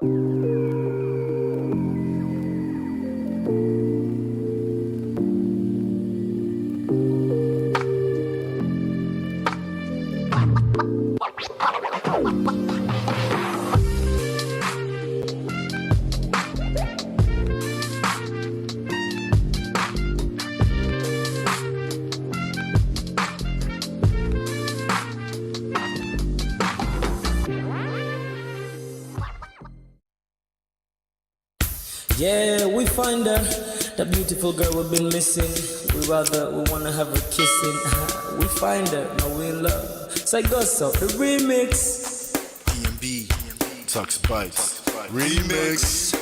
Yeah, we find her, the beautiful girl we've been missing. We wanna have her kissing. We find her, now we in love. Say go so, the remix. DMB, Tux Bites, remix.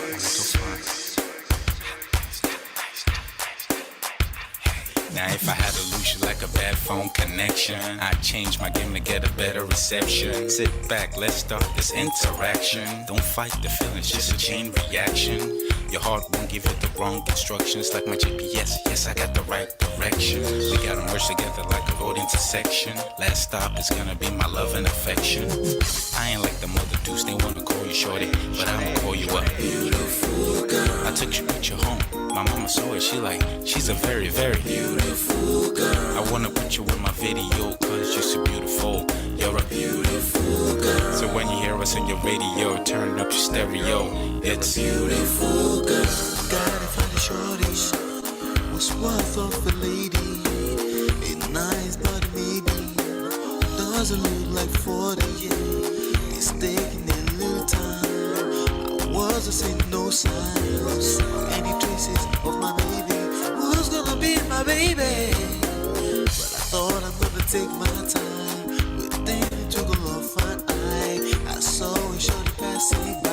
Now if I had to lose you like a bad phone connection, I'd change my game to get a better reception. Sit back, let's start this interaction. Don't fight the feelings, just a chain reaction. Your heart won't give you the wrong instructions. Like my GPS, yes, I got the right direction. We gotta merge together like a road intersection. Last stop is gonna be my love and affection. I ain't like the mother dudes, they wanna call you shorty, but I'ma call you a beautiful girl. I took your picture home, my mama saw it, she's a very, very beautiful girl. I wanna put you in my video, cause you're so beautiful. You're a beautiful girl. So when you hear us on your radio, turn up your stereo. It's a beautiful girl. Gotta find a shorty who's worth of a lady. It's nice, but maybe doesn't look like 40. It's taking a little time. I wasn't seeing no signs, any traces of my baby. Who's gonna be my baby? But I thought I'm gonna take my time. But then it took a long fun eye. I saw a shorty passing by.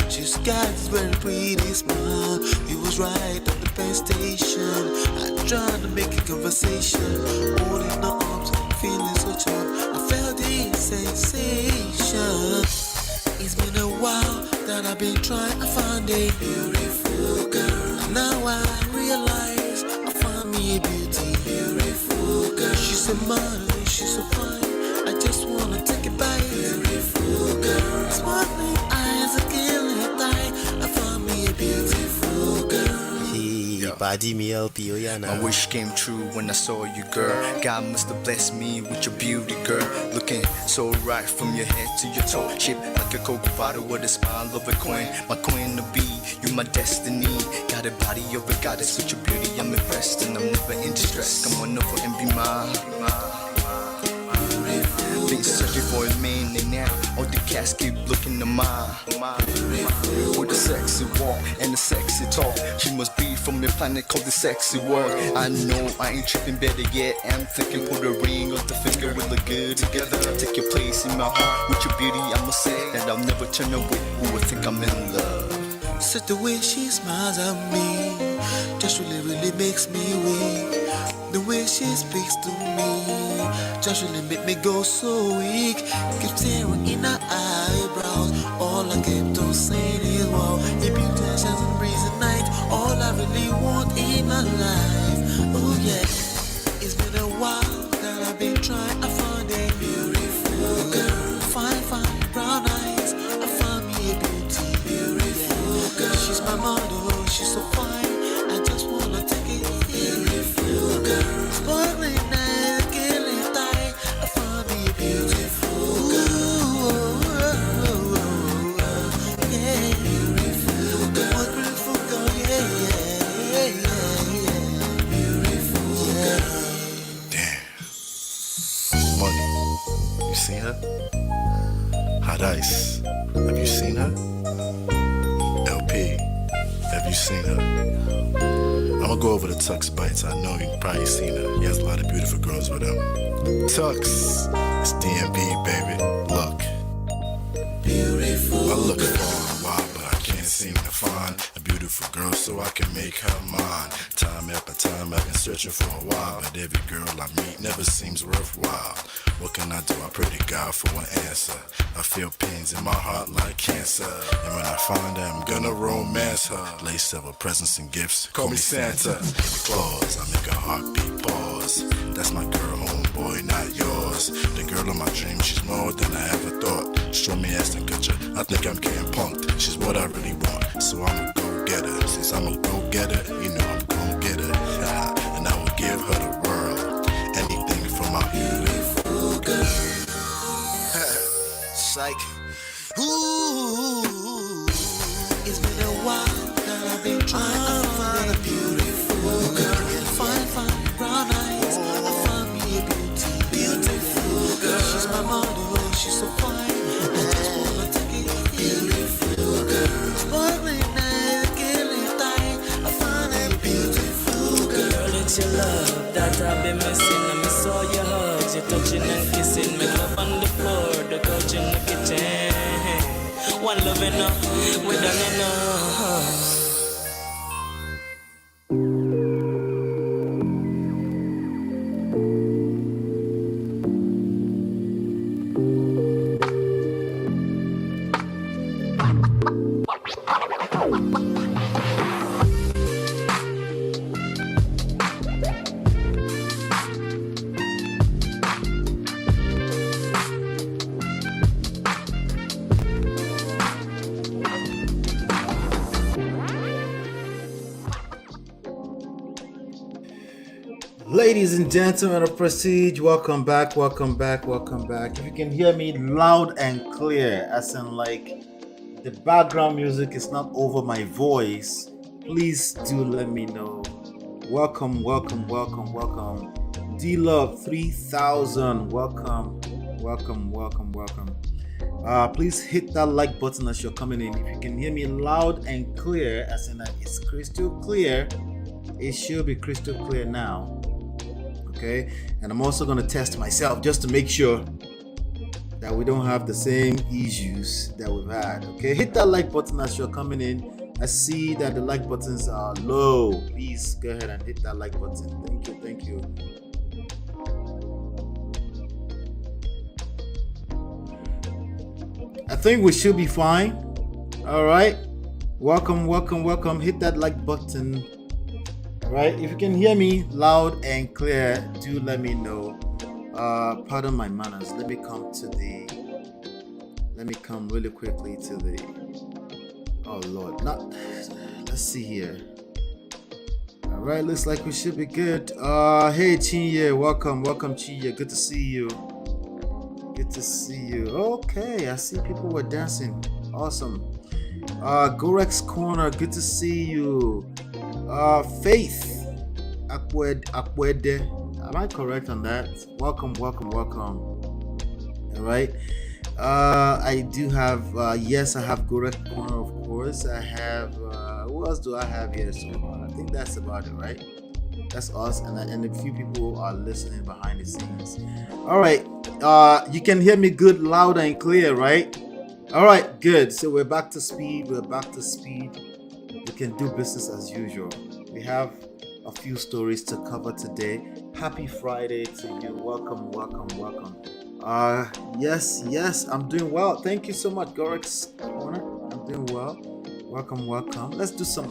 She's got this very pretty smile. He was right at the bus station. I tried to make a conversation, holding her arms, feeling so tough. I felt this sensation. It's been a while that I've been trying to find a beautiful girl. And now I realize I found me a beautiful girl. She's a model, she's so fine. I just wanna take it by. Beautiful girl. Sparkling eyes are killing tight. I found me a beautiful girl. My wish came true when I saw you, girl. God must have blessed me with your beauty, girl. Looking so right from your head to your toe. Shaped like a cocoa bottle with a smile of a queen. My queen to be, you my destiny. Got a body of a goddess with your beauty. I'm impressed and I'm never in distress. Come on over and be mine. Been searching for a man and now all the cats keep looking to mine. With a sexy walk and a sexy talk, she must be from a planet called the sexy world. I know I ain't tripping, better yet I'm thinking put a ring on the finger, we look good together. Take your place in my heart with your beauty. I'ma say that I'll never turn away. Who would think I'm in love? Such the way she smiles at me just really makes me weak. The way she speaks to me just really make me go so weak. Keep staring in her eyebrows. All I kept on saying is wow. Your beauty shines and breeze at night. All I really want in my life. Oh yeah. It's been a while that I've been trying to find a beautiful girl. Fine, brown eyes. I found me a beautiful girl. She's my model, she's so fine. I just wanna take it. Beautiful girl. Sparkling eyes, killing tight. I found me a beautiful girl. Yeah, beautiful girl. Beautiful girl, yeah. Beautiful girl. Damn. Money. You seen her? Hot Ice. Have you seen her? LP. Have you seen her? I'ma go over to Tux Bites. I know you've probably seen her. He has a lot of beautiful girls with him. Tux, it's DMB, baby. Look. Beautiful. I look for a while, but I can't seem to find a beautiful girl so I can make her mine. Time after time, I've been searching for a while, but every girl I meet never seems worthwhile. What can I do? I pray to God for an answer. I feel pains in my heart like cancer, and when I find her, I'm gonna romance her. Lace several presents and gifts, call me Santa Claus. I make a heartbeat pause. That's my girl, homeboy, not yours. The girl of my dreams, she's more than I ever thought. Show me Aston Kutcher. I think I'm getting punked. She's what I really want, so I'm a go-getter. Since I'm a go-getter, you know I'm gon' get her. And I will give her the world. Anything for my beautiful girl. Psych. Ooh, it's been a while that I've been trying to find a beautiful girl. Fine, brown eyes. I found me a beautiful girl. She's my model, she's so fine. I just wanna take it beautiful girl. Sparkling eyes, killing time. I found a beautiful girl. Girl, it's your love that I've been missing. I miss all your hugs, your touching and kissing. Make love on the floor, the couch in the kitchen. One love enough, we done enough. Ladies and gentlemen of Prestige, welcome back. If you can hear me loud and clear, as in like the background music is not over my voice, please do let me know. Welcome. D-Love 3000, welcome. Please hit that like button as you're coming in. If you can hear me loud and clear, as in that it's crystal clear, it should be crystal clear now. Okay, and I'm also going to test myself just to make sure that we don't have the same issues that we've had. Okay, hit that like button as you're coming in. I see that the like buttons are low. Please go ahead and hit that like button. Thank you. I think we should be fine. All right, welcome. Hit that like button. Right, if you can hear me loud and clear, do let me know. Pardon my manners. Let me come really quickly to the. Oh Lord, let's see here. All right, looks like we should be good. Hey Chinye, welcome Chinye. Good to see you. Okay, I see people were dancing. Awesome. Gorex Corner, good to see you. Faith Akwede, am I correct on that? Welcome. All right. I do have yes, I have Gorex Corner, of course. I have who else do I have here so far? I think that's about it, right? That's us, and a few people are listening behind the scenes. All right. You can hear me good, loud and clear, right? All right, good. So we're back to speed. We can do business as usual. We have a few stories to cover today. Happy Friday to you. Welcome. Yes, I'm doing well. Thank you so much, Gorex Corner. I'm doing well. Welcome. Let's do some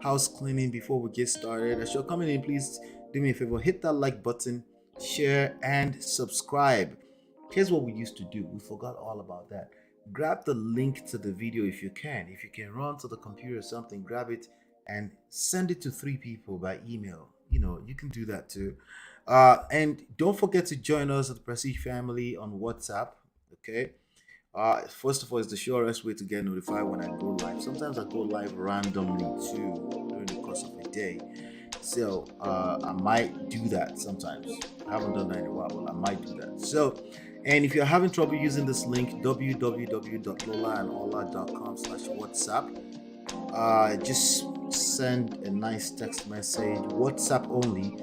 house cleaning before we get started. As you're coming in, please do me a favor. Hit that like button, share, and subscribe. Here's what we used to do. We forgot all about that. Grab the link to the video if you can. If you can run to the computer or something, grab it and send it to 3 people by email. You can do that too. And don't forget to join us at the Prestige family on WhatsApp. Okay. First of all, it's the surest way to get notified when I go live. Sometimes I go live randomly too during the course of a day. So I might do that sometimes. I haven't done that in a while, but I might do that. So, and if you're having trouble using this link, www.lolaandola.com/WhatsApp, just send a nice text message, WhatsApp only,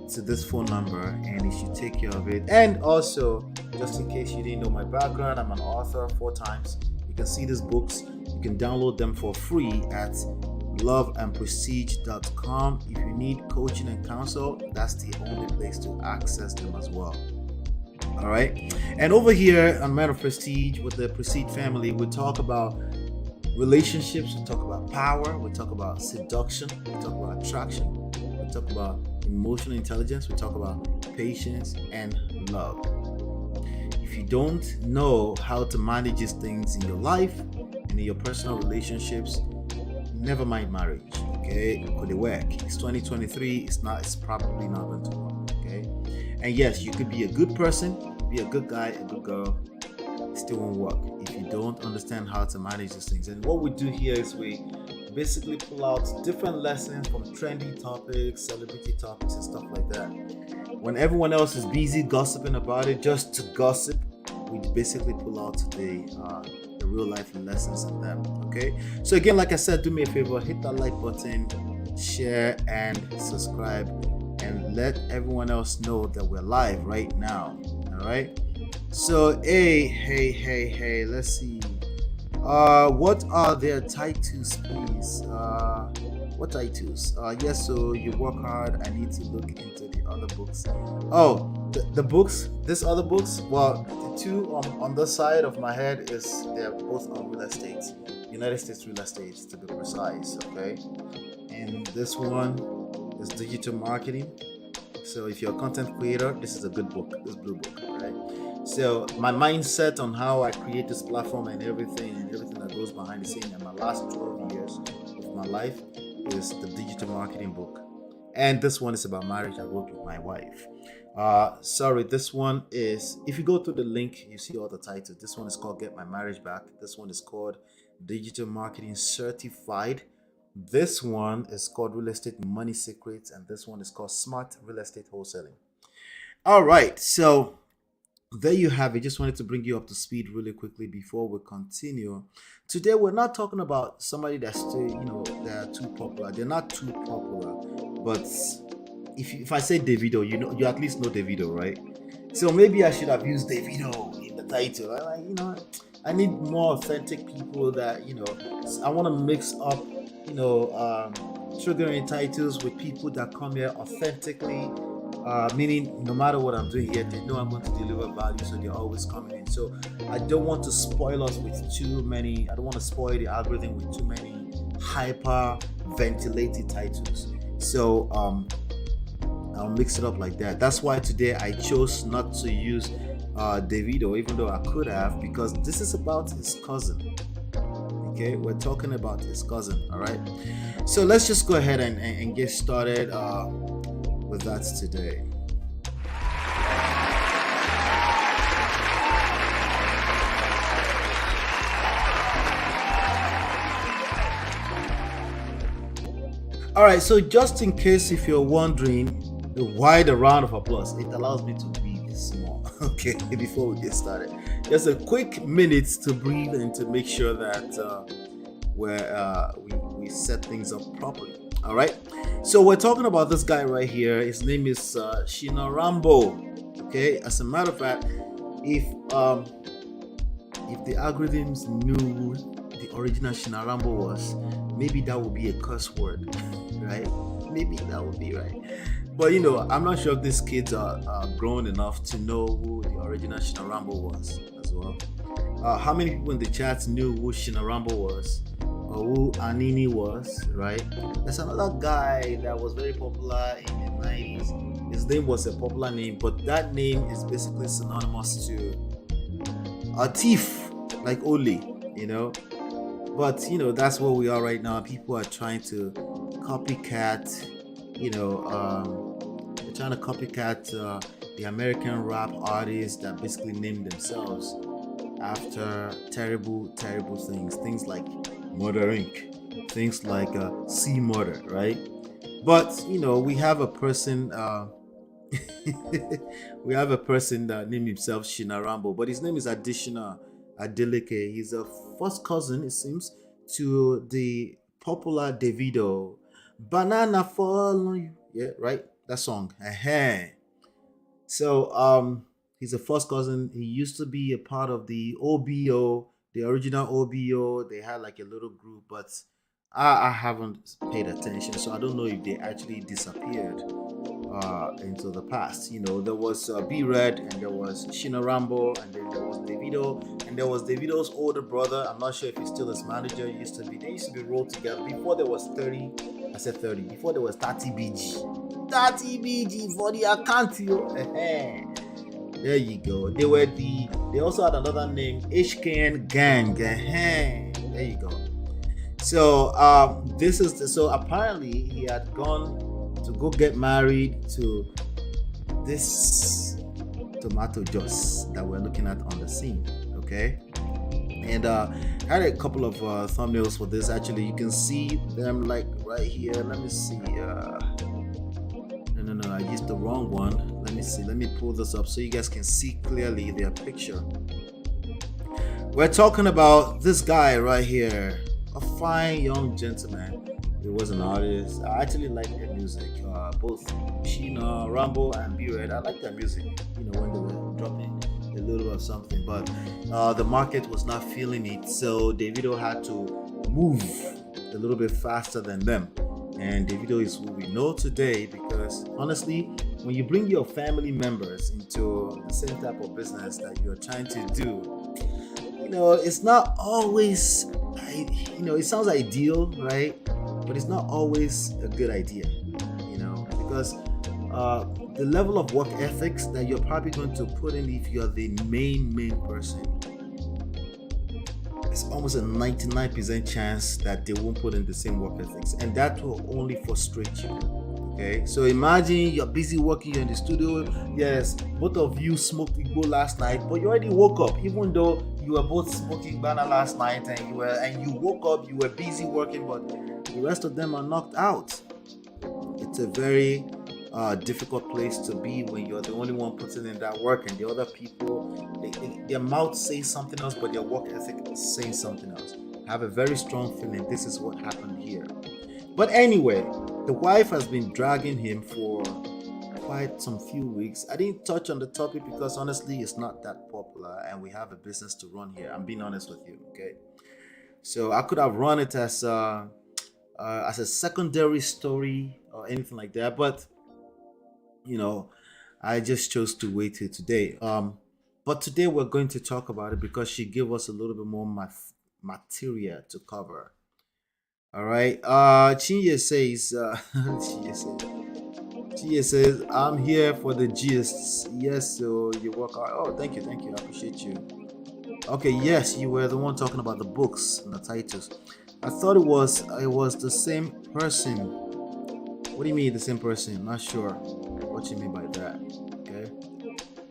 to this phone number, and it should take care of it. And also, just in case you didn't know my background, I'm an author 4 times. You can see these books. You can download them for free at loveandprestige.com. If you need coaching and counsel, that's the only place to access them as well. All right. And over here on Man of Prestige with the Prestige family, we talk about relationships, we talk about power, we talk about seduction, we talk about attraction, we talk about emotional intelligence, we talk about patience and love. If if you don't know how to manage these things in your life and in your personal relationships, never mind marriage. Okay, could it work? It's 2023. It's probably not going to work. Okay, and yes, you could be a good person, be a good guy, a good girl. It still won't work if you don't understand how to manage these things. And what we do here is we basically pull out different lessons from trendy topics, celebrity topics, and stuff like that. When everyone else is busy gossiping about it just to gossip, we basically pull out the real life lessons in them. Okay, so again, like I said, do me a favor, hit that like button, share and subscribe, and let everyone else know that we're live right now. All right, so hey, let's see. What are their titles, please? What titles? Yes, so you work hard. I need to look into the other books. Oh, the books, this other books. Well, the two on the side of my head they're both on real estate, United States real estate to be precise. Okay, and this one is digital marketing. So if you're a content creator, this is a good book. This blue book, right? So my mindset on how I create this platform and everything that goes behind the scene in my last 12 years of my life is the digital marketing book. And this one is about marriage. I wrote with my wife. This one is, if you go to the link, you see all the titles. This one is called Get My Marriage Back. This one is called Digital Marketing Certified. This one is called Real Estate Money Secrets. And this one is called Smart Real Estate Wholesaling. All right. So there you have it. Just wanted to bring you up to speed really quickly before we continue. Today we're not talking about somebody that's still, they're too popular. They're not too popular, but if I say Davido, you at least know Davido, right? So maybe I should have used Davido in the title. I need more authentic people that I want to mix up, triggering titles with people that come here authentically. Meaning no matter what I'm doing here, they know I'm going to deliver value, so they're always coming in. So I don't want to spoil us with I don't want to spoil the algorithm with too many hyper ventilated titles. So I'll mix it up like that. That's why today I chose not to use Davido, even though I could have, because this is about his cousin. Okay, we're talking about his cousin. All right, so let's just go ahead and get started with that today. All right, so just in case if you're wondering why the round of applause, it allows me to breathe small. Okay, before we get started, just a quick minute to breathe and to make sure that we set things up properly. All right, so we're talking about this guy right here. His name is SINA Rambo. Okay, as a matter of fact, if the algorithms knew the original SINA Rambo was, maybe that would be a curse word, right? Maybe that would be right. But I'm not sure if these kids are grown enough to know who the original SINA Rambo was as well. How many people in the chat knew who SINA Rambo was? Or who Anini was, right? There's another guy that was very popular in the 90s. His name was a popular name, but that name is basically synonymous to a thief, like Oli, But that's where we are right now. People are trying to copycat, they're trying to copycat the American rap artists that basically named themselves after terrible things like Murder Inc., things like C Murder, right? But we have a person that named himself SINA Rambo, but his name is Adishina Adeleke. He's a first cousin, it seems, to the popular Davido. Banana Fall on You. Yeah, right? That song. So he's a first cousin. He used to be a part of the OBO, the original OBO. They had like a little group, but I haven't paid attention, so I don't know if they actually disappeared into the past. There was B-Red, and there was SINA Rambo, and then there was Davido, and there was Davido's older brother. I'm not sure if he's still his manager. They used to be rolled together before there was 30. I said 30. Before there was 30 BG. 30 BG for the account. There you go. They were the They also had another name, HKN Gang. There you go. So so apparently he had gone to go get married to this tomato juice that we're looking at on the scene. Okay. And I had a couple of thumbnails for this. Actually, you can see them like right here. Let me see. No, I used the wrong one. Let me see. Let me pull this up so you guys can see clearly their picture. We're talking about this guy right here, a fine young gentleman. He was an artist. I actually like their music. Both SINA, Rambo, and B-Red. I like their music. You know, when they were dropping a little of something, but the market was not feeling it, so Davido had to move a little bit faster than them. And Davido is who we know today, because honestly, when you bring your family members into the same type of business that you're trying to do, you know, it's not always, you know, it sounds ideal, right? But it's not always a good idea, you know, because the level of work ethics that you're probably going to put in if you're the main person, it's almost a 99% chance that they won't put in the same work ethics, and that will only frustrate you. Okay, so imagine you're busy working, you're in the studio. Yes, both of you smoked Igbo last night, but you already woke up, even though you were both smoking banana last night, and you woke up, you were busy working, but the rest of them are knocked out. It's a very difficult place to be when you're the only one putting in that work, and the other people, their mouth says something else, but their work ethic is saying something else. I have a very strong feeling this is what happened here. But anyway, the wife has been dragging him for quite some few weeks. I didn't touch on the topic because honestly it's not that popular, and we have a business to run here. I'm being honest with you, okay? So I could have run it as a secondary story or anything like that, but you know, I just chose to wait till today. But today we're going to talk about it because she gave us a little bit more material to cover. All right. Chinye says, Chinye says, I'm here for the gists. Yes, so you work hard. Oh, thank you. I appreciate you. Okay, yes, you were the one talking about the books and the titles. I thought it was the same person. What do you mean the same person? I'm not sure what you mean by that. Okay.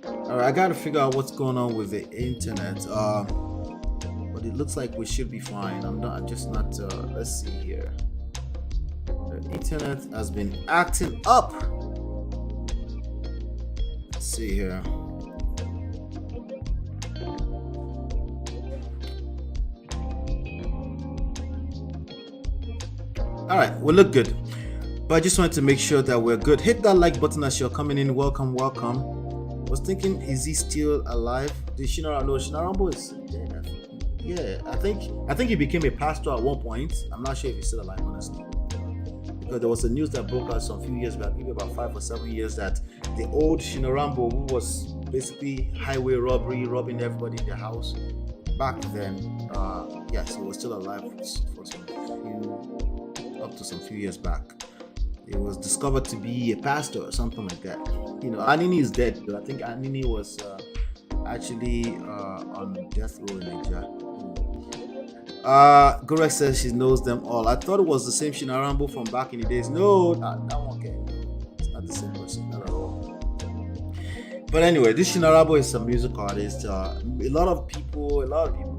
All right, I got to figure out what's going on with the internet. But it looks like we should be fine. I'm just not. Let's see here. The internet has been acting up. Let's see here. All right, we look good. But I just wanted to make sure that we're good. Hit that like button as you're coming in. Welcome. Was thinking, is he still alive? SINA Rambo is dead. Yeah, I think he became a pastor at one point. I'm not sure if he's still alive, honestly. Because there was a news that broke out some few years back, maybe about 5 or 7 years, that the old SINA Rambo, who was basically highway robbery, robbing everybody in their house, back then, yes, he was still alive for up to some few years back. It was discovered to be a pastor or something like that. You know, Anini is dead, though. I think Anini was actually on death row in Nigeria. Gorek says she knows them all. I thought it was the same SINA Rambo from back in the days. No, that one can't. It's not the same person, not at all. But anyway, this SINA Rambo is a music artist. A lot of people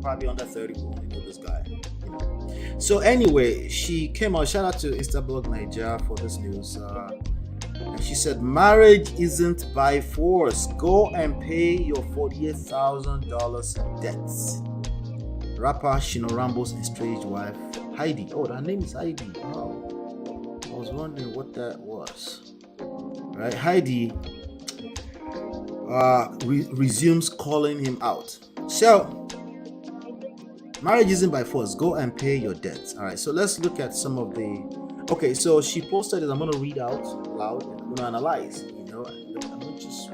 probably under 30 will only know this guy. You know. So anyway, she came out. Shout out to Instablog Nigeria for this news. And she said, marriage isn't by force. Go and pay your $48,000 debts. Rapper SINA Rambo's estranged wife, Heidi. Oh, her name is Heidi. Wow. I was wondering what that was. Right? Heidi resumes calling him out. So, marriage isn't by force. Go and pay your debts. All right. So let's look at some of the. Okay. So she posted it. I'm going to read out loud and I'm going to analyze. You know, I'm going to just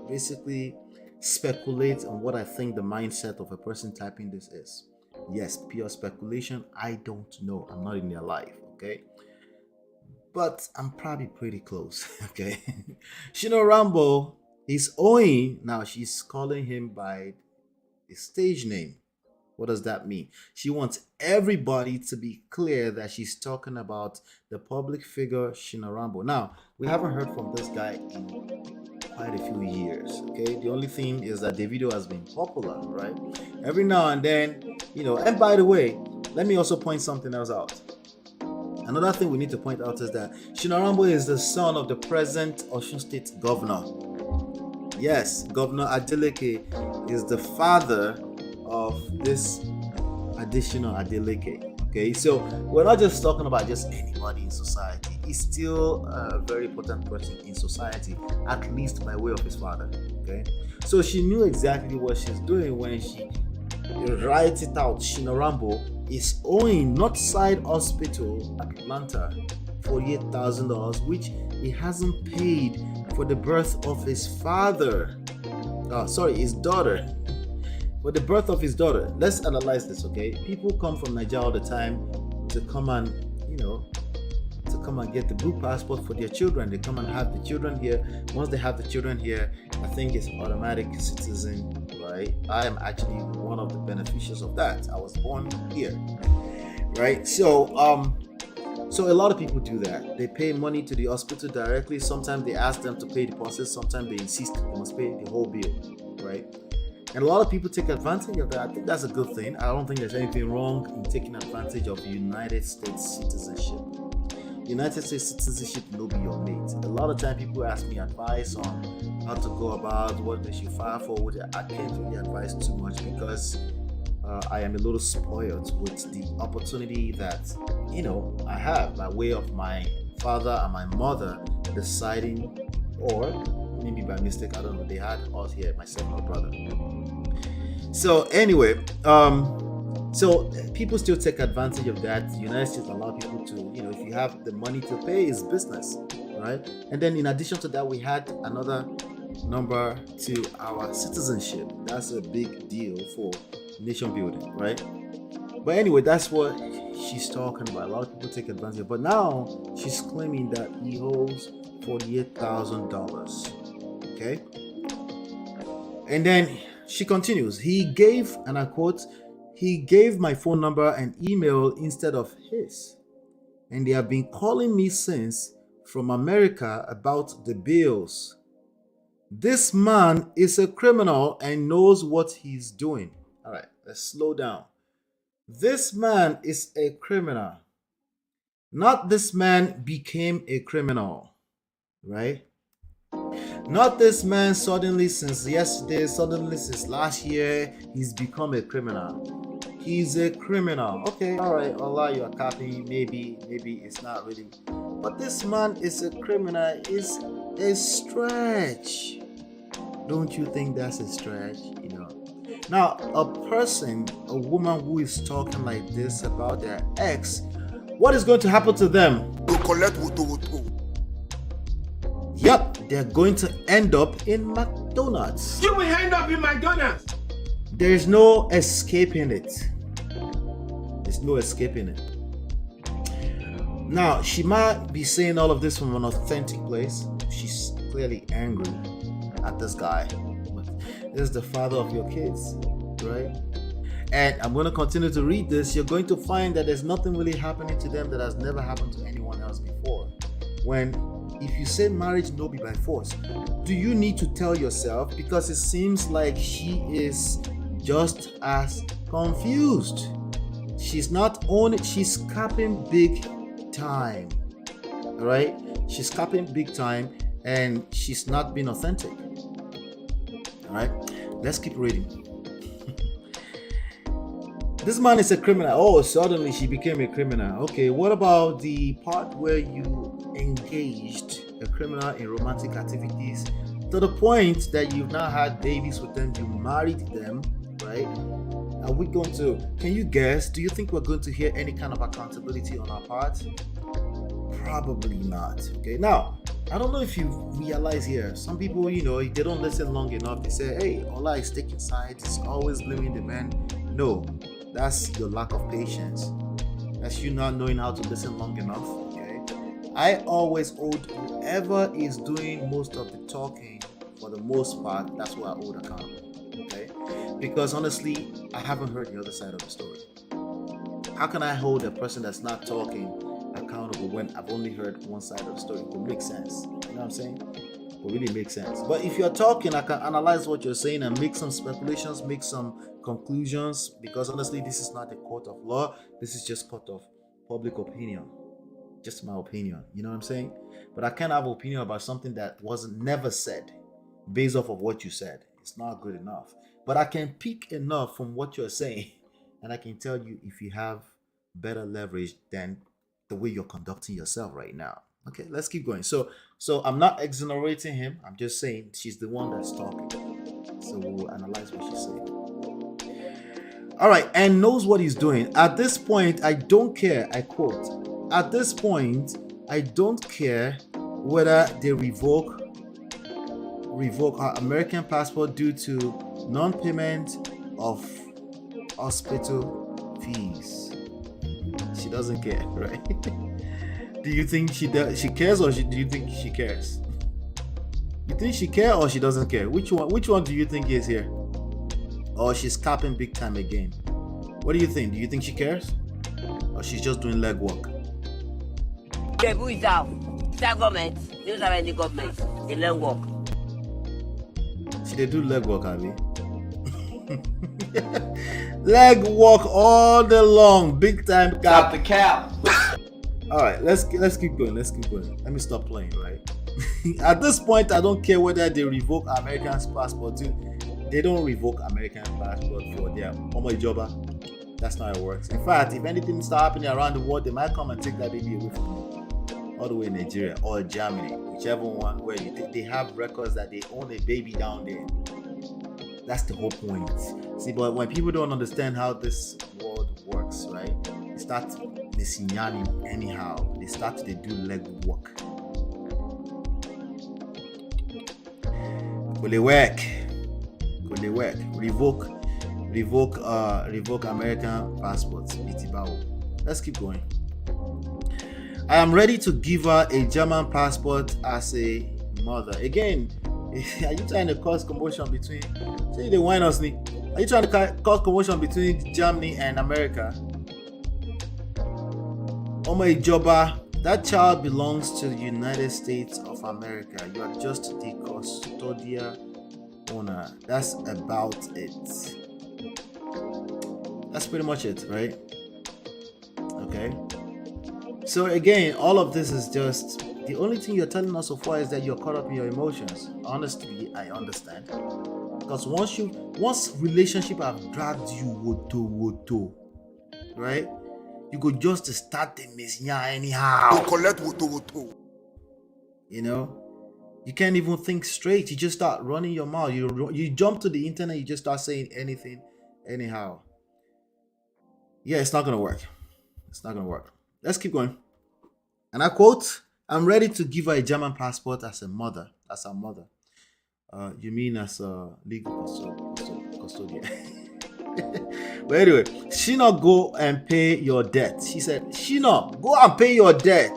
basically speculate on what I think the mindset of a person typing this is. Yes, pure speculation. I don't know. I'm not in their life. Okay. But I'm probably pretty close. Okay. SINA Rambo is owing. Now she's calling him by a stage name. What does that mean? She wants everybody to be clear that she's talking about the public figure SINA Rambo. Now, we haven't heard from this guy in quite a few years. Okay, the only thing is that the video has been popular, right? Every now and then, and by the way, let me also point something else out. Another thing we need to point out is that SINA Rambo is the son of the present Osun State governor. Yes, Governor Adeleke is the father of this additional Adeleke. Okay, so we're not just talking about just anybody in society. He's still a very important person in society, at least by way of his father. Okay, so she knew exactly what she's doing when she writes it out. SINA Rambo is owing Northside Hospital, Atlanta, $48,000, which he hasn't paid for the birth of his father. His daughter. For the birth of his daughter. Let's analyze this, okay? People come from Nigeria all the time to come and, get the blue passport for their children. They come and have the children here. Once they have the children here, I think it's automatic citizen, right? I am actually one of the beneficiaries of that. I was born here, right? So a lot of people do that. They pay money to the hospital directly. Sometimes they ask them to pay deposits. Sometimes they insist they must pay the whole bill, right? And a lot of people take advantage of that. I think that's a good thing. I don't think there's anything wrong in taking advantage of United States citizenship. United States citizenship will be your mate. A lot of time people ask me advice on how to go about what they should file for. I can't really advise too much because I am a little spoiled with the opportunity that, I have by way of my father and my mother deciding, or maybe by mistake, I don't know, they had us here, myself and my brother. So anyway, so people still take advantage of that. The United States allow people to, if you have the money to pay, it's business, right? And then in addition to that, we had another number to our citizenship. That's a big deal for nation building, right? But anyway, that's what she's talking about. A lot of people take advantage of it. But now she's claiming that he owes $48,000. Okay? And then she continues. He gave, and I quote, he gave my phone number and email instead of his. And they have been calling me since from America about the bills. This man is a criminal and knows what he's doing. All right, let's slow down. This man is a criminal. Not this man became a criminal, right? Not this man suddenly since yesterday, suddenly since last year, he's become a criminal. He's a criminal. Okay, all right, Allah, you are copying. Maybe it's not really. But this man is a criminal. It's a stretch. Don't you think that's a stretch? Now, a woman who is talking like this about their ex, what is going to happen to them? Yep, they're going to end up in McDonald's. You will end up in McDonald's. There's no escaping it. There's no escaping it. Now, she might be saying all of this from an authentic place. She's clearly angry at this guy. This is the father of your kids, right? And I'm going to continue to read this. You're going to find that there's nothing really happening to them that has never happened to anyone else before. If you say marriage no be by force, do you need to tell yourself? Because it seems like she is just as confused. She's not on it. She's capping big time, right? She's capping big time and she's not being authentic. All right, let's keep reading. This man is a criminal. Oh, suddenly she became a criminal. Okay, what about the part where you engaged a criminal in romantic activities to the point that you've now had babies with them, you married them, right? Are we going to, can you guess, do you think we're going to hear any kind of accountability on our part? Probably not. Okay, now, I don't know if you realize here, some people, if they don't listen long enough, they say, hey, Allah is taking sides, it's always blaming the man. No, that's your lack of patience. That's you not knowing how to listen long enough, okay? I always hold whoever is doing most of the talking, for the most part, that's what I hold accountable. Okay, because honestly, I haven't heard the other side of the story. How can I hold a person that's not talking accountable when I've only heard one side of the story? It would make sense. You know what I'm saying? It would really make sense. But if you're talking, I can analyze what you're saying and make some speculations, make some conclusions, because honestly, this is not a court of law. This is just court of public opinion. Just my opinion. You know what I'm saying? But I can't have opinion about something that wasn't never said based off of what you said. It's not good enough. But I can pick enough from what you're saying, and I can tell you if you have better leverage than the way you're conducting yourself right now. Okay, let's keep going. So I'm not exonerating him. I'm just saying she's the one that's talking. So we'll analyze what she's saying. All right, and knows what he's doing. At this point, I don't care. I quote, at this point, I don't care whether they revoke our American passport due to non-payment of hospital fees. She doesn't care, right? Do you think she cares, or do you think she cares? You think she cares or she doesn't care? Which one do you think is here? Or she's capping big time again? What do you think? Do you think she cares, or she's just doing leg work? Who is that? That government? You don't have any government. They learn work. She they do leg work, Abby. Leg walk all day long, big time cap. Stop the cap. All right, let's keep going. Let me stop playing, right? At this point, I don't care whether they revoke American passport. They don't revoke American passport for their joba. That's not how it works. In fact, if anything starts happening around the world, they might come and take that baby away from you, all the way in Nigeria or Germany, whichever one where they have records that they own a baby down there. That's the whole point. See, but when people don't understand how this world works, right? They start messianing anyhow. They start to do leg work. Will they work? Revoke American passports. Let's keep going. I am ready to give her a German passport as a mother. Again, are you trying to cause commotion between? Say the wine us. Are you trying to cause commotion between Germany and America? Oh my joba, that child belongs to the United States of America. You are just the custodial owner. That's about it. That's pretty much it, right? Okay. So again, all of this is just the only thing you're telling us so far is that you're caught up in your emotions. Honestly, I understand. Because once relationship have dragged you woto, right? You could just start the messnya anyhow. Collect woto. You know? You can't even think straight. You just start running your mouth. You jump to the internet, you just start saying anything anyhow. Yeah, it's not gonna work. Let's keep going. And I quote, I'm ready to give her a German passport as a mother. As a mother. You mean as a legal custodian. But anyway, Shina, go and pay your debt. She said, Shina, go and pay your debt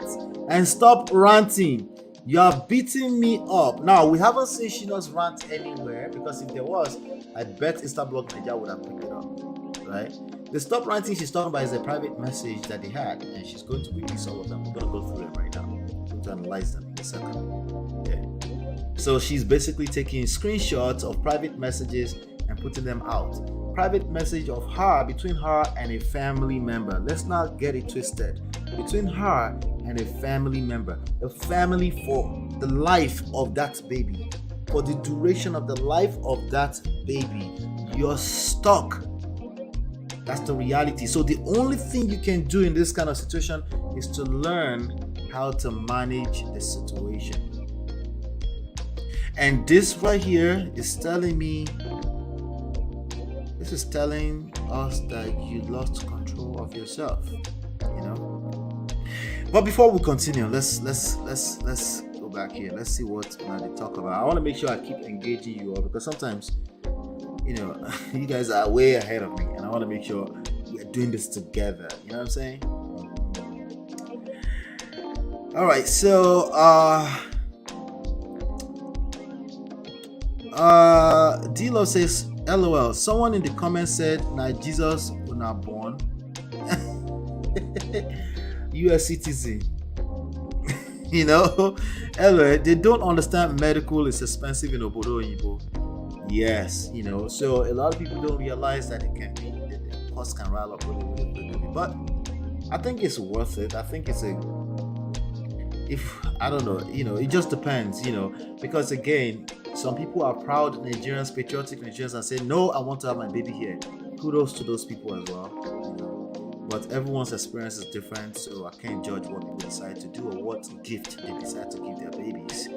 and stop ranting. You are beating me up. Now, we haven't seen Shina's rant anywhere, because if there was, I bet Instablog Nigeria would have picked it up, right? The stop ranting she's talking about is a private message that they had, and she's going to release all of them. We're going to go through them right now. We're going to analyze them in a second. Okay. So she's basically taking screenshots of private messages and putting them out. Private message of her, between her and a family member. Let's not get it twisted. Between her and a family member. A family for the life of that baby. For the duration of the life of that baby. You're stuck. That's the reality. So the only thing you can do in this kind of situation is to learn how to manage the situation. And this right here is telling us that you lost control of yourself, you know. But before we continue, let's go back here. Let's see what they talk about. I want to make sure I keep engaging you all, because sometimes, you know, you guys are way ahead of me, and I want to make sure we're doing this together. You know what I'm saying? All right, so D-Lo says LOL. Someone in the comments said, "Na Jesus una born." US citizen. You know, LOL. They don't understand medical is expensive in Obodo Oyibo. Yes, you know. So a lot of people don't realize that it can be the cost can rile up really quickly. But I think it's worth it. I think it's I don't know, you know, it just depends, you know, because again, some people are proud Nigerians, patriotic Nigerians, and say, no, I want to have my baby here. Kudos to those people as well, you know. But everyone's experience is different, so I can't judge what people decide to do or what gift they decide to give their babies.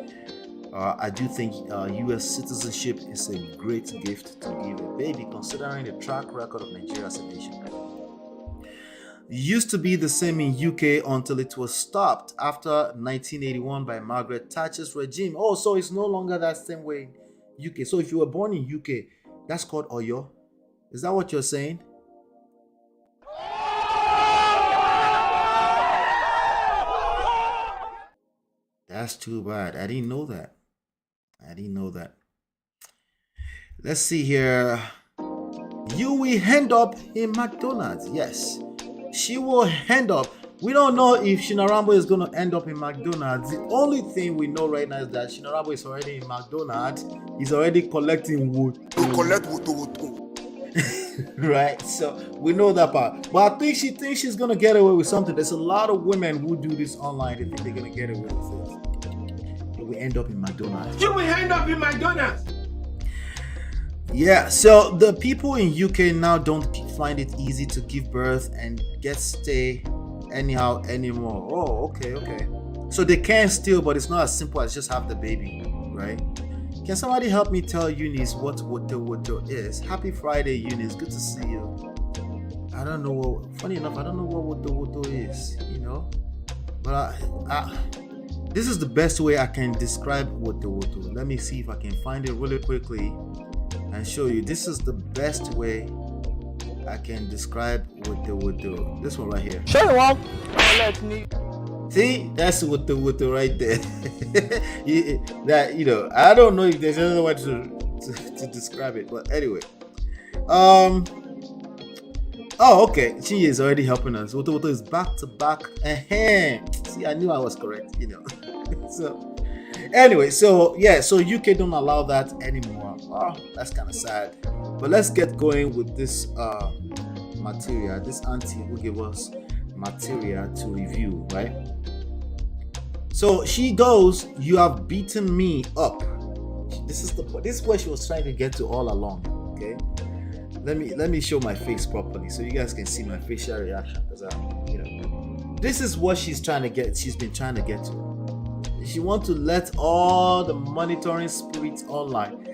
I do think US citizenship is a great gift to give a baby, considering the track record of Nigeria as a nation. Used to be the same in UK until it was stopped after 1981 by Margaret Thatcher's regime. Oh, so it's no longer that same way in UK. So if you were born in UK, that's called Oyo. Is that what you're saying? That's too bad. I didn't know that. Let's see here. You will end up in McDonald's. Yes. She will end up. We don't know if SINA Rambo is going to end up in McDonald's. The only thing we know right now is that SINA Rambo is already in McDonald's. He's already collecting wood. Right? So we know that part. But I think she thinks she's going to get away with something. There's a lot of women who do this online. They think they're going to get away with it. They will end up in McDonald's. You will end up in McDonald's. Yeah, so the people in UK now don't find it easy to give birth and stay anyhow anymore. Oh, okay. So they can still, but it's not as simple as just have the baby, right? Can somebody help me tell Eunice what Woto is? Happy Friday, Eunice. Good to see you. I don't know. Funny enough, I don't know what Woto is, you know? But this is the best way I can describe Woto. Let me see if I can find it really quickly and show you. This is the best way I can describe Woto. This one right here. Show you one. Let me. See, that's Woto right there. That, you know, I don't know if there's another way to describe it, but anyway. Oh, okay. She is already helping us. Woto is back to back. See, I knew I was correct, you know. So anyway, so yeah, so UK don't allow that anymore. Oh, that's kind of sad. But let's get going with this material. This auntie who gave us material to review, right? So she goes, "You have beaten me up." This is what she was trying to get to all along. Okay, let me show my face properly so you guys can see my facial reaction, because this is what she's trying to get. She's been trying to get to. She wants to let all the monitoring spirits online.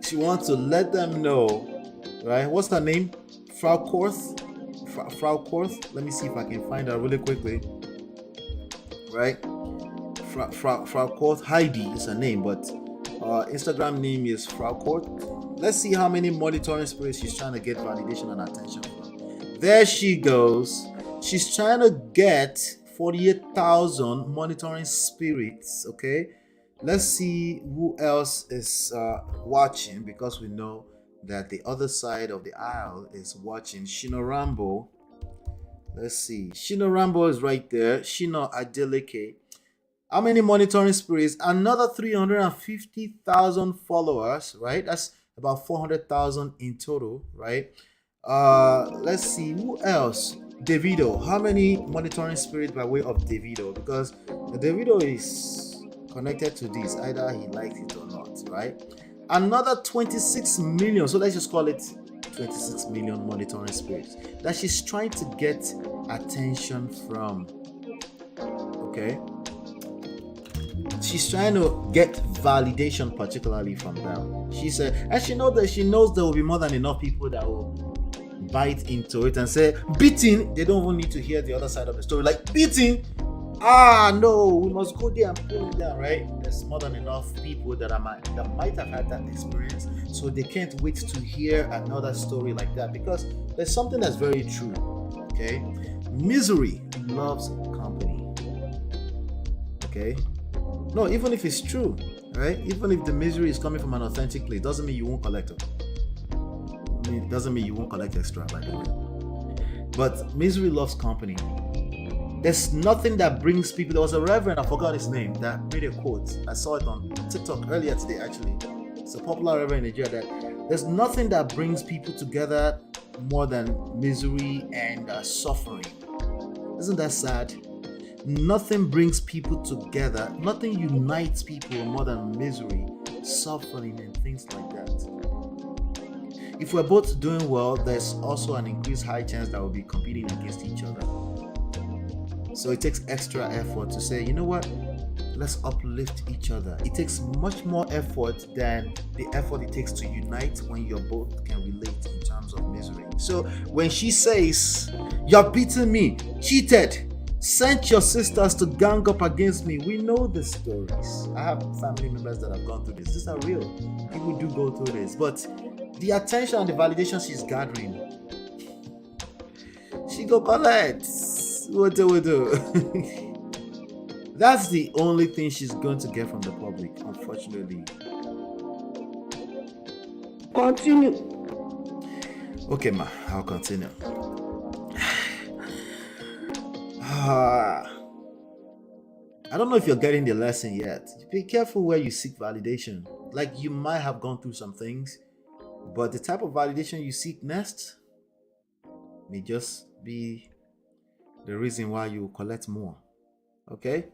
She wants to let them know, right? What's her name? Frau Korth. Let me see if I can find her really quickly. Right? Frau Korth. Heidi is her name, but Instagram name is Frau Korth. Let's see how many monitoring spirits she's trying to get validation and attention from. There she goes. She's trying to get 48,000 monitoring spirits. Okay, let's see who else is watching, because we know that the other side of the aisle is watching. SINA Rambo. Let's see. SINA Rambo is right there. Shina Adeleke. How many monitoring spirits? Another 350,000 followers, right? That's about 400,000 in total, right? Let's see who else. Davido. How many monitoring spirits by way of Davido? Because Davido is connected to this, either he likes it or not, right? Another 26 million, so let's just call it 26 million monitoring spirits that she's trying to get attention from. Okay, she's trying to get validation, particularly from them. She said, and she knows there will be more than enough people that will bite into it and say, beating. They don't even need to hear the other side of the story, like beating. No, we must go there and pull it down, right? There's more than enough people that might have had that experience, so they can't wait to hear another story like that, because there's something that's very true. Okay, misery loves company. Okay, no, even if it's true, right? Even if the misery is coming from an authentic place, doesn't mean you won't collect it. it doesn't mean you won't collect extra, by the way. But misery loves company. There's nothing that brings people. There was a reverend, I forgot his name, that made a quote. I saw it on TikTok earlier today, actually. It's a popular reverend in Nigeria that there's nothing that brings people together more than misery and suffering. Isn't that sad? Nothing brings people together, nothing unites people more than misery, suffering, and things like that. If we're both doing well, there's also an increased high chance that we'll be competing against each other. So it takes extra effort to say, you know what? Let's uplift each other. It takes much more effort than the effort it takes to unite when you both can relate in terms of misery. So when she says, "You're beating me, cheated, sent your sisters to gang up against me," we know the stories. I have family members that have gone through this. These are real. People do go through this. But the attention and the validation she's gathering, she go collect. What do we do? That's the only thing she's going to get from the public, unfortunately. Continue. Okay, ma, I'll continue. I don't know if you're getting the lesson yet. Be careful where you seek validation. Like, you might have gone through some things, but the type of validation you seek next may just be the reason why you collect more. Okay?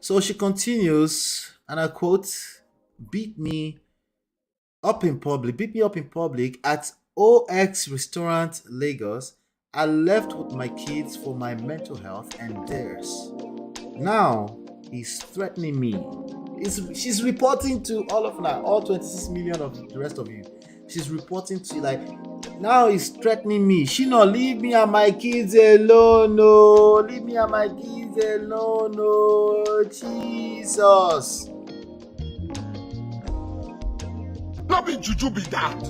So she continues, and I quote, beat me up in public at OX Restaurant, Lagos. I left with my kids for my mental health and theirs. Now he's threatening me. She's reporting to all of now, all 26 million of the rest of you. She's reporting to, like, now he's threatening me. She not leave me and my kids alone. No, leave me and my kids alone. No, Jesus. Not be juju be that.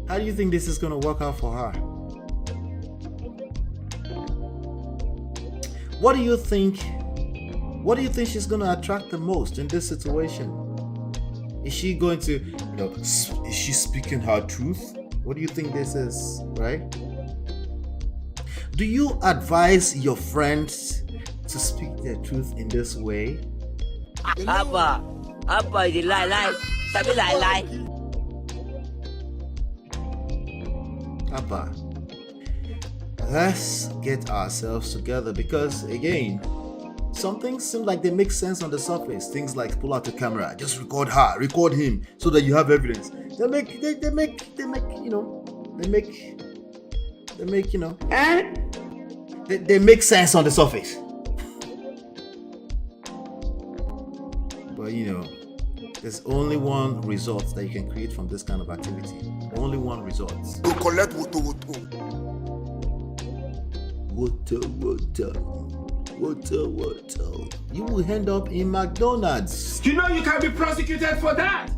How do you think this is going to work out for her? What do you think she's going to attract the most in this situation? Is she going to, is she speaking her truth? What do you think this is, right? Do you advise your friends to speak their truth in this way? Abba, is a lie. Sabi lie. Abba, let's get ourselves together, because again, some things seem like they make sense on the surface. Things like pull out the camera, just record her, record him, so that you have evidence. They make sense on the surface. But there's only one result that you can create from this kind of activity. Only one result. You collect woto. Water. You will end up in McDonald's. You know you can be prosecuted for that.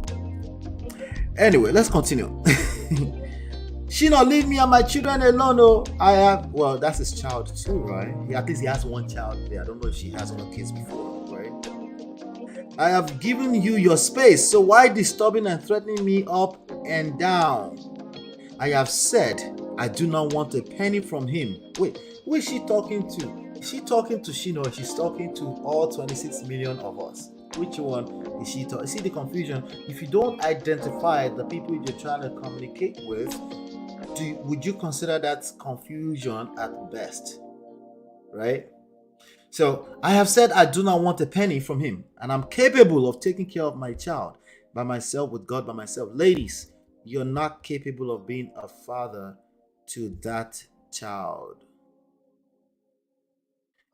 Anyway, let's continue. She not leave me and my children alone. Oh, that's his child too, right? At least he has one child there. I don't know if she has other kids before, right? I have given you your space, so why disturbing and threatening me up and down? I have said I do not want a penny from him. Wait, who is she talking to? Is she talking to Shino, or she's talking to all 26 million of us? Which one is she talking? See the confusion? If you don't identify the people you're trying to communicate with, would you consider that confusion at best? Right? So I have said I do not want a penny from him, and I'm capable of taking care of my child by myself, with God by myself. Ladies, you're not capable of being a father to that child.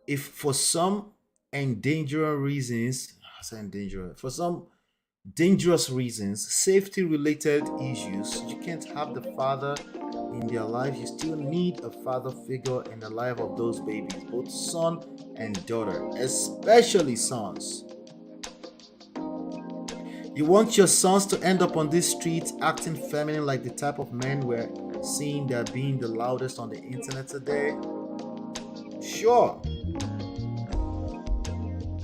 If for some dangerous reasons, safety-related issues, you can't have the father in their life, you still need a father figure in the life of those babies, both son and daughter, especially sons. You want your sons to end up on these streets acting feminine like the type of men we're seeing that being the loudest on the internet today? Sure.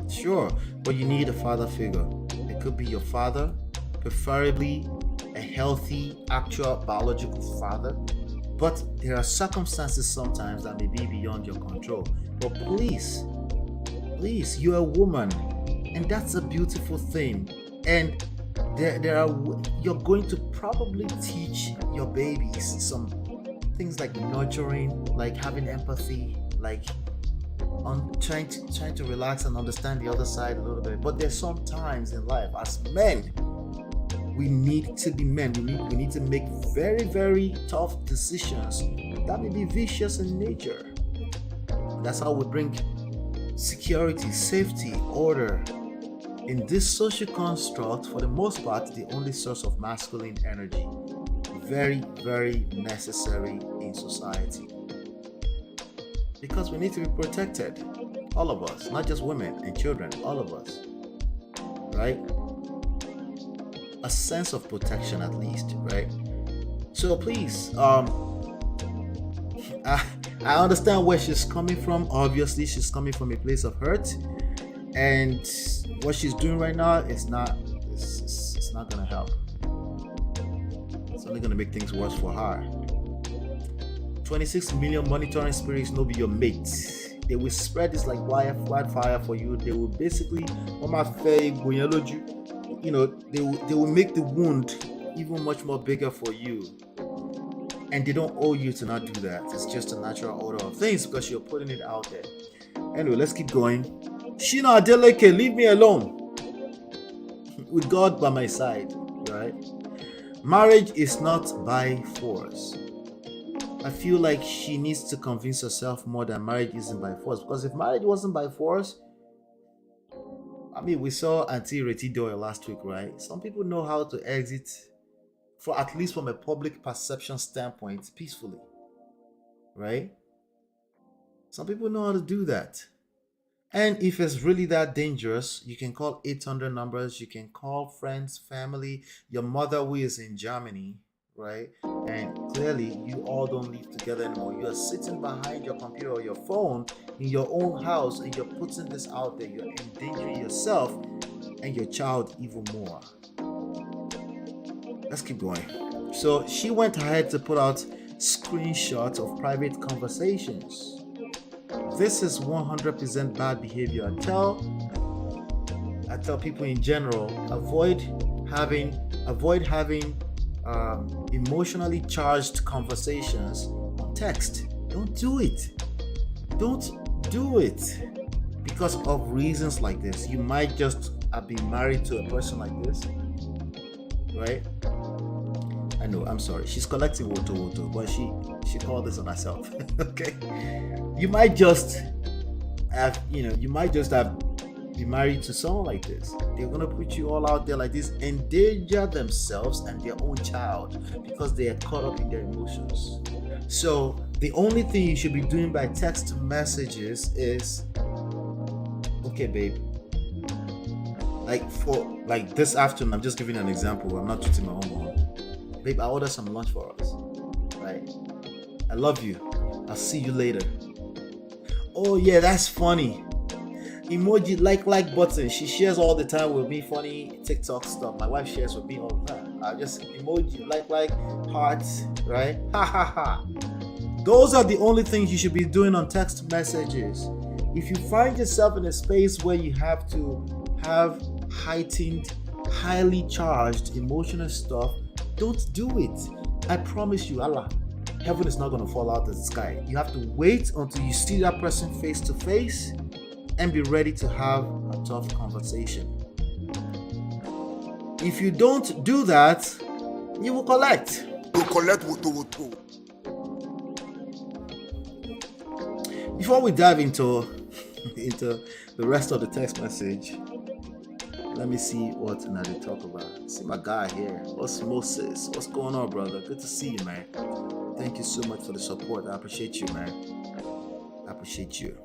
Sure, but you need a father figure. It could be your father, preferably a healthy, actual biological father. But there are circumstances sometimes that may be beyond your control. But please, you're a woman, and that's a beautiful thing. And you're going to probably teach your babies some things like nurturing, like having empathy, like on trying to relax and understand the other side a little bit. But there's some times in life as men, we need to be men. We need to make very, very tough decisions that may be vicious in nature. And that's how we bring security, safety, order in this social construct, for the most part, the only source of masculine energy. Very, very necessary in society. Because we need to be protected. All of us, not just women and children, all of us. Right? A sense of protection at least, right? So please, I understand where she's coming from. Obviously, she's coming from a place of hurt. And what she's doing right now is not gonna help. It's only gonna make things worse for her. 26 million monitoring spirits no be your mates. They will spread this like wildfire for you. They will basically, you know, they will make the wound even much more bigger for you. And they don't owe you to not do that. It's just a natural order of things because you're putting it out there. Anyway, let's keep going. Shina Adeleke, leave me alone. With God by my side, right? Marriage is not by force. I feel like she needs to convince herself more that marriage isn't by force. Because if marriage wasn't by force, I mean, we saw Auntie Reti Doyle last week, right? Some people know how to exit, for at least from a public perception standpoint, peacefully, right? Some people know how to do that. And if it's really that dangerous, you can call 800 numbers. You can call friends, family, your mother who is in Germany, right? And clearly, you all don't live together anymore. You are sitting behind your computer or your phone in your own house, and you're putting this out there. You're endangering yourself and your child even more. Let's keep going. So she went ahead to put out screenshots of private conversations. This is 100% bad behavior. I tell people in general, avoid having emotionally charged conversations on text. Don't do it. Don't do it because of reasons like this. You might just have been married to a person like this, right? I know, I'm sorry. She's collecting woto, but she called this on herself. Okay? You might just have been married to someone like this. They're gonna put you all out there like this, endanger themselves and their own child because they are caught up in their emotions. So the only thing you should be doing by text messages is, okay, babe. Like this afternoon, I'm just giving an example. I'm not tweeting my own one. Babe, I ordered some lunch for us. Right? I love you. I'll see you later. Oh yeah, that's funny. Emoji like button. She shares all the time with me funny TikTok stuff. My wife shares with me all the time. I just emoji like hearts, right? Ha ha ha. Those are the only things you should be doing on text messages. If you find yourself in a space where you have to have heightened, highly charged emotional stuff, don't do it. I promise you, Allah, heaven is not going to fall out of the sky. You have to wait until you see that person face to face and be ready to have a tough conversation. If you don't do that, you will collect. You collect woto. Before we dive into the rest of the text message, let me see what they talk about. See my guy here. Osmosis. What's going on, brother? Good to see you, man. Thank you so much for the support. I appreciate you, man. I appreciate you.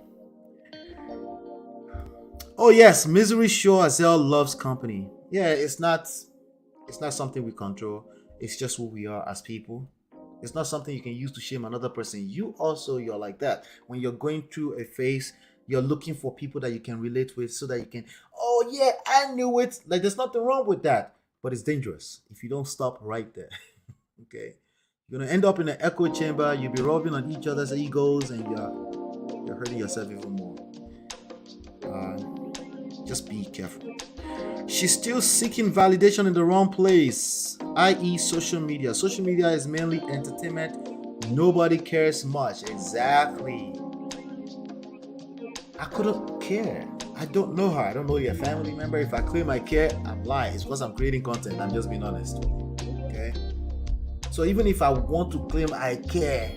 Oh yes, misery sure as hell loves company. Yeah, it's not something we control. It's just who we are as people. It's not something you can use to shame another person. You're like that. When you're going through a phase you're looking for people that you can relate with so that you can, oh yeah, I knew it. Like there's nothing wrong with that, but it's dangerous if you don't stop right there. Okay, you're gonna end up in an echo chamber. You'll be rubbing on each other's egos, and you're hurting yourself even more. Just be careful. She's still seeking validation in the wrong place, i.e., social media. Social media is mainly entertainment. Nobody cares much. Exactly. I couldn't care. I don't know her. I don't know your family member. If I claim I care, I'm lying. It's because I'm creating content. I'm just being honest. Okay? So even if I want to claim I care,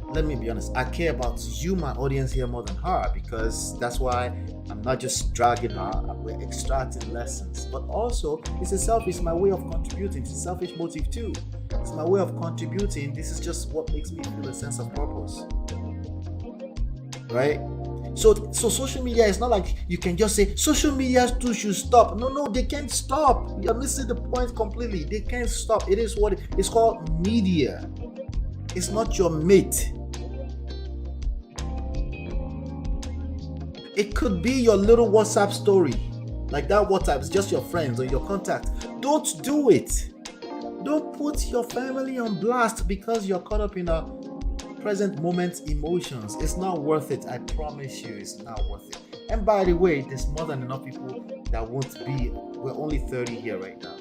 let me be honest, I care about you, my audience here, more than her, because that's why I'm not just dragging her, we're extracting lessons. But also, it's my way of contributing. It's a selfish motive too. It's my way of contributing. This is just what makes me feel a sense of purpose. Right? So social media is not like you can just say social media too should stop. No, they can't stop. You're missing the point completely. They can't stop. It is what it's called media. It's not your mate. It could be your little WhatsApp story. Like that WhatsApp is just your friends or your contact. Don't do it. Don't put your family on blast because you're caught up in a present moment emotions. It's not worth it. I promise you, it's not worth it. And by the way, there's more than enough people that won't be. We're only 30 here right now.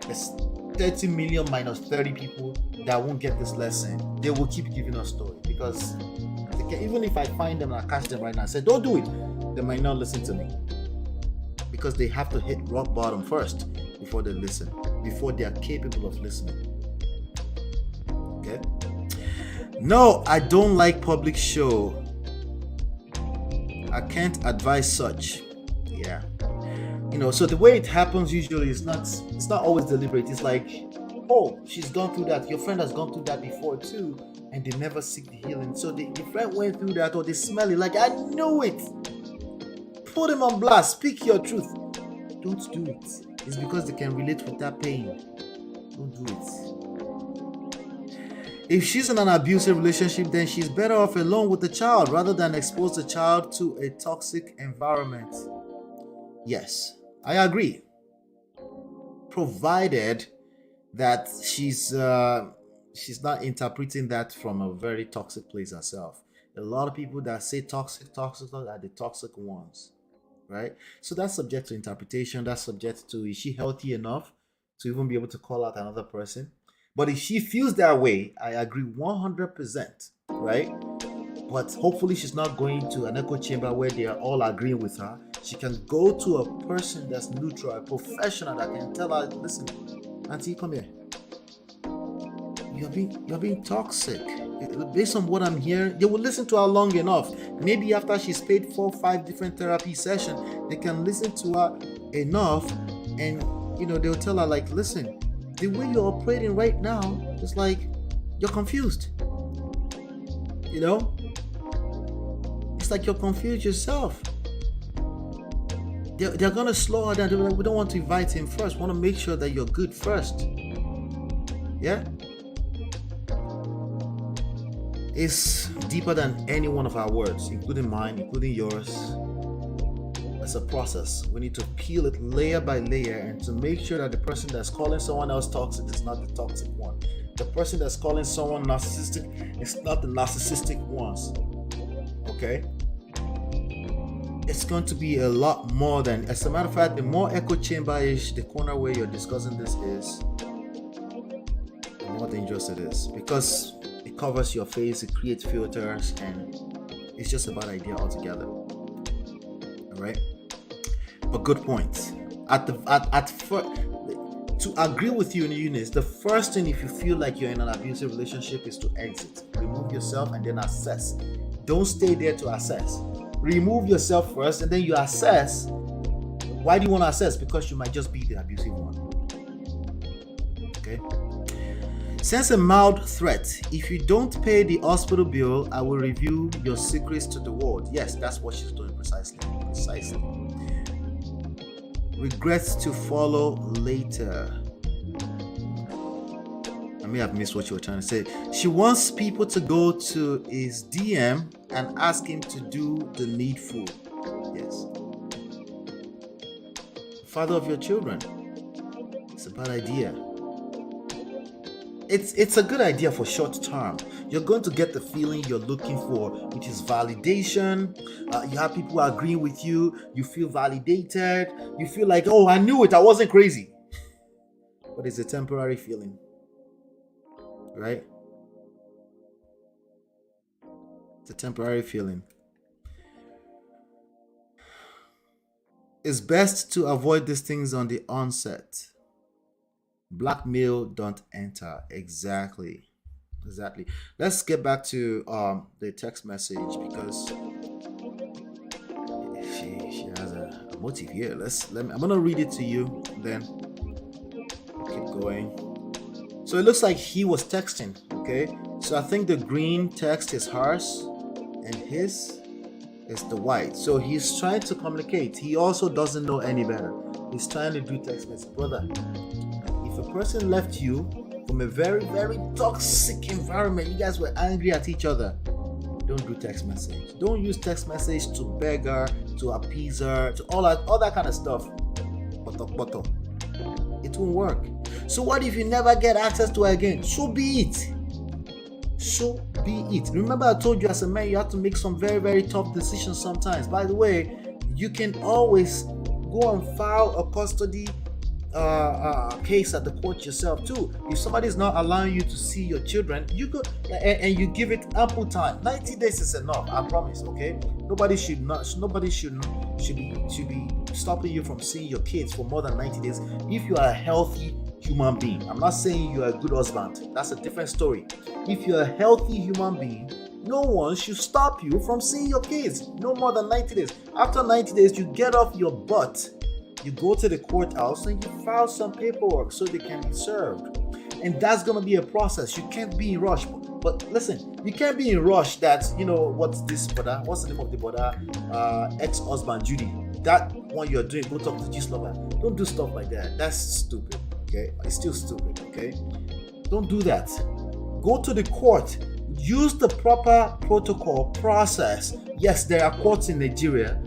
There's 30 million minus 30 people that won't get this lesson. They will keep giving us story because even if I find them and I catch them right now and say, don't do it, they might not listen to me. Because they have to hit rock bottom first before they listen, before they are capable of listening. Okay? No, I don't like public show. I can't advise such. Yeah. So the way it happens usually is it's not always deliberate. It's like, oh, she's gone through that. Your friend has gone through that before too. And they never seek the healing. So the friend went through that, or they smell it. Like, I knew it. Put him on blast. Speak your truth. Don't do it. It's because they can relate with that pain. Don't do it. If she's in an abusive relationship, then she's better off alone with the child rather than expose the child to a toxic environment. Yes, I agree. Provided that she's not interpreting that from a very toxic place herself. A lot of people that say toxic are the toxic ones, right? So that's subject to interpretation. That's subject to, is she healthy enough to even be able to call out another person? But if she feels that way, I agree 100%, right? But hopefully she's not going to an echo chamber where they are all agreeing with her. She can go to a person that's neutral, a professional that can tell her, listen, auntie, come here. You're being toxic. Based on what I'm hearing, they will listen to her long enough. Maybe after she's paid 4 or 5 different therapy sessions, they can listen to her enough, and they'll tell her like, listen, the way you're operating right now is like you're confused. It's like you're confused yourself. They're gonna slow her down. They're like, we don't want to invite him first. We want to make sure that you're good first. Yeah. It's deeper than any one of our words, including mine, including yours. It's a process. We need to peel it layer by layer and to make sure that the person that's calling someone else toxic is not the toxic one. The person that's calling someone narcissistic is not the narcissistic ones. Okay? It's going to be a lot more than, as a matter of fact, the more echo chamber-ish the corner where you're discussing this is, the more dangerous it is. Because it covers your face, it creates filters, and it's just a bad idea altogether. Alright? But good point. To agree with you, Eunice, the first thing if you feel like you're in an abusive relationship is to exit. Remove yourself and then assess. Don't stay there to assess. Remove yourself first and then you assess. Why do you want to assess? Because you might just be the abusive one. Okay? Sense a mild threat. If you don't pay the hospital bill, I will reveal your secrets to the world. Yes, that's what she's doing precisely. Regrets to follow later. may have missed what you were trying to say. She wants people to go to his DM and ask him to do the needful. Yes. Father of your children. It's a bad idea. It's a good idea for short term. You're going to get the feeling you're looking for, which is validation. You have people agreeing with you. You feel validated. You feel like, oh, I knew it. I wasn't crazy. But it's a temporary feeling. Right? It's a temporary feeling. It's best to avoid these things on the onset. Blackmail, don't enter. Exactly. Let's get back to the text message, because she has a motive here. I'm gonna read it to you, then keep going. So it looks like he was texting. Okay, so I think the green text is hers and his is the white. So he's trying to communicate. He also doesn't know any better. He's trying to do text message. Brother, if a person left you from a very, very toxic environment, you guys were angry at each other, don't do text message. Don't use text message to beg her, to appease her, to all that kind of stuff. But it won't work. So what if you never get access to her again? So be it. Remember, I told you as a man, you have to make some very, very tough decisions sometimes. By the way, you can always go and file a custody case at the court yourself too. If somebody is not allowing you to see your children, you go and you give it ample time. 90 days is enough, I promise. Okay, nobody should be stopping you from seeing your kids for more than 90 days if you are a healthy human being. I'm not saying you are a good husband, that's a different story. If you're a healthy human being, no one should stop you from seeing your kids no more than 90 days. After 90 days, you get off your butt, you go to the courthouse and you file some paperwork so they can be served. And that's going to be a process. You can't be in rush. But listen, you can't be in rush that, what's the name of the brother? Ex-husband, Judy. That one you're doing, go talk to Gislova. Don't do stuff like that. That's stupid, okay? It's still stupid, okay? Don't do that. Go to the court. Use the proper protocol process. Yes, there are courts in Nigeria.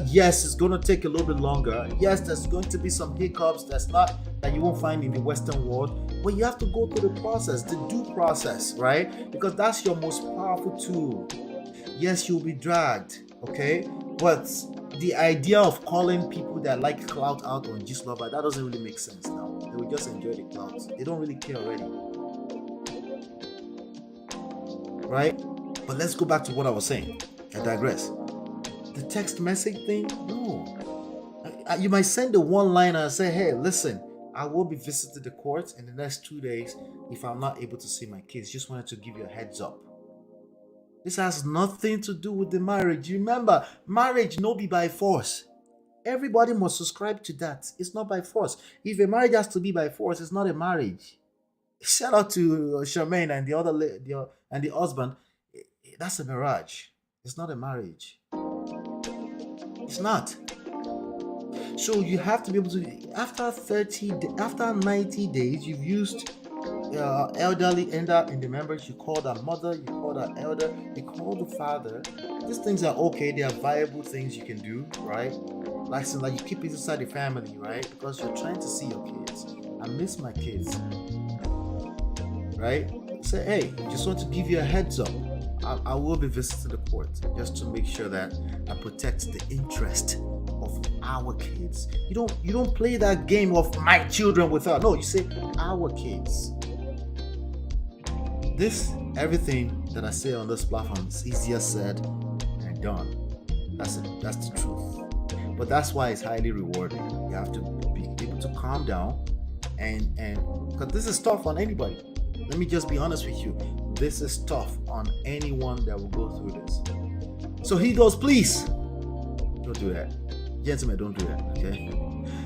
Yes, it's going to take a little bit longer. Yes, there's going to be some hiccups that you won't find in the Western world. But you have to go through the process, the due process, right? Because that's your most powerful tool. Yes, you'll be dragged, okay? But the idea of calling people that like clout out on Gislova, that doesn't really make sense now. They will just enjoy the clout. They don't really care already. Right? But let's go back to what I was saying. I digress. The text message thing? No. You might send a one-liner and say, hey, listen, I will be visiting the court in the next 2 days if I'm not able to see my kids. Just wanted to give you a heads up. This has nothing to do with the marriage. Remember, marriage no be by force. Everybody must subscribe to that. It's not by force. If a marriage has to be by force, it's not a marriage. Shout out to Charmaine and the husband. That's a mirage. It's not a marriage. It's not. So you have to be able to, after 90 days, you've used elderly in the members, you call that mother, you call that elder, you call the father. These things are okay. They are viable things you can do, right? Like you keep it inside the family, right? Because you're trying to see your kids. I miss my kids, right? Say, hey, just want to give you a heads up. I will be visiting the court just to make sure that I protect the interest of our kids. You don't play that game of my children with her. No, you say our kids. Everything that I say on this platform is easier said than done. That's it. That's the truth. But that's why it's highly rewarding. You have to be able to calm down and because this is tough on anybody. Let me just be honest with you. This is tough on anyone that will go through this. So he goes, please, don't do that. Gentlemen, don't do that, okay?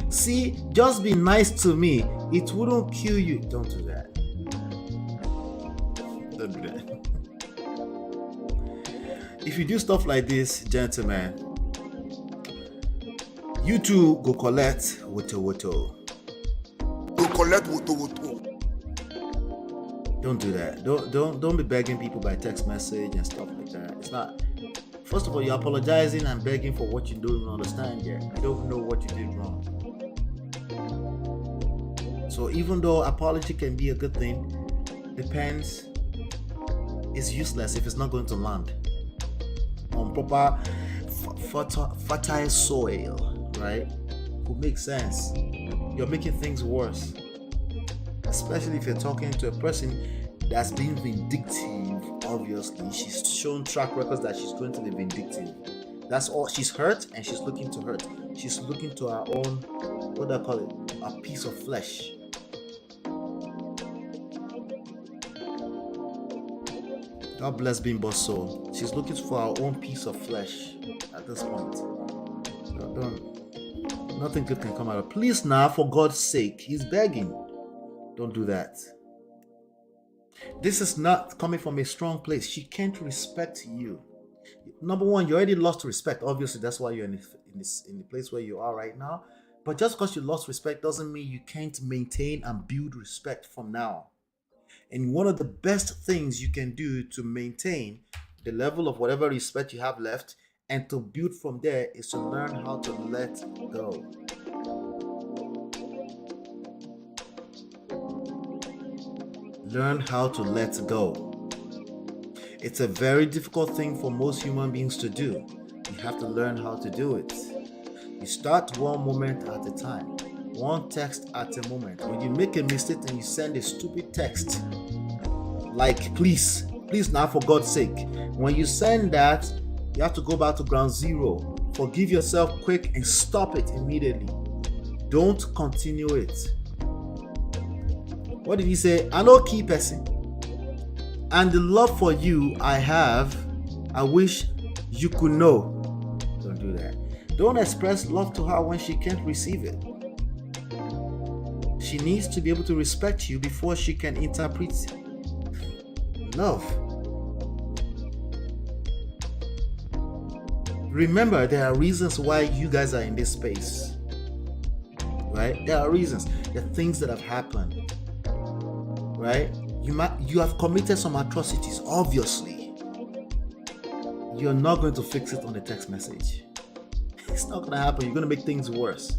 See, just be nice to me. It wouldn't kill you. Don't do that. Don't do that. If you do stuff like this, gentlemen, you too go collect woto. Go collect woto. Don't do that. Don't be begging people by text message and stuff like that. It's not. First of all, you're apologizing and begging for what you don't even understand yet. You don't know what you did wrong. So even though apology can be a good thing, depends. It's useless if it's not going to land on proper fertile soil, right? Would make sense. You're making things worse, especially if you're talking to a person that's been vindictive. Obviously, she's shown track records that she's going to be vindictive. That's all. She's hurt and she's looking to hurt. She's looking to her own, what do I call it, a piece of flesh. God bless Bimbo's soul. She's looking for her own piece of flesh at this point. Nothing good can come out of it. Please now, for God's sake, he's begging. Don't do that. This is not coming from a strong place. She can't respect you. Number one, you already lost respect. Obviously, that's why you're in the place where you are right now. But just because you lost respect doesn't mean you can't maintain and build respect from now. And one of the best things you can do to maintain the level of whatever respect you have left and to build from there is to learn how to let go. Learn how to let go. It's a very difficult thing for most human beings to do. You have to learn how to do it. You start one moment at a time, one text at a moment. When you make a mistake and you send a stupid text, like please now, for God's sake, when you send that, you have to go back to ground zero. Forgive yourself quick and stop it immediately. Don't continue it. What did he say? I know key person. And the love for you I have, I wish you could know. Don't do that. Don't express love to her when she can't receive it. She needs to be able to respect you before she can interpret love. Remember, there are reasons why you guys are in this space. Right? There are reasons. There are things that have happened. Right? You have committed some atrocities, obviously. You're not going to fix it on a text message. It's not going to happen. You're going to make things worse.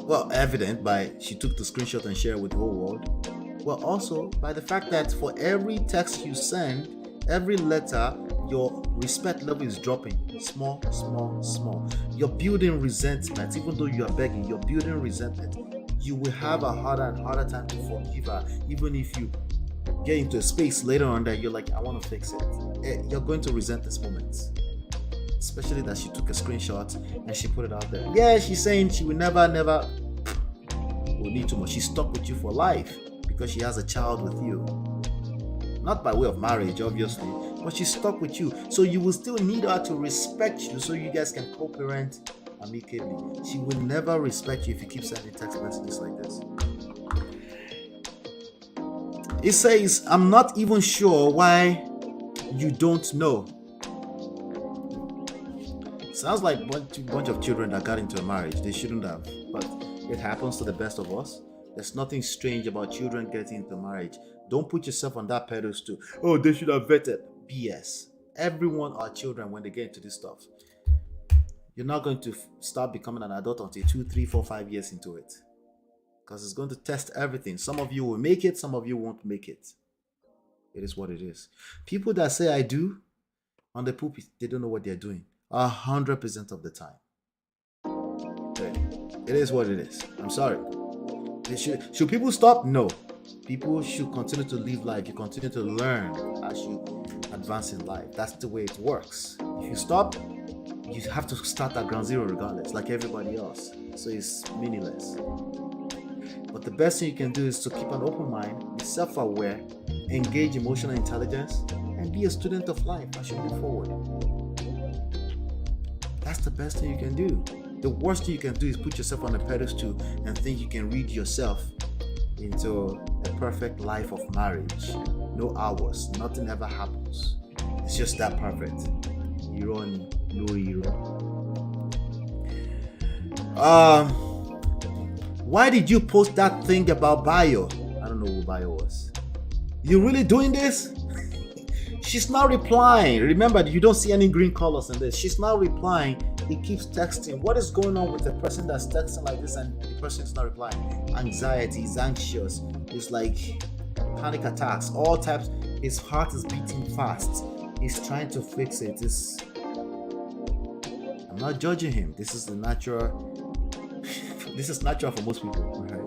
Well, evident by she took the screenshot and shared with the whole world. Well, also by the fact that for every text you send, every letter, your respect level is dropping. Small. You're building resentment. Even though you are begging, you're building resentment. You will have a harder and harder time to forgive her, even if you get into a space later on that you're like, I want to fix it. You're going to resent this moment. Especially that she took a screenshot and she put it out there. Yeah, she's saying she will never will need too much. She's stuck with you for life because she has a child with you. Not by way of marriage, obviously, but she's stuck with you. So you will still need her to respect you so you guys can co-parent amicably. She will never respect you if you keep sending text messages like this. It says, I'm not even sure why you don't know. Sounds like a bunch of children that got into a marriage. They shouldn't have, but it happens to the best of us. There's nothing strange about children getting into marriage. Don't put yourself on that pedestal. Oh, they should have vetted. BS. Everyone are children when they get into this stuff. You're not going to start becoming an adult until 2, 3, 4, 5 years into it. Because it's going to test everything. Some of you will make it, some of you won't make it. It is what it is. People that say I do on the pulpit, they don't know what they're doing. 100% of the time. Okay. It is what it is. I'm sorry. Should people stop? No. People should continue to live life. You continue to learn as you advance in life. That's the way it works. If you stop, you have to start at ground zero regardless, like everybody else. So it's meaningless. But the best thing you can do is to keep an open mind, be self-aware, engage emotional intelligence, and be a student of life as you move forward. That's the best thing you can do. The worst thing you can do is put yourself on a pedestal and think you can read yourself into a perfect life of marriage. No hours, nothing ever happens. It's just that perfect. Irony, no hero. Why did you post that thing about Bio? I don't know who Bio was. You really doing this? She's not replying. Remember, you don't see any green colors in this. She's not replying. He keeps texting. What is going on with the person that's texting like this and the person is not replying? Anxiety, he's anxious. It's like panic attacks, all types. His heart is beating fast. He's trying to fix it. I'm not judging him. This is the natural. This is natural for most people, right?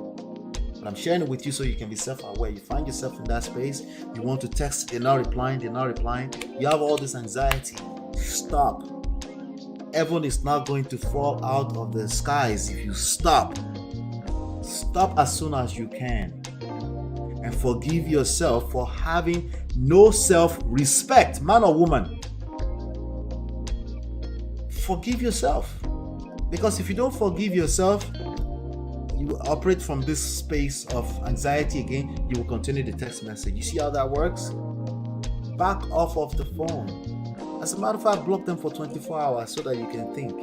But I'm sharing it with you so you can be self-aware. You find yourself in that space. You want to text, they're not replying. You have all this anxiety. Stop. Heaven is not going to fall out of the skies if you stop. Stop as soon as you can. And forgive yourself for having no self-respect, man or woman. Forgive yourself. Because if you don't forgive yourself, you will operate from this space of anxiety again. You will continue the text message. You see how that works? Back off of the phone. As a matter of fact, block them for 24 hours so that you can think.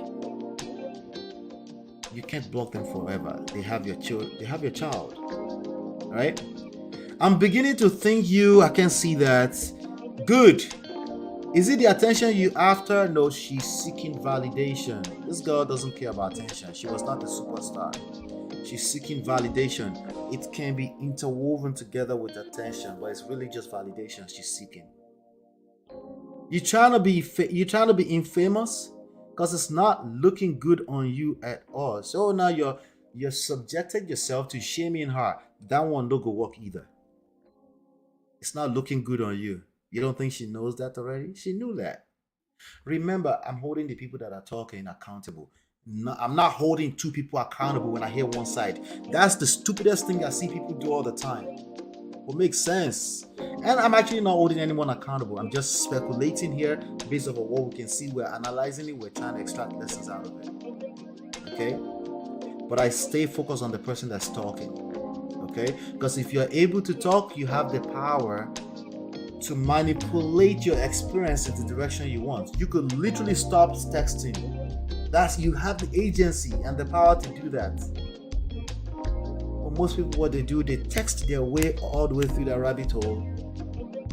You can't block them forever. They have your child. All right? I'm beginning to think I can see that. Good. Is it the attention you after? No, she's seeking validation. This girl doesn't care about attention. She was not a superstar. She's seeking validation. It can be interwoven together with attention, but it's really just validation she's seeking. You're trying to be infamous because it's not looking good on you at all. So now you're subjected yourself to shaming her. That one don't go work either. It's not looking good on you. You don't think she knows that already? She knew that. Remember, I'm holding the people that are talking accountable. No, I'm not holding two people accountable when I hear one side. That's the stupidest thing I see people do all the time. What makes sense? And I'm actually not holding anyone accountable. I'm just speculating here based on what we can see. We're analyzing it. We're trying to extract lessons out of it. Okay? But I stay focused on the person that's talking. Okay? Because if you're able to talk, you have the power to manipulate your experience in the direction you want. You could literally stop texting. You have the agency and the power to do that. But most people, what they do, they text their way all the way through that rabbit hole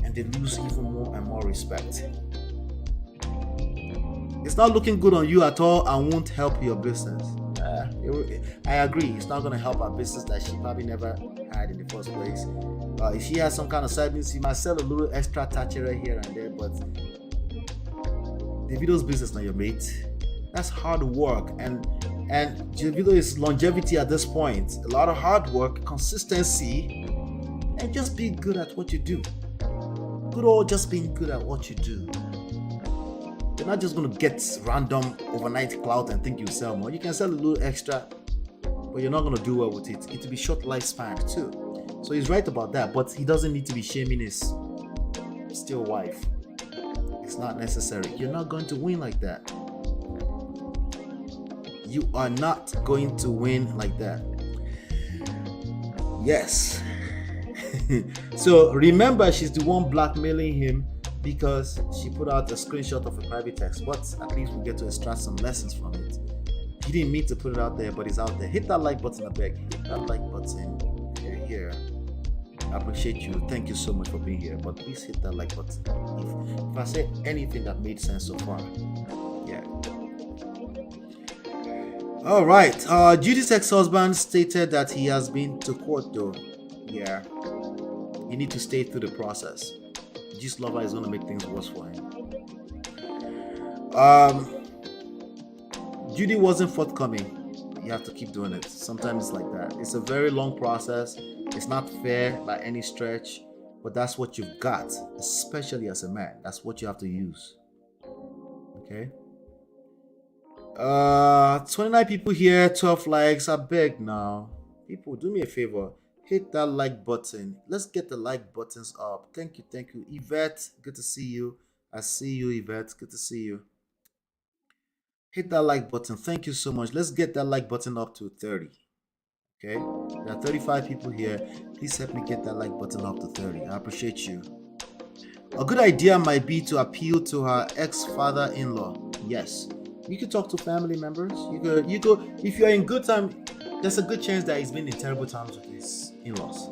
and they lose even more and more respect. It's not looking good on you at all and won't help your business. I agree, it's not going to help our business that she probably never had in the first place. If she has some kind of side business, she might sell a little extra touch right here and there, but Davido's business now, your mate. That's hard work, and Davido is longevity at this point. A lot of hard work, consistency, and just being good at what you do. Good old just being good at what you do. You're not just going to get random overnight clout and think you sell more. You can sell a little extra, but you're not going to do well with it. It will be short lifespan too. So he's right about that, but he doesn't need to be shaming his still wife. It's not necessary. You're not going to win like that. You are not going to win like that. Yes. So remember, she's the one blackmailing him because she put out a screenshot of a private text. But at least we get to extract some lessons from it. He didn't mean to put it out there, but it's out there. Hit that like button, I beg. Hit that like button. Here. I appreciate you. Thank you so much for being here. But please hit that like button. If I said anything that made sense so far. Yeah. All right. Judy's ex-husband stated that he has been to court though. Yeah. You need to stay through the process. Judy's lover is going to make things worse for him. Judy wasn't forthcoming. You have to keep doing it. Sometimes it's like that. It's a very long process. It's not fair by any stretch, but that's what you've got, especially as a man. That's what you have to use. Okay. 29 people here, 12 likes. I beg now. People, do me a favor. Hit that like button. Let's get the like buttons up. Thank you. Yvette, good to see you. I see you, Yvette. Good to see you. Hit that like button. Thank you so much. Let's get that like button up to 30. Okay, there are 35 people here. Please help me get that like button up to 30. I appreciate you. A good idea might be to appeal to her ex-father-in-law. Yes, you could talk to family members. You could. If you're in good time, there's a good chance that he's been in terrible times with his in-laws.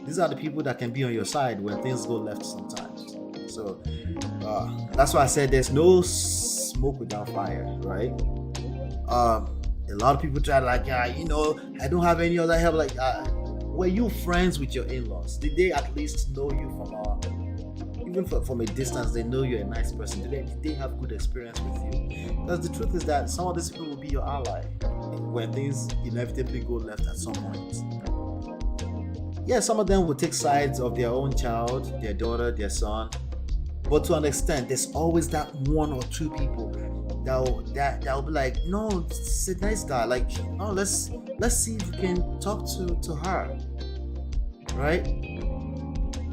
These are the people that can be on your side when things go left sometimes. So that's why I said there's no smoke without fire, right? A lot of people try like, I don't have any other help. Like, were you friends with your in-laws? Did they at least know you from a distance? They know you're a nice person. Did they have good experience with you? Because the truth is that some of these people will be your ally when things inevitably go left at some point. Yeah, some of them will take sides of their own child, their daughter, their son. But to an extent, there's always that one or two people that will be like, no, this is a nice guy. Like, no, let's see if we can talk to her, right?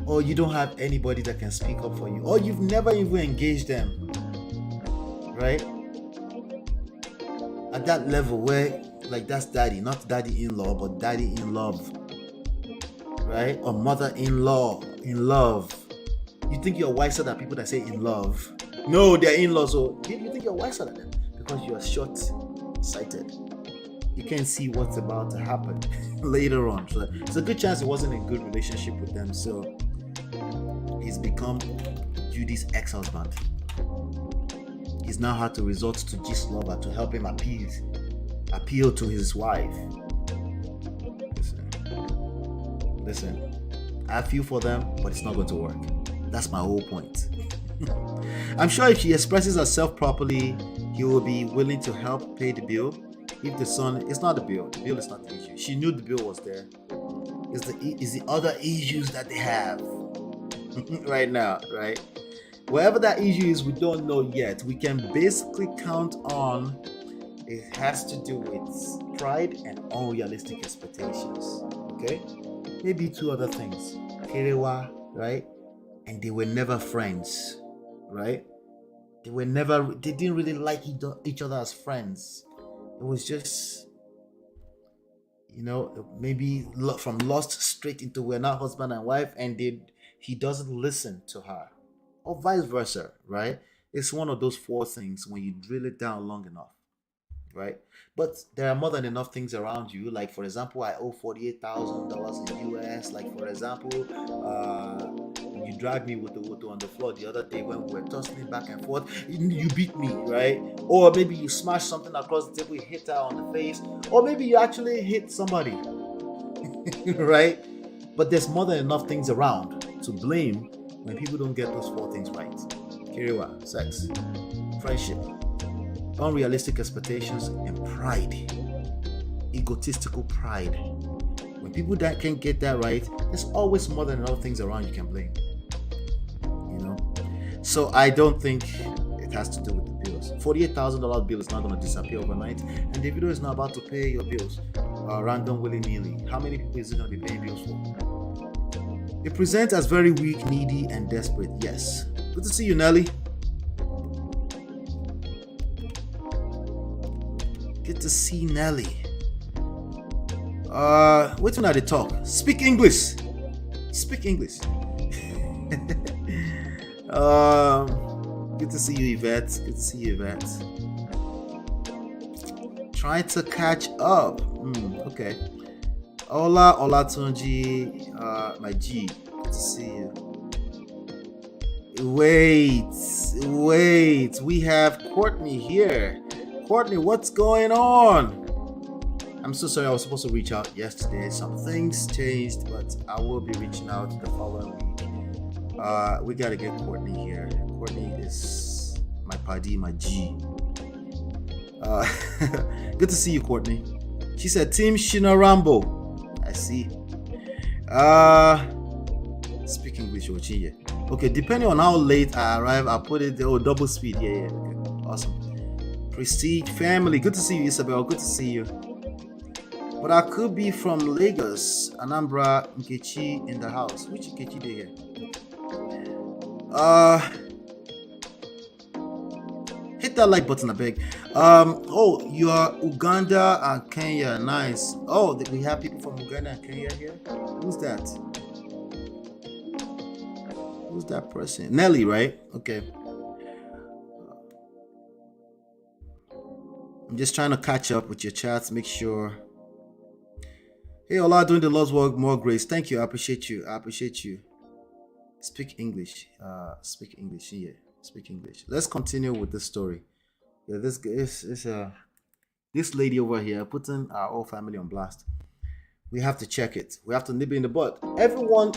Or you don't have anybody that can speak up for you, or you've never even engaged them, right? At that level where, like, that's daddy, not daddy-in-law, but daddy-in-love, right? Or mother-in-law in love. You think you're wiser than people that say in love? No, they're in-laws. So you think you're wiser than them because you are short-sighted. You can't see what's about to happen later on. So it's a good chance he wasn't in a good relationship with them. So he's become Judy's ex-husband. He's now had to resort to G's lover to help him appeal to his wife. Listen, I feel for them, but it's not going to work. That's my whole point. I'm sure if she expresses herself properly, he will be willing to help pay the bill. If the son, it's not the bill is not the issue. She knew the bill was there. It's the other issues that they have right now, right? Wherever that issue is, we don't know yet. We can basically count on it has to do with pride and unrealistic expectations. Okay? Maybe two other things. Kerewa, right? And they were never friends, right? They didn't really like each other as friends. It was just, maybe from lost straight into we're not husband and wife, and he doesn't listen to her, or vice versa, right? It's one of those four things when you drill it down long enough, right? But there are more than enough things around you. Like, for example, I owe $48,000 in US. Like, for example, you dragged me with the woto on the floor the other day when we were tussling back and forth. You beat me, right? Or maybe you smashed something across the table, you hit her on the face, or maybe you actually hit somebody, right? But there's more than enough things around to blame when people don't get those four things right. Kiriwa, sex, friendship, unrealistic expectations, and pride. Egotistical pride. When people that can't get that right, there's always more than enough things around you can blame. So I don't think it has to do with the bills. $48,000 bill is not going to disappear overnight, and Davido is not about to pay your bills random willy-nilly. How many people is he going to be paying bills for? They present as very weak, needy, and desperate. Yes. Good to see you, Nelly. Good to see Nelly. Wait till now they talk. Speak English. Speak English. Good to see you, Yvette. Good to see you, Yvette. Trying to catch up. Okay. Ola Tunji, my G. Good to see you. Wait. We have Courtney here. Courtney, what's going on? I'm so sorry, I was supposed to reach out yesterday. Some things changed, but I will be reaching out the following week. We gotta get Courtney here. Courtney is my paddy, my G. Good to see you, Courtney. She said, Team SINA Rambo. I see. Speak English, Ochiye. Okay, depending on how late I arrive, I'll put it there. Oh, double speed. Yeah. Okay. Awesome. Prestige family. Good to see you, Isabel. Good to see you. But I could be from Lagos, Anambra, Nkechi in the house. Which Nkechi they here? Hit that like button, I beg. Oh, you are Uganda and Kenya. Nice. Oh, we have people from Uganda and Kenya here. Who's that? Who's that person? Nelly, right? Okay. I'm just trying to catch up with your chats, make sure. Hey, Ola, doing the Lord's work, more grace. Thank you. I appreciate you. Speak English. Speak English. Yeah, speak English. Let's continue with this story. Yeah, this lady over here putting our whole family on blast. We have to check it. We have to nip it in the bud. Everyone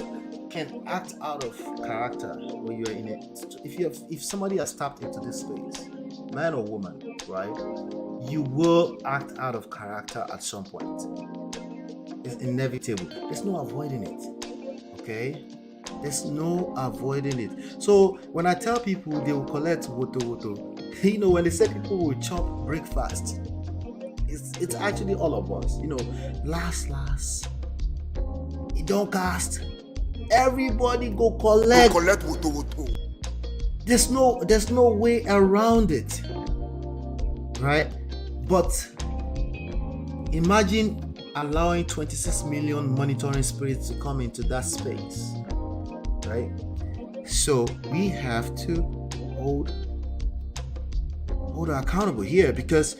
can act out of character when you're in it. If somebody has tapped into this space, man or woman, right? You will act out of character at some point. It's inevitable. There's no avoiding it. Okay? There's no avoiding it. So when I tell people they will collect woto, when they say people will chop breakfast, it's actually all of us. Last. It don't cast. Everybody go collect. Collect woto. There's no way around it. Right? But imagine allowing 26 million monitoring spirits to come into that space, right? So we have to hold her accountable here, because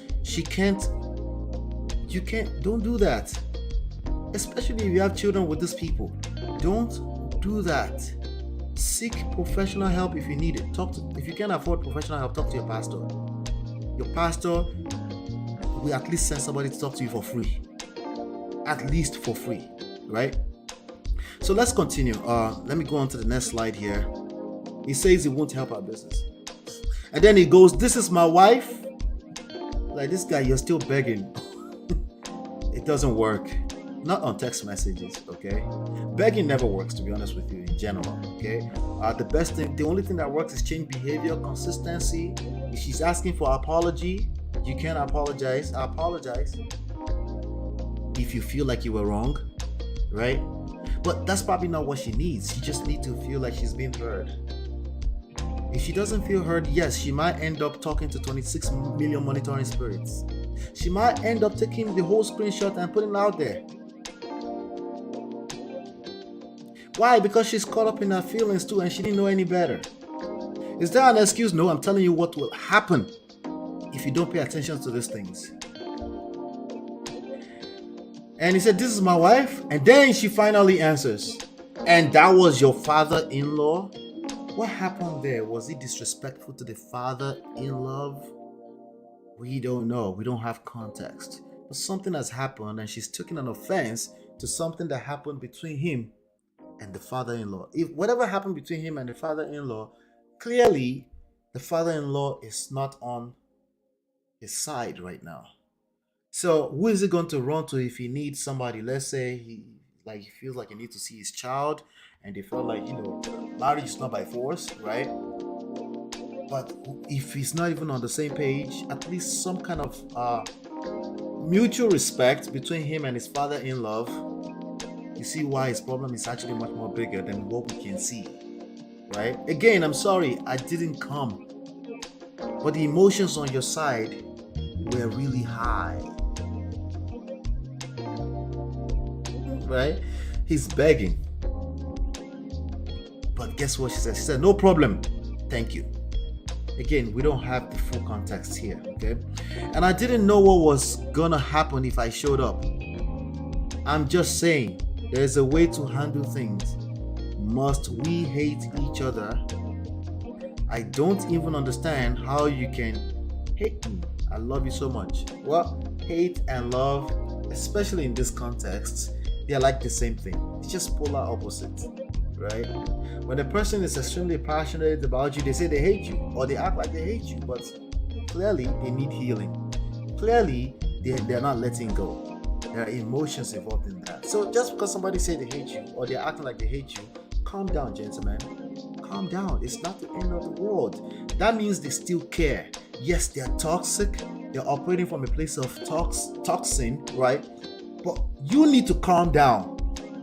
don't do that. Especially if you have children with these people. Don't do that. Seek professional help if you need it. If you can't afford professional help, talk to your pastor. Your pastor will at least send somebody to talk to you for free. At least for free, right? So let's continue. Let me go on to the next slide here. He says he won't help our business. And then he goes, "This is my wife." Like, this guy, you're still begging. It doesn't work. Not on text messages, okay? Begging never works, to be honest with you, in general, okay? The only thing that works is change behavior, consistency. If she's asking for apology, you can apologize. Apologize if you feel like you were wrong, right? But that's probably not what she needs. She just needs to feel like she's being heard. If she doesn't feel heard, yes, she might end up talking to 26 million monitoring spirits. She might end up taking the whole screenshot and putting it out there. Why? Because she's caught up in her feelings too, and she didn't know any better. Is there an excuse? No, I'm telling you what will happen if you don't pay attention to these things. And he said, "This is my wife." And then she finally answers, "And that was your father-in-law?" What happened there? Was he disrespectful to the father-in-law? We don't know. We don't have context. But something has happened, and she's taking an offense to something that happened between him and the father-in-law. If whatever happened between him and the father-in-law, clearly the father-in-law is not on his side right now. So who is he going to run to if he needs somebody? Let's say he feels like he needs to see his child, and they felt like, marriage is not by force, right? But if he's not even on the same page, at least some kind of mutual respect between him and his father-in-law, you see why his problem is actually much more bigger than what we can see, right? Again, I'm sorry, I didn't come, but the emotions on your side were really high, right? He's begging, but guess what she said? She said, "No problem, thank you." Again, we don't have the full context here, okay? And I didn't know what was gonna happen if I showed up. I'm just saying, there's a way to handle things. Must we hate each other? I don't even understand how you can hate me. I love you so much. Well, hate and love, especially in this context, they're like the same thing. It's just polar opposites, right? When a person is extremely passionate about you, they say they hate you, or they act like they hate you, but clearly they need healing. Clearly they're not letting go. There are emotions involved in that. So just because somebody say they hate you, or they're acting like they hate you, calm down, gentlemen. Calm down. It's not the end of the world. That means they still care. Yes, they're toxic. They're operating from a place of toxin, right? But you need to calm down.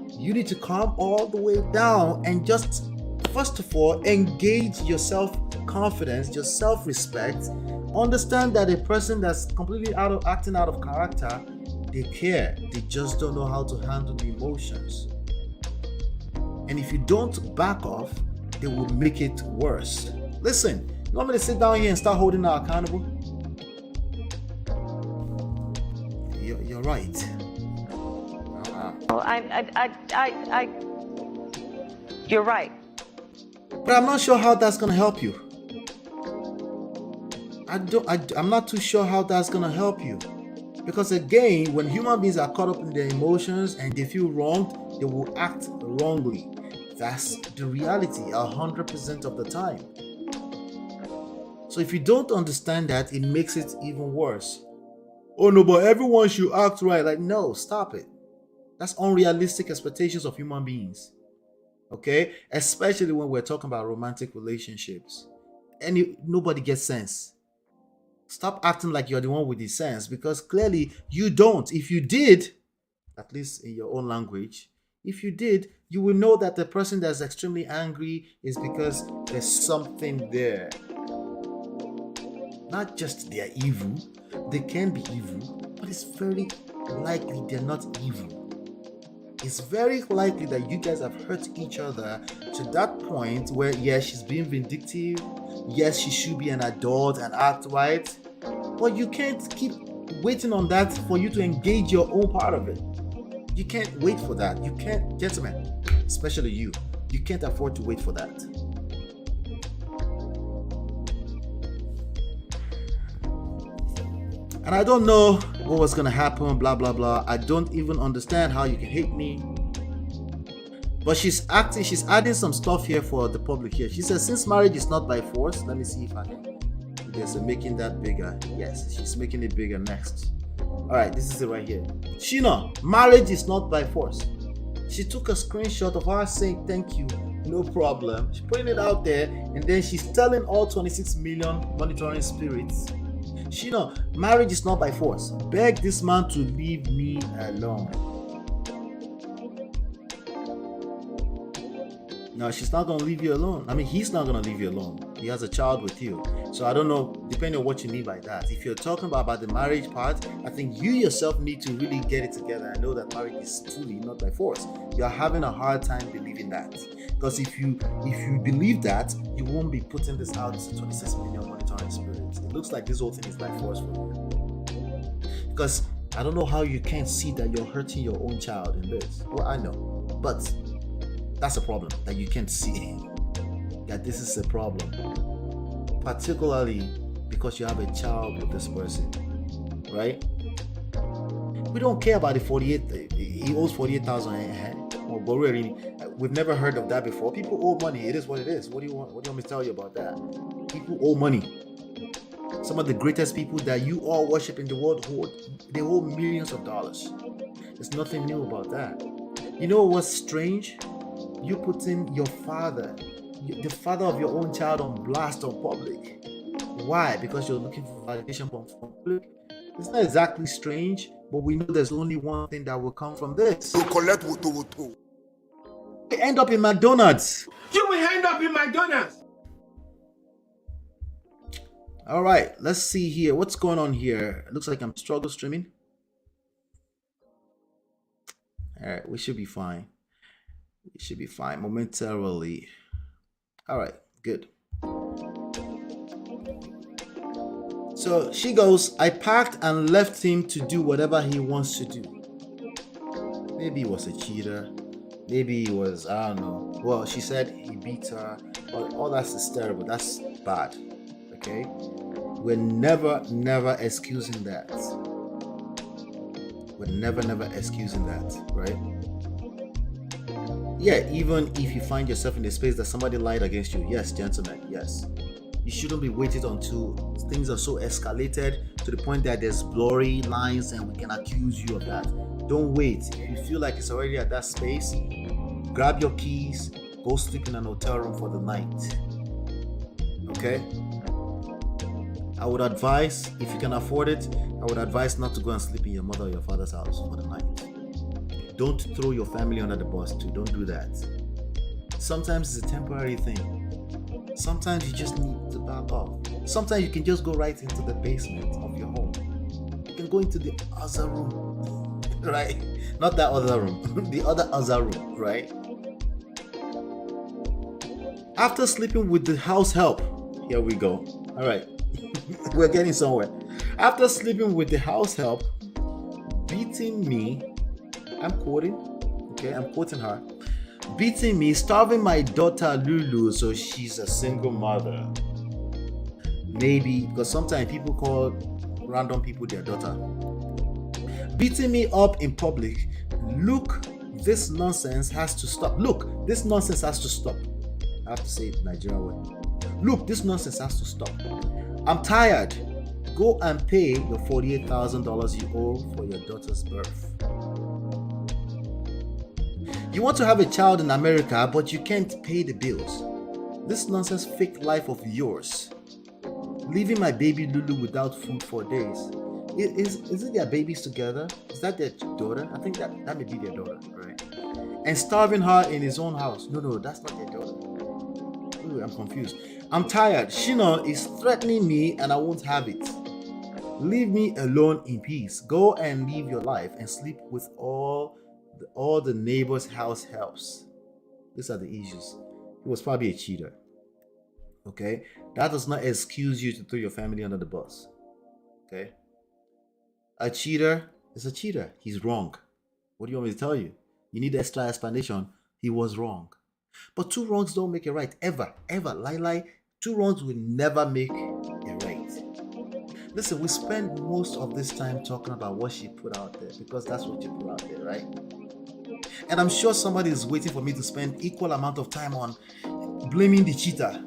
You need to calm all the way down and just, first of all, engage your self-confidence, your self-respect. Understand that a person that's completely acting out of character, they care. They just don't know how to handle the emotions. And if you don't back off, they will make it worse. Listen, you want me to sit down here and start holding her accountable? You're right. You're right. But I'm not sure how that's gonna help you. I'm not too sure how that's gonna help you. Because again, when human beings are caught up in their emotions and they feel wronged, they will act wrongly. That's the reality 100% of the time. So if you don't understand that, it makes it even worse. Oh no, but everyone should act right. Like, no, stop it. That's unrealistic expectations of human beings. Okay? Especially when we're talking about romantic relationships. Nobody gets sense. Stop acting like you're the one with the sense, because clearly you don't. If you did, at least in your own language, if you did, you will know that the person that's extremely angry is because there's something there. Not just they're evil. They can be evil, but it's very likely they're not evil. It's very likely that you guys have hurt each other to that point where, yes, she's being vindictive. Yes, she should be an adult and act right. But you can't keep waiting on that for you to engage your own part of it. You can't wait for that. You can't, gentlemen, especially you can't afford to wait for that. And I don't know what was gonna happen, blah blah blah. I don't even understand how you can hate me. But she's adding some stuff here for the public here. She says, since marriage is not by force, let me see if I can. There's making that bigger. Yes, she's making it bigger next. Alright, this is it right here. SINA, marriage is not by force. She took a screenshot of her saying thank you, no problem. She's putting it out there, and then she's telling all 26 million monitoring spirits, SINA, marriage is not by force. Beg this man to leave me alone. No, she's not going to leave you alone. I mean, he's not going to leave you alone. He has a child with you. So I don't know, depending on what you mean by that. If you're talking about the marriage part, I think you yourself need to really get it together and know that marriage is truly not by force. You're having a hard time believing that. Because if you believe that, you won't be putting this out to 26 million monitoring spirits. It looks like this whole thing is by force for you. Because I don't know how you can't see that you're hurting your own child in this. Well, I know. But that's a problem that you can't see. That this is a problem. Particularly because you have a child with this person. Right? We don't care about the 48. He owes 48,000. We've never heard of that before. People owe money. It is what it is. What do you want me to tell you about that? People owe money. Some of the greatest people that you all worship in the world they owe millions of dollars. There's nothing new about that. You know what's strange? You putting your father, the father of your own child, on blast on public. Why? Because you're looking for validation from public. It's not exactly strange, but we know there's only one thing that will come from this. You end up in McDonald's. You will end up in McDonald's. All right, let's see here. What's going on here? It looks like I'm struggle streaming. All right, we should be fine. We should be fine momentarily. All right, good. So she goes, I packed and left him to do whatever he wants to do. Maybe he was a cheater. Maybe he was, I don't know. Well, she said he beat her. But all that's is terrible. That's bad. Okay? We're never excusing that. We're never excusing that, right? Yeah, even if you find yourself in a space that somebody lied against you, yes, gentlemen, yes. You shouldn't be waiting until things are so escalated to the point that there's blurry lines and we can accuse you of that. Don't wait. If you feel like it's already at that space, grab your keys, go sleep in an hotel room for the night. Okay? I would advise, if you can afford it, I would advise not to go and sleep in your mother or your father's house for the night. Don't throw your family under the bus too. Don't do that. Sometimes it's a temporary thing. Sometimes you just need to back off. Sometimes you can just go right into the basement of your home. You can go into the other room, right? Not that other room, the other room, right? After sleeping with the house help, here we go. All right, we're getting somewhere. After sleeping with the house help, beating me, I'm quoting. Okay, I'm quoting her. Beating me, starving my daughter Lulu, so she's a single mother. Maybe because sometimes people call random people their daughter. Beating me up in public. Look, this nonsense has to stop. Look, this nonsense has to stop. I have to say it Nigerian way. Look, this nonsense has to stop. I'm tired. Go and pay the $48,000 you owe for your daughter's birth. You want to have a child in America, but you can't pay the bills. This nonsense fake life of yours. Leaving my baby Lulu without food for days. Is it their babies together? Is that their daughter? I think that may be their daughter, right? And starving her in his own house. No, that's not their daughter. Ooh, I'm confused. I'm tired. Shina is threatening me and I won't have it. Leave me alone in peace. Go and live your life and sleep with all the neighbors' house helps. These are the issues. He was probably a cheater. Okay? That does not excuse you to throw your family under the bus. Okay? A cheater is a cheater. He's wrong. What do you want me to tell you? You need extra explanation. He was wrong. But two wrongs don't make it right. Ever. Lie. Two wrongs will never make it right. Listen, we spend most of this time talking about what she put out there because that's what you put out there, right? And I'm sure somebody is waiting for me to spend equal amount of time on blaming the cheater.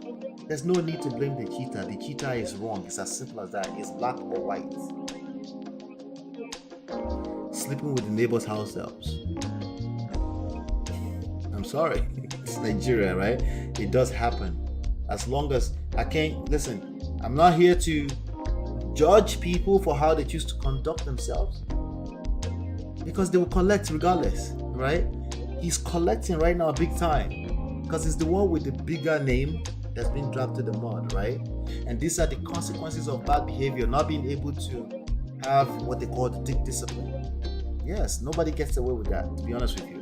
There's no need to blame the cheater. The cheater is wrong. It's as simple as that. It's black or white. Sleeping with the neighbor's house helps. I'm sorry. It's Nigeria, right? It does happen. As long as I can't listen, I'm not here to judge people for how they choose to conduct themselves. Because they will collect regardless, right? He's collecting right now big time. Because he's the one with the bigger name that's been dragged to the mud, right? And these are the consequences of bad behavior, not being able to have what they call the discipline. Yes, nobody gets away with that, to be honest with you.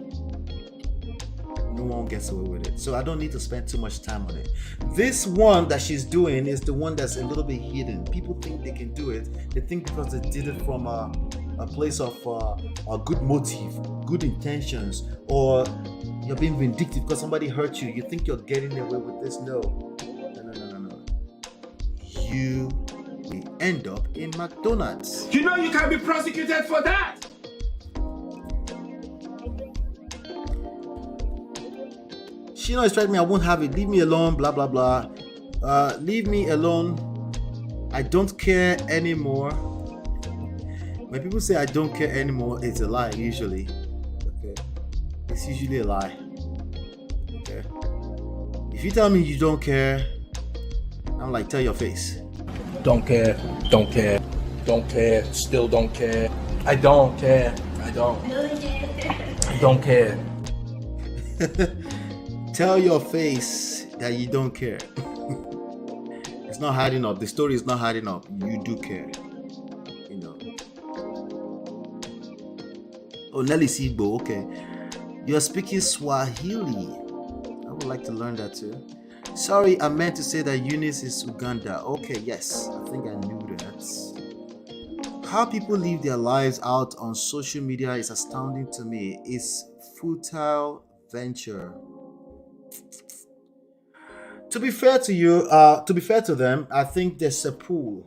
No one gets away with it. So I don't need to spend too much time on it. This one that she's doing is the one that's a little bit hidden. People think they can do it. They think because they did it from a place of a good motive, good intentions, or you're being vindictive because somebody hurt you. You think you're getting away with this. No. You will end up in McDonald's. You know you can be prosecuted for that. Shina is threatening me, I won't have it. Leave me alone, blah, blah, blah. Leave me alone. I don't care anymore. When people say I don't care anymore, it's a lie usually. Okay. It's usually a lie. Okay. If you tell me you don't care, I'm like, tell your face. Don't care, still don't care. I don't care. I don't care. Tell your face that you don't care. It's not hiding up. The story is not hiding up. You do care. You know. Oh, Nelly Sigbo, okay. You're speaking Swahili. I would like to learn that too. Sorry, I meant to say that Eunice is Uganda. Okay, yes. I think I knew that. How people live their lives out on social media is astounding to me. It's futile venture. To be fair to you, to be fair to them, I think there's a pool,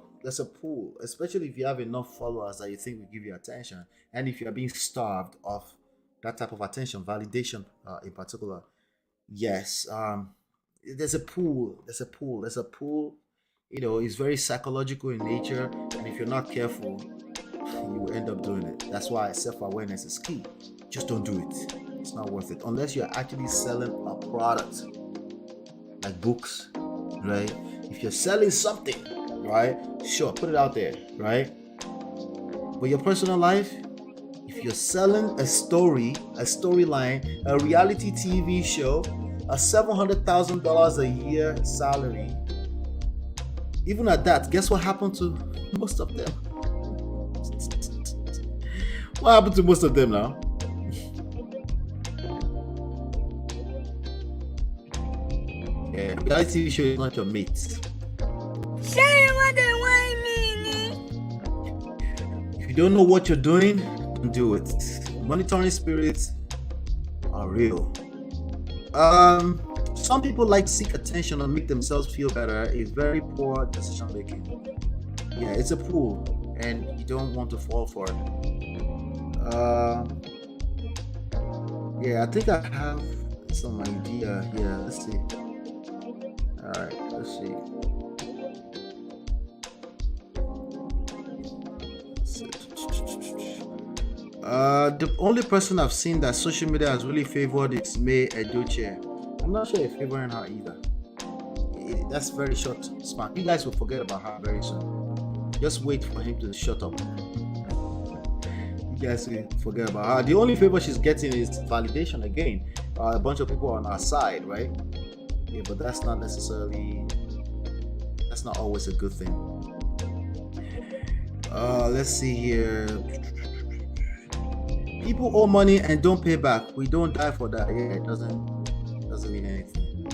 especially if you have enough followers that you think will give you attention, and if you are being starved of that type of attention, validation in particular. Yes, there's a pool. You know, it's very psychological in nature, and if you're not careful, you will end up doing it. That's why self-awareness is key. Just don't do it. It's not worth it unless you're actually selling a product. Like books, right? If you're selling something, right? Sure, put it out there, right? But your personal life, if you're selling a storyline, a reality TV show, a $700,000 a year salary, even at that, guess what happened to most of them? What happened to most of them now? Yeah, reality TV show is not your mate. If you don't know what you're doing, don't do it. monitoring spirits are real. Some people like to seek attention and make themselves feel better. It's very poor decision making. Yeah, it's a pool, and you don't want to fall for it. Yeah, I think I have some idea here. Let's see. All right, let's see. The only person I've seen that social media has really favored is May Edochie. I'm not sure if favoring her either. That's very short span. You guys will forget about her very soon. Just wait for him to shut up. You guys will forget about her. The only favor she's getting is validation again. A bunch of people on our side, right? Yeah, but that's not always a good thing. Let's see here. People owe money and don't pay back. We don't die for that. Yeah, it doesn't mean anything.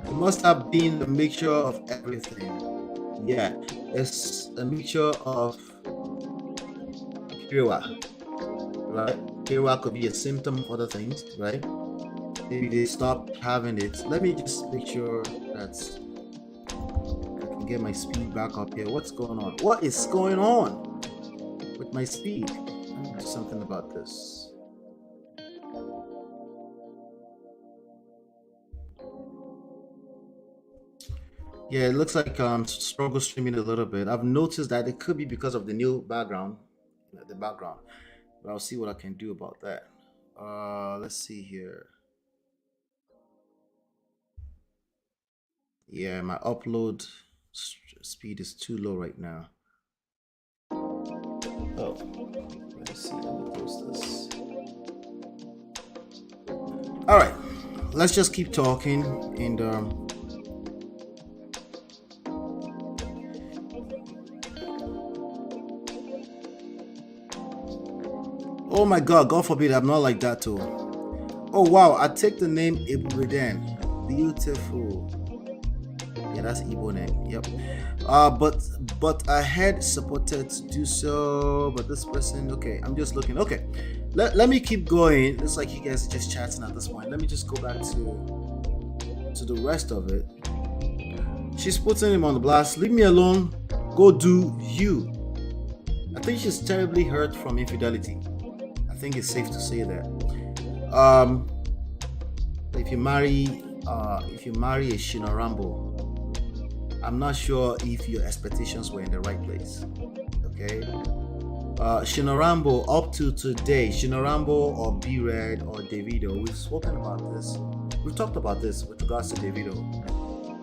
It must have been a mixture of everything. Yeah, it's a mixture of Kiriwa, right? Kiriwa could be a symptom of other things, right? Maybe they stopped having it. Let me just make sure that I can get my speed back up here. What's going on? What is going on with my speed? Do something about this. Yeah, it looks like struggle streaming a little bit. I've noticed that it could be because of the new background, but I'll see what I can do about that. Let's see here. Yeah, my upload speed is too low right now. Oh, let's see. Let me close this. All right, let's just keep talking and oh my God forbid I'm not like that too. Oh wow, I take the name Ibuden. Beautiful. Yeah, that's Igbo name. Yep. But I had supported to do so, but this person, okay, I'm just looking. Okay, let me keep going. Looks like you guys are just chatting at this point. Let me just go back to the rest of it. She's putting him on the blast. Leave me alone. Go do you. I think she's terribly hurt from infidelity. I think it's safe to say that. If you marry a SINA Rambo, I'm not sure if your expectations were in the right place. Okay. SINA Rambo up to today, SINA Rambo or B-Red or Davido, we've spoken about this. We've talked about this with regards to Davido.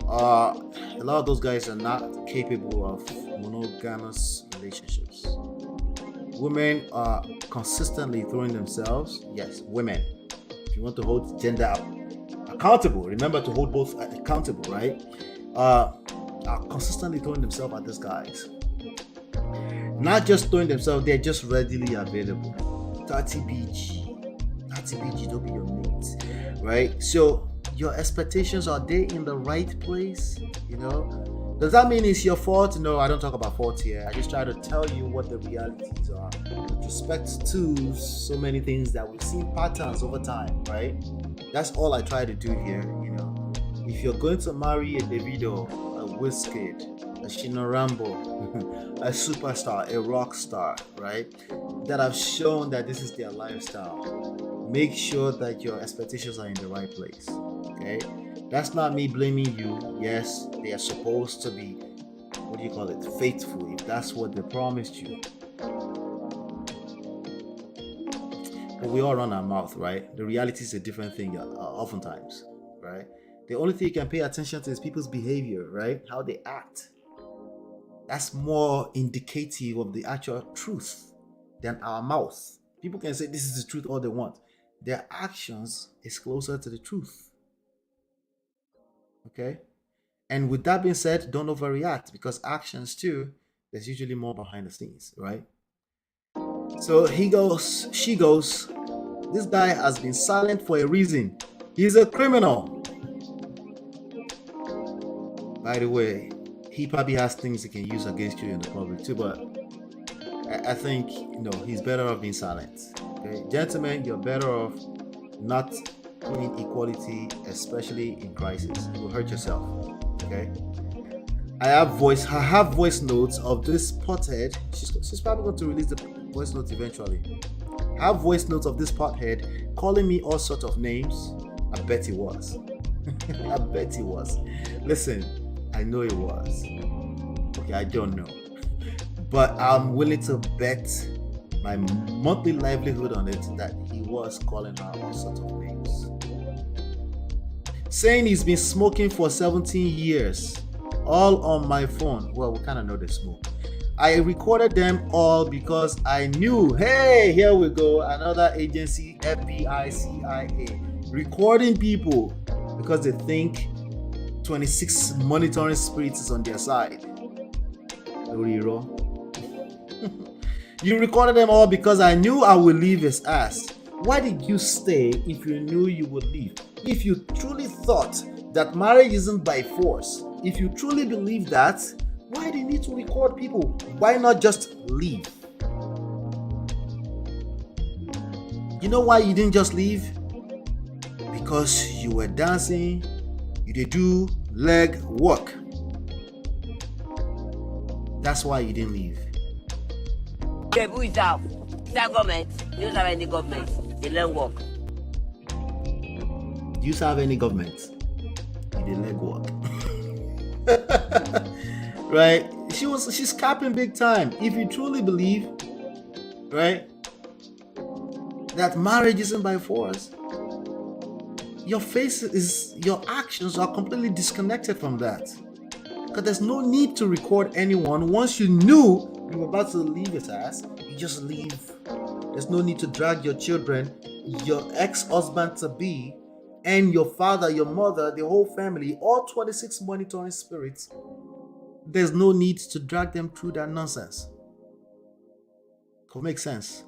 A lot of those guys are not capable of monogamous relationships. Women are consistently throwing themselves, yes, women. If you want to hold gender accountable, remember to hold both accountable, right? Are consistently throwing themselves at these guys. Not just throwing themselves, they're just readily available. 30 BG, don't be your mate, right? So your expectations, are they in the right place? You know, does that mean it's your fault? No, I don't talk about fault here. I just try to tell you what the realities are with respect to so many things that we've seen patterns over time, right? That's all I try to do here. You know, if you're going to marry a Davido, a Wizkid, a SINA Rambo, a superstar, a rock star, right, that have shown that this is their lifestyle, make sure that your expectations are in the right place. Okay, that's not me blaming you. Yes, they are supposed to be, what do you call it, faithful, if that's what they promised you. But we all run our mouth, right? The reality is a different thing oftentimes, right? The only thing you can pay attention to is people's behavior, right? How they act. That's more indicative of the actual truth than our mouth. People can say this is the truth all they want. Their actions is closer to the truth. Okay? And with that being said, don't overreact, because actions too, there's usually more behind the scenes, right? So he goes, she goes, this guy has been silent for a reason. He's a criminal. By the way, he probably has things he can use against you in the public too, but I think, you know, he's better off being silent. Okay, gentlemen, you're better off not putting equality, especially in crisis. You will hurt yourself. Okay. I have voice notes of this pothead. She's probably going to release the voice notes eventually. I have voice notes of this pothead calling me all sorts of names. I bet he was. I bet he was. Listen, I know it was. Okay, I don't know. But I'm willing to bet my monthly livelihood on it that he was calling her all sorts of names. Saying he's been smoking for 17 years. All on my phone. Well, we kind of know they smoke. I recorded them all because I knew, hey, here we go, another agency, FBI, CIA, recording people because they think 26 monitoring spirits is on their side. You recorded them all because I knew I would leave his ass. Why did you stay if you knew you would leave? If you truly thought that marriage isn't by force, if you truly believe that, why do you need to record people? Why not just leave? You know why you didn't just leave? Because you were dancing, you did do leg work. That's why you didn't leave. Okay, who is that? Is that government? You don't have any government. They learn work. Do you serve any government? You did leg work. Right? She's capping big time. If you truly believe, right, that marriage isn't by force, your actions are completely disconnected from that. Because there's no need to record anyone. Once you knew you were about to leave his ass, you just leave. There's no need to drag your children, your ex-husband to be, and your father, your mother, the whole family, all 26 monitoring spirits. There's no need to drag them through that nonsense. Could make sense.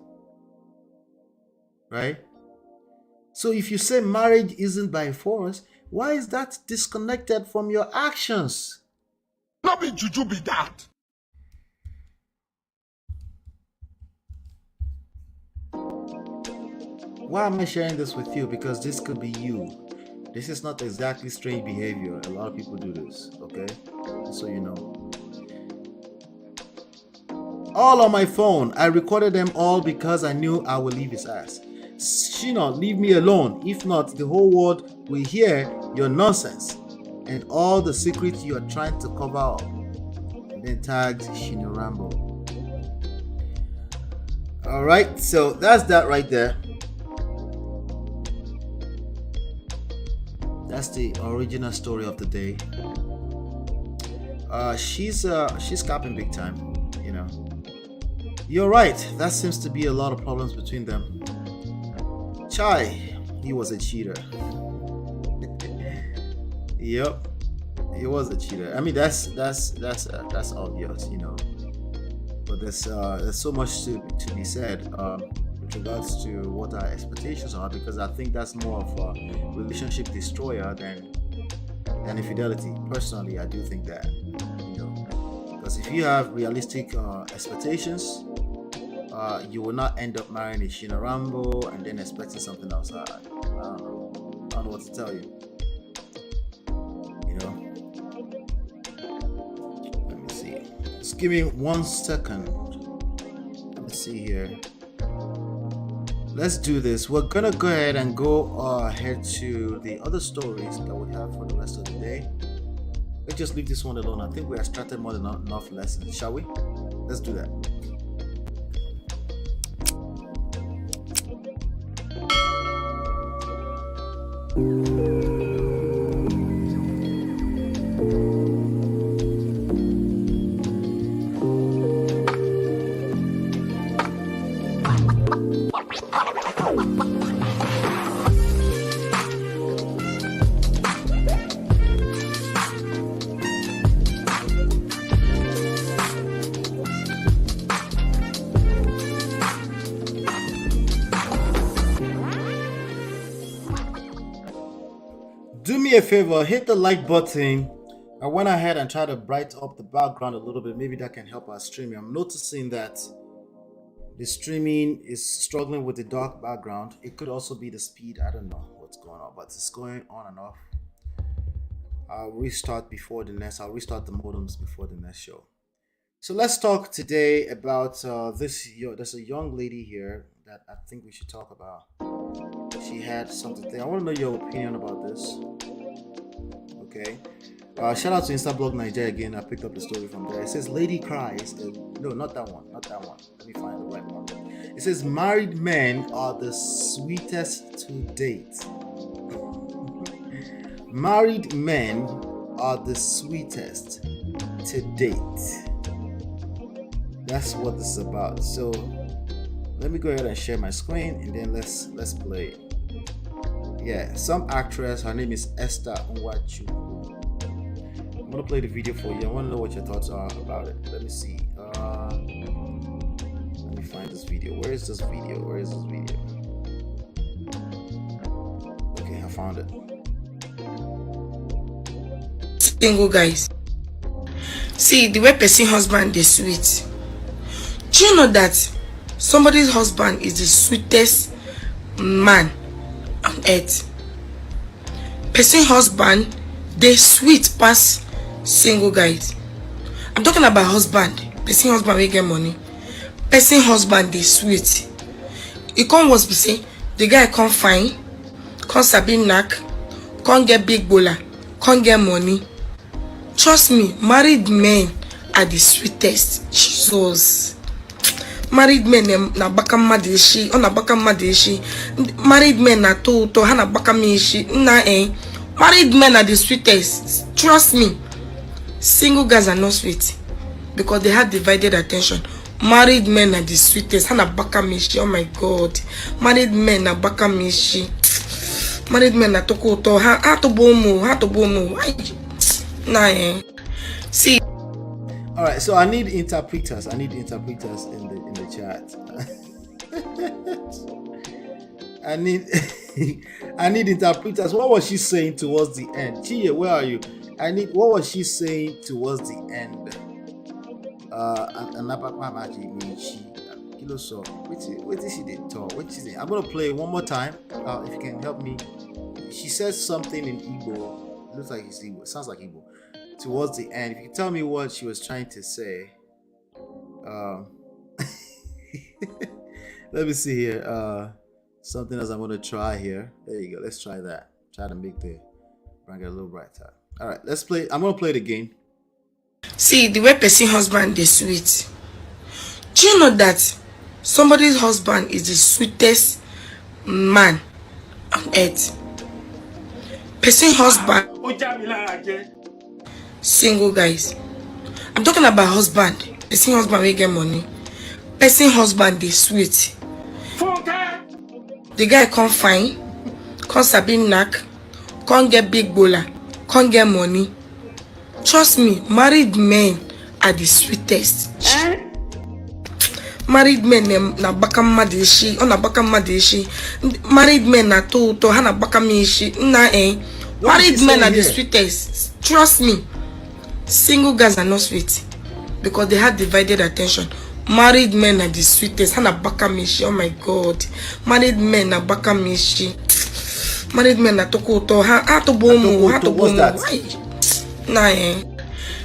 Right? So if you say marriage isn't by force, why is that disconnected from your actions? Not be juju be that. Why am I sharing this with you? Because this could be you. This is not exactly strange behavior. A lot of people do this, okay? So you know. All on my phone. I recorded them all because I knew I would leave his ass. Shina, leave me alone. If not, the whole world will hear your nonsense and all the secrets you are trying to cover up. And then tagged SINA Rambo. Alright, so that's that right there. That's the original story of the day. She's capping big time, you know. You're right, that seems to be a lot of problems between them. Chai, he was a cheater. Yep, he was a cheater. I mean, that's obvious, you know. But there's so much to be said with regards to what our expectations are, because I think that's more of a relationship destroyer than infidelity. Personally, I do think that, you know, because if you have realistic expectations, you will not end up marrying a SINA Rambo and then expecting something else. I don't know what to tell you. You know. Let me see. Just give me 1 second. Let me see here. Let's do this. We're gonna go ahead and go ahead to the other stories that we have for the rest of the day. Let's just leave this one alone. I think we extracted more than enough lessons, shall we? Let's do that. Do me a favor, hit the like button. I went ahead and tried to brighten up the background a little bit. Maybe that can help our streaming. I'm noticing that The streaming is struggling with the dark background. It could also be the speed. I don't know what's going on, but it's going on and off. I'll restart the modems before the next show. So let's talk today about this. There's a young lady here that I think we should talk about. She had something there. I want to know your opinion about this. Okay. Shout out to Instablog Nigeria again. I picked up the story from there. It says lady cries. No, not that one. Let me find the right one. It says married men are the sweetest to date. Married men are the sweetest to date. That's what this is about. So let me go ahead and share my screen and then let's play. Yeah, some actress, her name is Esther Nwachukwu. I'm gonna play the video for you. I want to know what your thoughts are about it. Let me see. Let me find this video. Where is this video? Okay, I found it. Single guys. See the way person husband is sweet. Do you know that somebody's husband is the sweetest man on earth? Person husband, they sweet past single guys. I'm talking about husband. Person husband will get money. Person husband they sweet. It can't was be say the guy can't find, can't sabi knack, can't get big bowler, can't get money. Trust me, married men are the sweetest. Jesus. Married men na baka madeshi, on na baka madeshi. Married men na to hana baka mishi. Married men are the sweetest. Trust me. Single guys are not sweet because they have divided attention. Married men are the sweetest. Hana baka mishi. Oh my God. Married men na baka mishi. Married men na to ha to bomo. See. All right, so I need interpreters. in the chat. I need interpreters. What was she saying towards the end? Chie, where are you? What was she saying towards the end? What did she did talk? What she say? I'm gonna play it one more time. If you can help me. She says something in Igbo. It looks like it's Igbo. It sounds like Igbo. Towards the end, if you can tell me what she was trying to say. Let me see here. Something else I'm gonna try here. There you go. Let's try that. Try to make the bring it a little brighter. All right, let's play. I'm gonna play it again. See the way person husband is sweet. Do you know that somebody's husband is the sweetest man on earth? Person husband. Single guys. I'm talking about husband. Person husband will get money. Person husband is sweet. The guy can't find, can't sabi knack, can't get big bowler, can't get money. Trust me, married men are the sweetest. Married men na baka madeshi, on na baka madeshi. Married men na to hana baka mishi. Married men are the sweetest. Trust me. Single guys are not sweet because they have divided attention. Married men are the sweetest. Hana baka mishi. Oh my God. Married men na baka mishi. Married men na tokoto. Ha to bomo. What's that?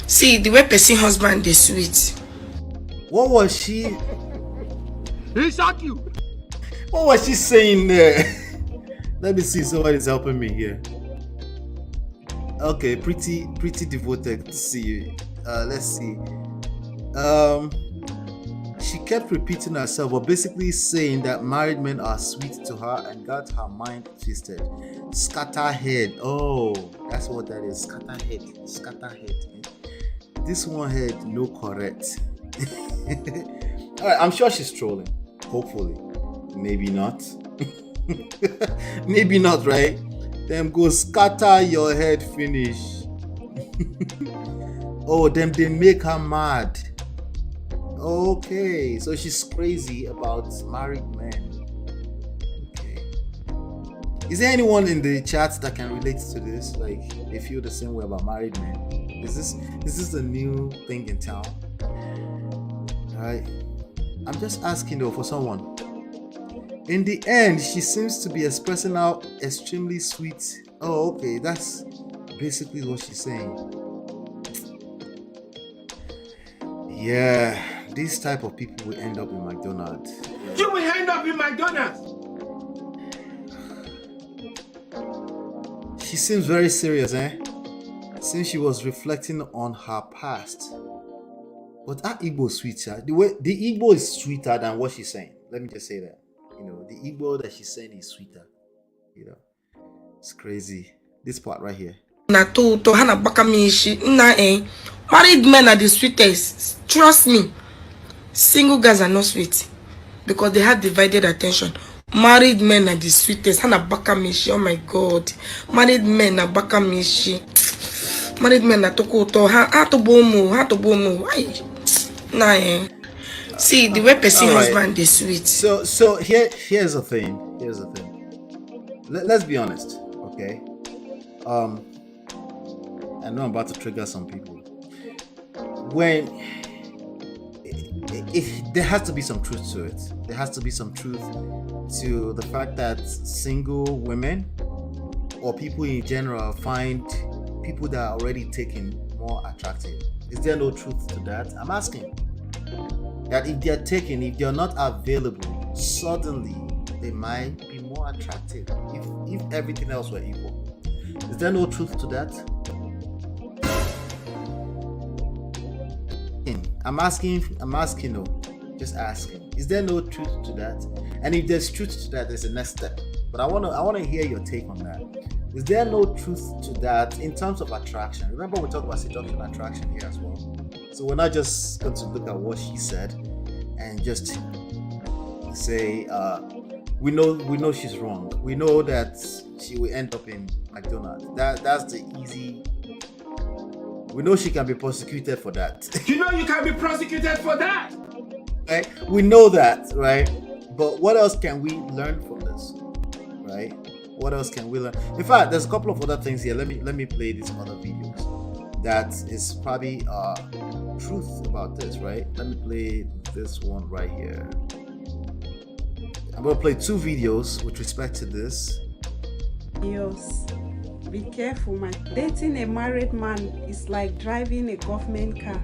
See the way person husband is sweet. What was she? He shot you. What was she saying there? Let me see. Somebody's helping me here. Okay, pretty devoted to see you. Let's see. She kept repeating herself, but basically saying that married men are sweet to her and got her mind twisted. Scatterhead. Oh, that's what that is. Scatterhead. This one had no correct. All right, I'm sure she's trolling. Hopefully, maybe not. Maybe not, right? Them go scatter your head finish. Oh, them they make her mad. Okay, so she's crazy about married men. Okay. Is there anyone in the chat that can relate to this? Like, they feel the same way about married men? Is this a new thing in town? All right. I'm just asking though for someone. In the end, she seems to be expressing how extremely sweet. Oh, okay, that's basically what she's saying. Yeah, these type of people will end up in McDonald's. You will end up in McDonald's. She seems very serious, eh? Since she was reflecting on her past. But that Igbo is sweeter. The Igbo is sweeter than what she's saying. Let me just say that. You know, the Igbo that she's saying is sweeter. You know, it's crazy. This part right here. Married men are the sweetest. Trust me. Single guys are not sweet because they have divided attention. Married men are the sweetest. Oh my God. Married men are bakamishi. Married men are tokoto. See the way person husband is sweet. So here's the thing. Let's be honest, okay? I know I'm about to trigger some people. When there has to be some truth to it. There has to be some truth to the fact that single women or people in general find people that are already taken more attractive. Is there no truth to that? I'm asking. That if they're taken, if they're not available, suddenly they might be more attractive if everything else were equal. Is there no truth to that? I'm asking, no, just asking. Is there no truth to that? And if there's truth to that, there's a next step. But I want to hear your take on that. Is there no truth to that in terms of attraction? Remember we talked about seduction attraction here as well. So we're not just going to look at what she said and just say we know she's wrong. We know that she will end up in McDonald's. That's the easy. We know she can be prosecuted for that. You know you can be prosecuted for that. Right? We know that, right? But what else can we learn from this? Right? What else can we learn? In fact, there's a couple of other things here. Let me play these other videos. That is probably truth about this, right? Let me play this one right here. I'm gonna play two videos with respect to this. Yes. Be careful, man. Dating a married man is like driving a government car.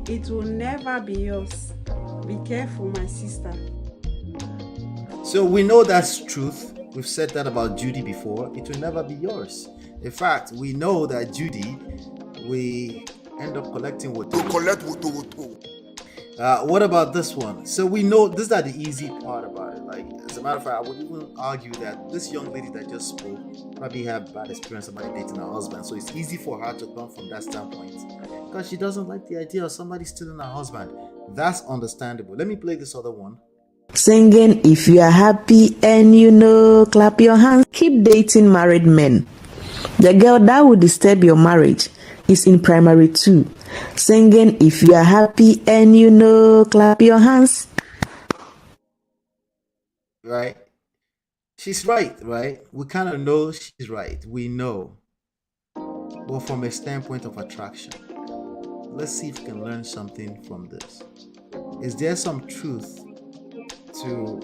It will never be yours. Be careful, my sister. So we know that's truth. We've said that about Judy before. It will never be yours. In fact, we know that Judy, we end up collecting what. What about this one? So we know these are the easy part about it. Like, as a matter of fact, I would even argue that this young lady that just spoke probably had bad experience somebody dating her husband. So it's easy for her to come from that standpoint because she doesn't like the idea of somebody stealing her husband. That's understandable. Let me play this other one. Singing, if you are happy and you know, clap your hands. Keep dating married men. The girl that will disturb your marriage is in primary 2. Singing, if you are happy and you know, clap your hands. Right? She's right, right? We kind of know she's right. We know. But from a standpoint of attraction, let's see if we can learn something from this. Is there some truth to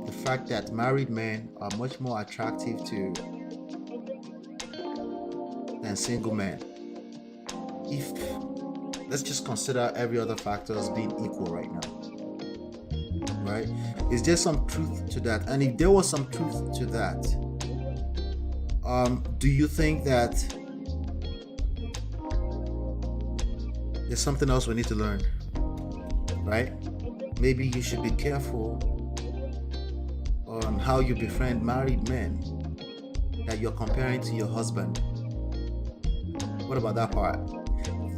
the fact that married men are much more attractive than single men? If let's just consider every other factor as being equal right now, right? Is there some truth to that? And if there was some truth to that, do you think that there's something else we need to learn, right? Maybe you should be careful on how you befriend married men that you're comparing to your husband. What about that part?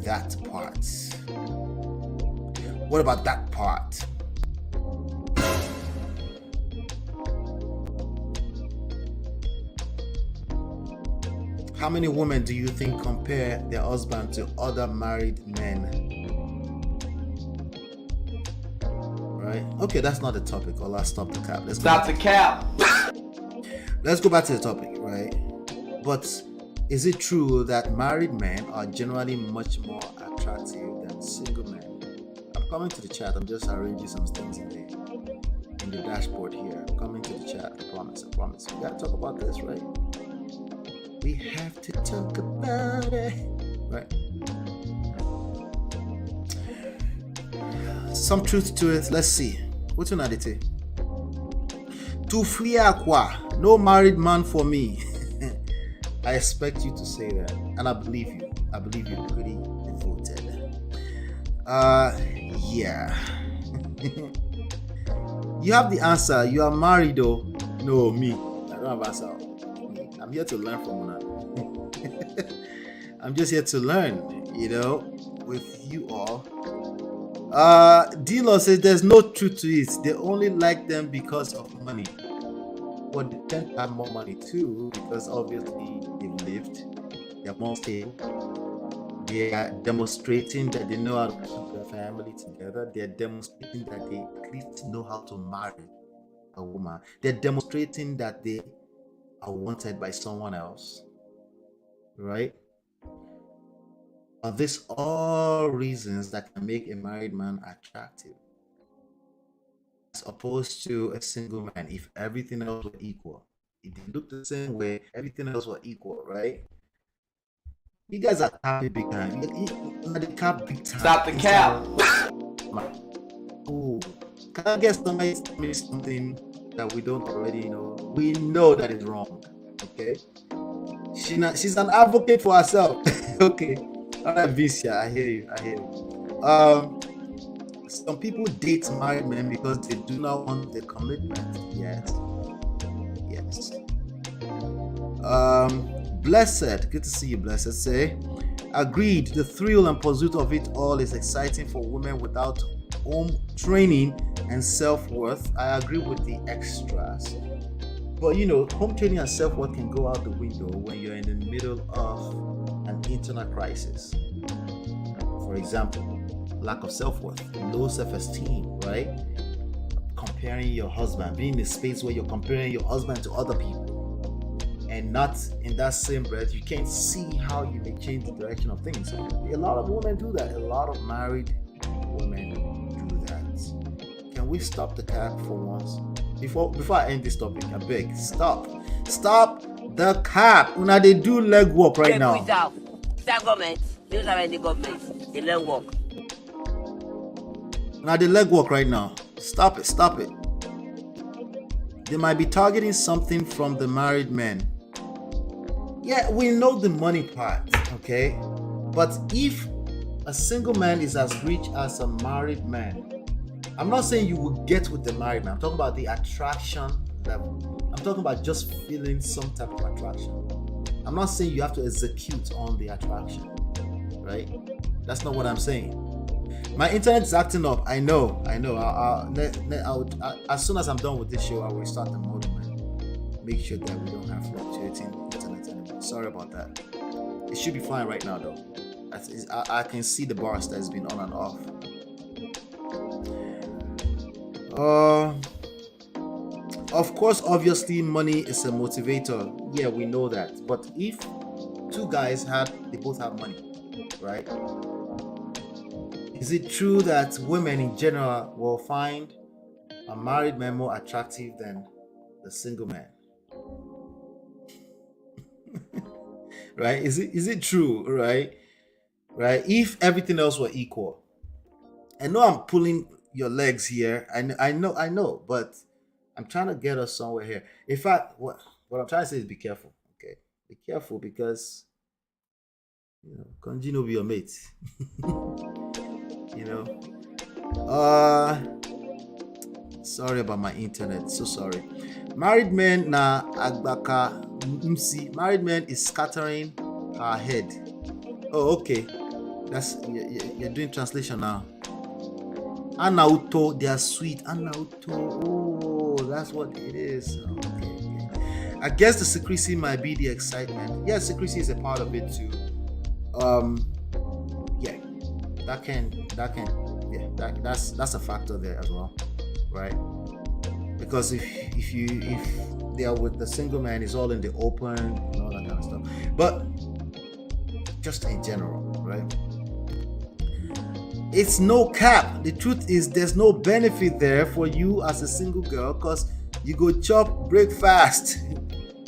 That part. What about that part? How many women do you think compare their husband to other married men? Right? Okay, that's not the topic. I'll stop the cap. Let's stop the cap. Let's go back to the topic, right? But is it true that married men are generally much more attractive than single men? I'm coming to the chat. I'm just arranging some things in there. in the dashboard here. I'm coming to the chat. I promise. We gotta talk about this, right? We have to talk about it, right? Some truth to it. Let's see. What's an additive? To free aqua, no married man for me. I expect you to say that, and I believe you. I believe you're pretty devoted. Yeah. You have the answer. You are married, though. No, me. I don't have answer. I'm here to learn from one. I'm just here to learn, with you all. D-Law says there's no truth to it. They only like them because of money. But they tend to have more money too, because obviously they've lived, they're more stable, they are demonstrating that they know how to keep their family together, they're demonstrating that they at least know how to marry a woman, they're demonstrating that they are wanted by someone else, right? Are these all reasons that can make a married man attractive, as opposed to a single man? If everything else were equal, if they look the same way, everything else were equal, right? You guys are capping big time. You cap big time. Stop the cap. Oh, can I get somebody to tell me something that we don't already know? We know that is wrong. Okay, she's an advocate for herself. Okay, all right, Vicia, I hear you. Some people date married men because they do not want the commitment. Yes. Blessed, good to see you, Blessed. Say, agreed. The thrill and pursuit of it all is exciting for women without home training and self-worth. I agree with the extras. But home training and self-worth can go out the window when you're in the middle of an internal crisis. For example, lack of self-worth, low self-esteem, right? Comparing your husband, being in a space where you're comparing your husband to other people, and not in that same breath, you can't see how you may change the direction of things. A lot of women do that. A lot of married women do that. Can we stop the cap for once? Before I end this topic, I beg, stop the cap. Una they do leg work right now. That government, those are the government, they leg work. Now the leg work right now. Stop it. They might be targeting something from the married men. Yeah, we know the money part, okay? But if a single man is as rich as a married man, I'm not saying you will get with the married man. I'm talking about the attraction level. I'm talking about just feeling some type of attraction. I'm not saying you have to execute on the attraction, right? That's not what I'm saying. My internet is acting up. I know. I'll as soon as I'm done with this show, I will restart the modem and make sure that we don't have fluctuating internet anymore. Sorry about that. It should be fine right now, though. I can see the bars that's been on and off. Of course, obviously, money is a motivator. Yeah, we know that. But if two guys they both have money, right? Is it true that women in general will find a married man more attractive than the single man? Right? Is it true, right? Right? If everything else were equal. I know I'm pulling your legs here. I know, but I'm trying to get us somewhere here. In fact, what I'm trying to say is be careful, okay? Be careful because Konji no be your mate. Sorry about my internet, so sorry. Married men na agbaka msi. Married men is scattering her head. Oh, okay. That's you're doing translation now. Anauto, they are sweet. Anauto. Oh, that's what it is. Okay. I guess the secrecy might be the excitement. Yeah, secrecy is a part of it too. Yeah, that's a factor there as well, right? Because if they are with the single man, it's all in the open and all that kind of stuff. But just in general, right? It's no cap. The truth is there's no benefit there for you as a single girl because you go chop breakfast.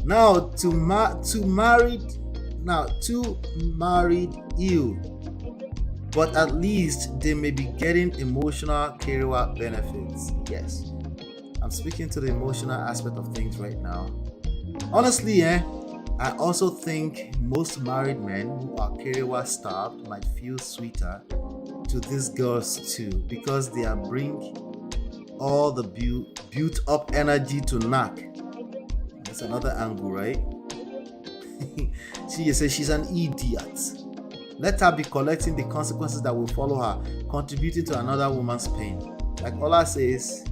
Now to married you, but at least they may be getting emotional career benefits. Yes, I'm speaking to the emotional aspect of things right now. Honestly, I also think most married men who are career starved might feel sweeter to these girls too, because they are bring all the built up energy to knock. That's another angle, right? She says she's an idiot. Let her be collecting the consequences that will follow her, contributing to another woman's pain. Like Ola says,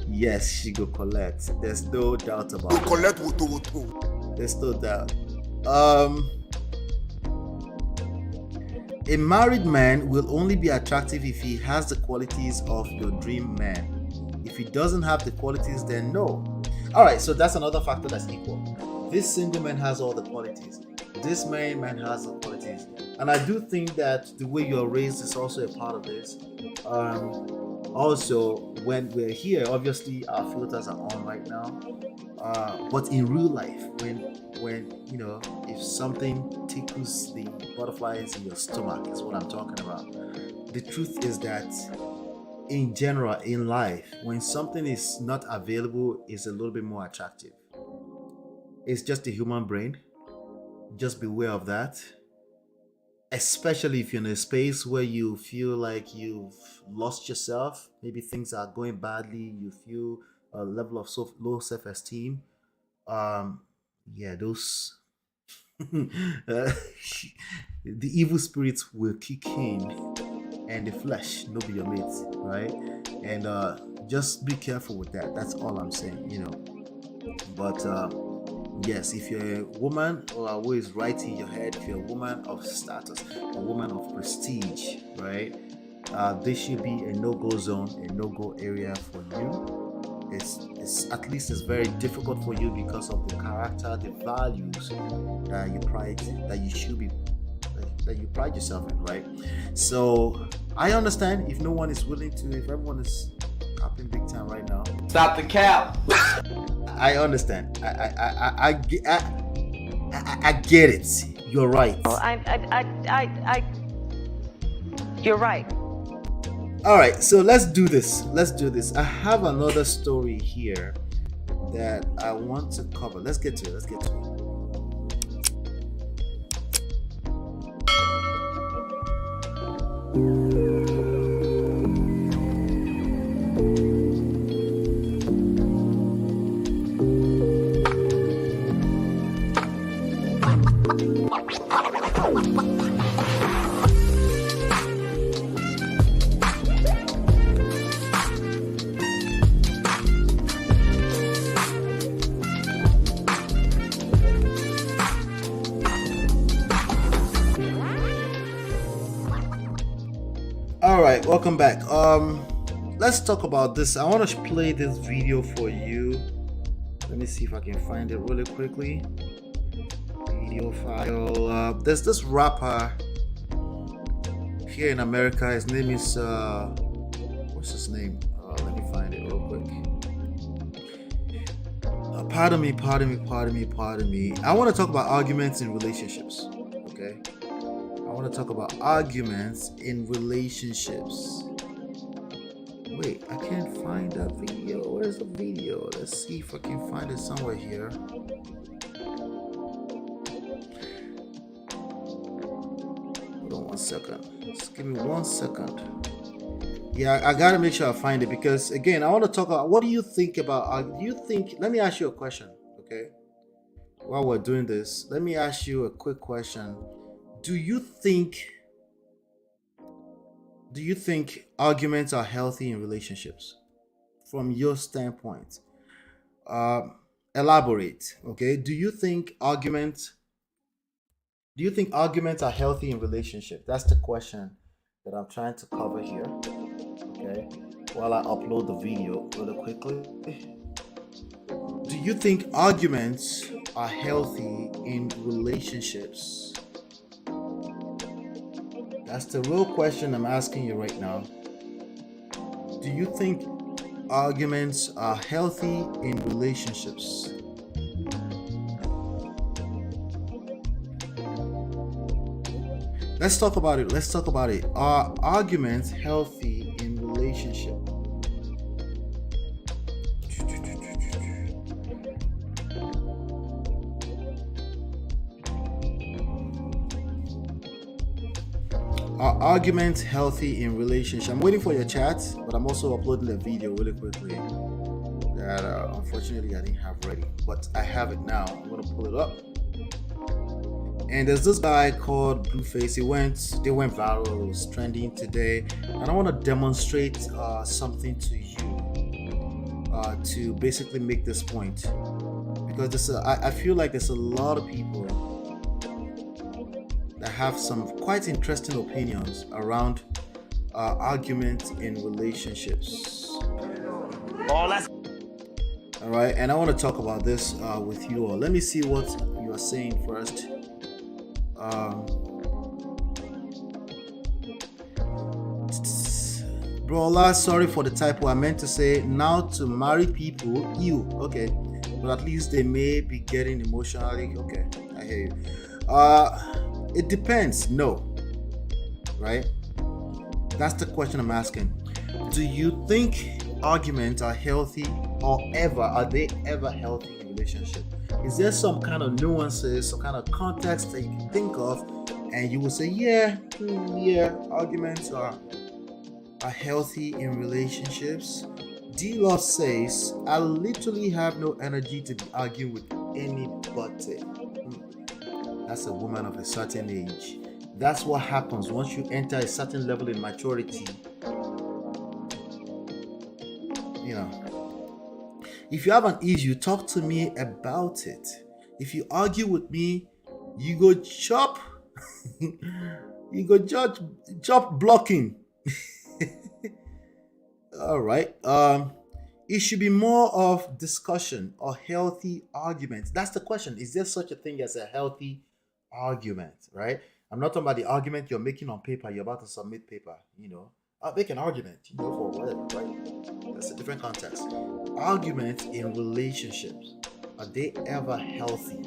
yes, she go collect. There's no doubt about it. There's no doubt. A married man will only be attractive if he has the qualities of your dream man. If he doesn't have the qualities, then no. Alright, so that's another factor that's equal. This single man has all the qualities. This married man has the qualities. And I do think that the way you're raised is also a part of this. Also, when we're here, obviously our filters are on right now. But in real life, when you know, if something tickles the butterflies in your stomach, is what I'm talking about. The truth is that in general, in life, when something is not available, it's a little bit more attractive. It's just a human brain. Just beware of that. Especially if you're in a space where you feel like you've lost yourself, maybe things are going badly, you feel a level of low self-esteem. Those the evil spirits will kick in, and the flesh no be your mate, right? And just be careful with that. That's all I'm saying, you know. But yes, if you're a woman who is right in your head, if you're a woman of status, a woman of prestige, right? This should be a no-go zone, a no-go area for you. It's at least it's very difficult for you because of the character, the values that you pride yourself in, right? So I understand if no one is willing to, if everyone is capping big time right now. Stop the cap. I understand. I get it. You're right. You're right. All right, so let's do this. I have another story here that I want to cover. Let's get to it. All right, welcome back. Let's talk about this. I want to play this video for you. Let me see if I can find it really quickly. Video file. There's this rapper here in America. His name is what's his name? Let me find it real quick. Pardon me. I want to talk about arguments in relationships. Okay. I want to talk about arguments in relationships. Wait, I can't find that video. Where's the video? Let's see if I can find it somewhere here. Hold on 1 second. Just give me 1 second. Yeah, I gotta make sure I find it because again, I want to talk about what do you think about. Let me ask you a question, okay? While we're doing this, let me ask you a quick question. Do you think arguments are healthy in relationships from your standpoint? Elaborate, okay? Do you think arguments are healthy in relationship? That's the question that I'm trying to cover here, okay? While I upload the video really quickly. Do you think arguments are healthy in relationships? That's the real question I'm asking you right now. Do you think arguments are healthy in relationships? Let's talk about it. Are arguments healthy in relationship? Are arguments healthy in relationship? I'm waiting for your chat, but I'm also uploading a video really quickly that unfortunately I didn't have ready, but I have it now. I'm gonna pull it up. And there's this guy called Blueface. They went viral. It was trending today, and I want to demonstrate something to you to basically make this point, because I feel like there's a lot of people that have some quite interesting opinions around arguments in relationships. All right, and I want to talk about this with you all. Let me see what you are saying first. Brawler, sorry for the typo. I meant to say now to marry people. You okay? But at least they may be getting emotionally. Okay, I hear you. It depends. No, right? That's the question I'm asking. Do you think arguments are healthy, or are they ever healthy in relationship? Is there some kind of nuances, some kind of context that you can think of, and you will say, yeah, arguments are healthy in relationships? D-Love says, I literally have no energy to be arguing with anybody. That's a woman of a certain age. That's what happens once you enter a certain level in maturity. You know, if you have an issue, talk to me about it. If you argue with me, you go chop, chop blocking. All right. It should be more of discussion or healthy arguments. That's the question. Is there such a thing as a healthy argument, right? I'm not talking about the argument you're making on paper. You're about to submit paper, I'll make an argument, for whatever, right? That's a different context. Arguments in relationships, are they ever healthy,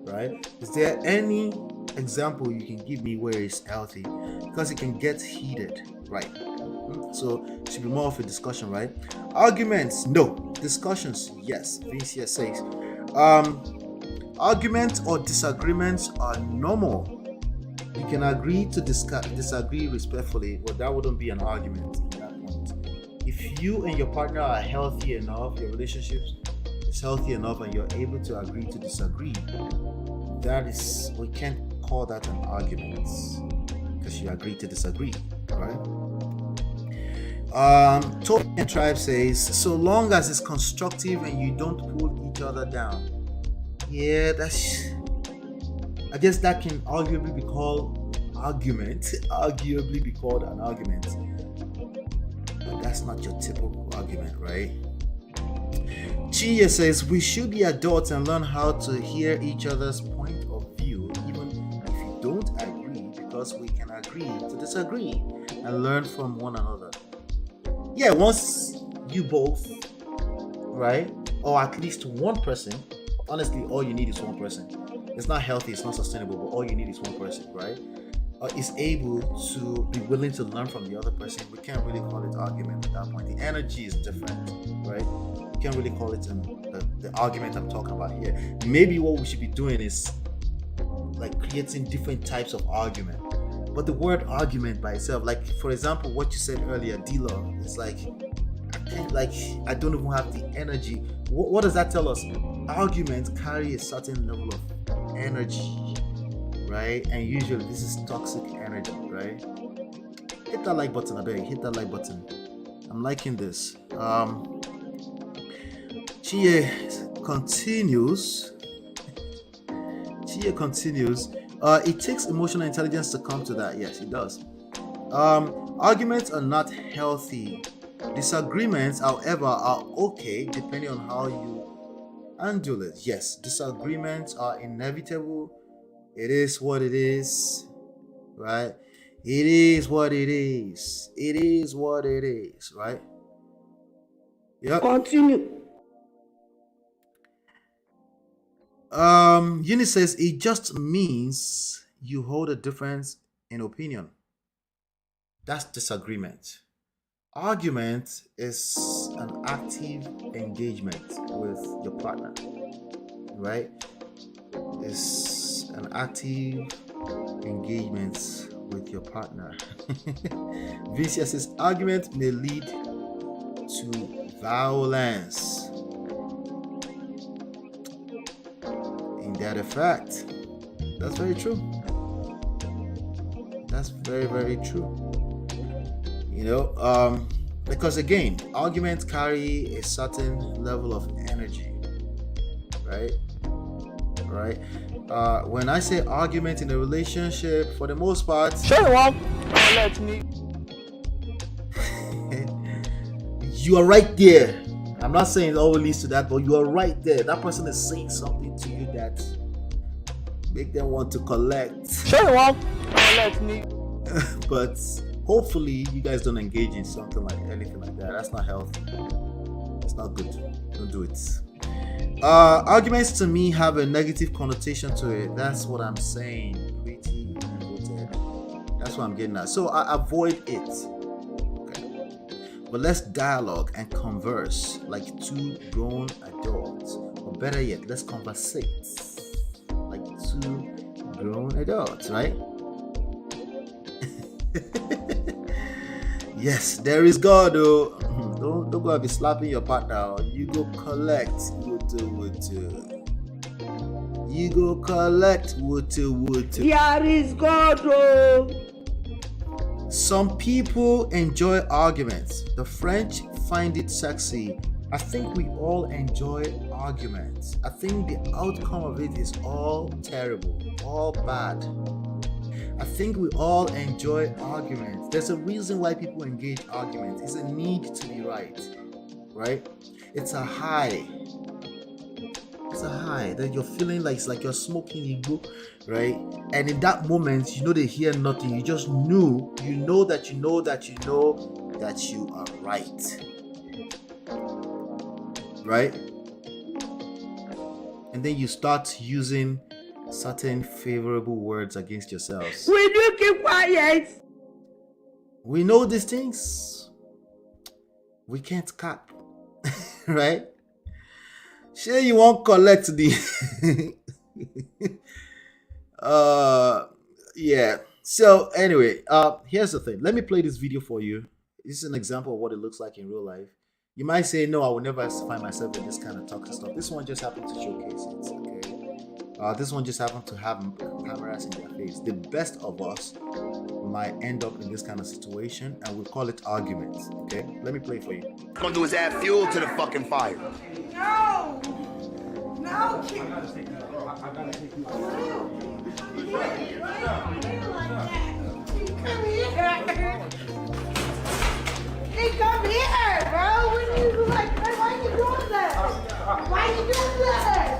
right? Is there any example you can give me where it's healthy? Because it can get heated, right? So it should be more of a discussion, right? Arguments, no. Discussions, yes. Vincia says, arguments or disagreements are normal. You can agree to disagree respectfully, but that wouldn't be an argument at that point. If you and your partner are healthy enough, your relationship is healthy enough, and you're able to agree to disagree, we can't call that an argument because you agree to disagree, right? Token Tribe says, so long as it's constructive and you don't pull each other down. Yeah, I guess that can arguably be called argument. Arguably be called an argument. But that's not your typical argument, right? Chia says, we should be adults and learn how to hear each other's point of view, even if you don't agree, because we can agree to disagree and learn from one another. Yeah, once you both, right? Or at least one person, honestly, all you need is one person. It's not healthy, it's not sustainable, but all you need is one person, right? Is able to be willing to learn from the other person. We can't really call it argument at that point. The energy is different, right? We can't really call it the argument I'm talking about here. Maybe what we should be doing is like creating different types of argument. But the word argument by itself, like for example, what you said earlier, D-Love, it's like I don't even have the energy. What does that tell us? Arguments carry a certain level of energy, right? And usually this is toxic energy, right? Hit that like button, I beg. Hit that like button. I'm liking this. Chia continues. It takes emotional intelligence to come to that. Yes, it does. Arguments are not healthy. Disagreements, however, are okay depending on how you handle it. Yes, disagreements are inevitable. It is what it is, right? It is what it is. It is what it is, right? Yep. Continue. Eunice says it just means you hold a difference in opinion. That's disagreement. Argument is an active engagement with your partner, right? It's an active engagement with your partner. Vicia says argument may lead to violence. Ain't that a fact? That's very true. That's very, very true. You know, because again, arguments carry a certain level of energy, right? Right? When I say argument in a relationship, for the most part, let me. You are right there. I'm not saying it always leads to that, but you are right there. That person is saying something to you that make them want to collect. Let me. But hopefully you guys don't engage in something like anything like that. That's not healthy. It's not good. Don't do it. Arguments to me have a negative connotation to it. That's what I'm saying. Pretty devoted. That's what I'm getting at. So I avoid it. Okay. But let's dialogue and converse like two grown adults. Or better yet, let's conversate like two grown adults, right? Yes, there is God though. Don't go and be slapping your partner. You go collect water. You go collect water. There is God though. Some people enjoy arguments. The French find it sexy. I think we all enjoy arguments. I think the outcome of it is all terrible, all bad. I think we all enjoy arguments. There's a reason why people engage arguments. It's a need to be right? It's a high. It's a high that you're feeling like it's like you're smoking ego, right? And in that moment, you know they hear nothing. You just know that you are right. Right? And then you start using certain favorable words against yourselves. Will you keep quiet? We know these things. We can't cap. Right? Sure, you won't collect the yeah. So anyway, here's the thing. Let me play this video for you. This is an example of what it looks like in real life. You might say, no, I will never find myself in this kind of toxic stuff. This one just happened to showcase it, okay? This one just happened to have cameras in their face. The best of us might end up in this kind of situation, and we call it arguments, okay? Let me play for you. What I'm gonna do is add fuel to the fucking fire. No! No! I gotta take you out. Come here, bro. What are you like? Why are you doing that? Why are you doing that?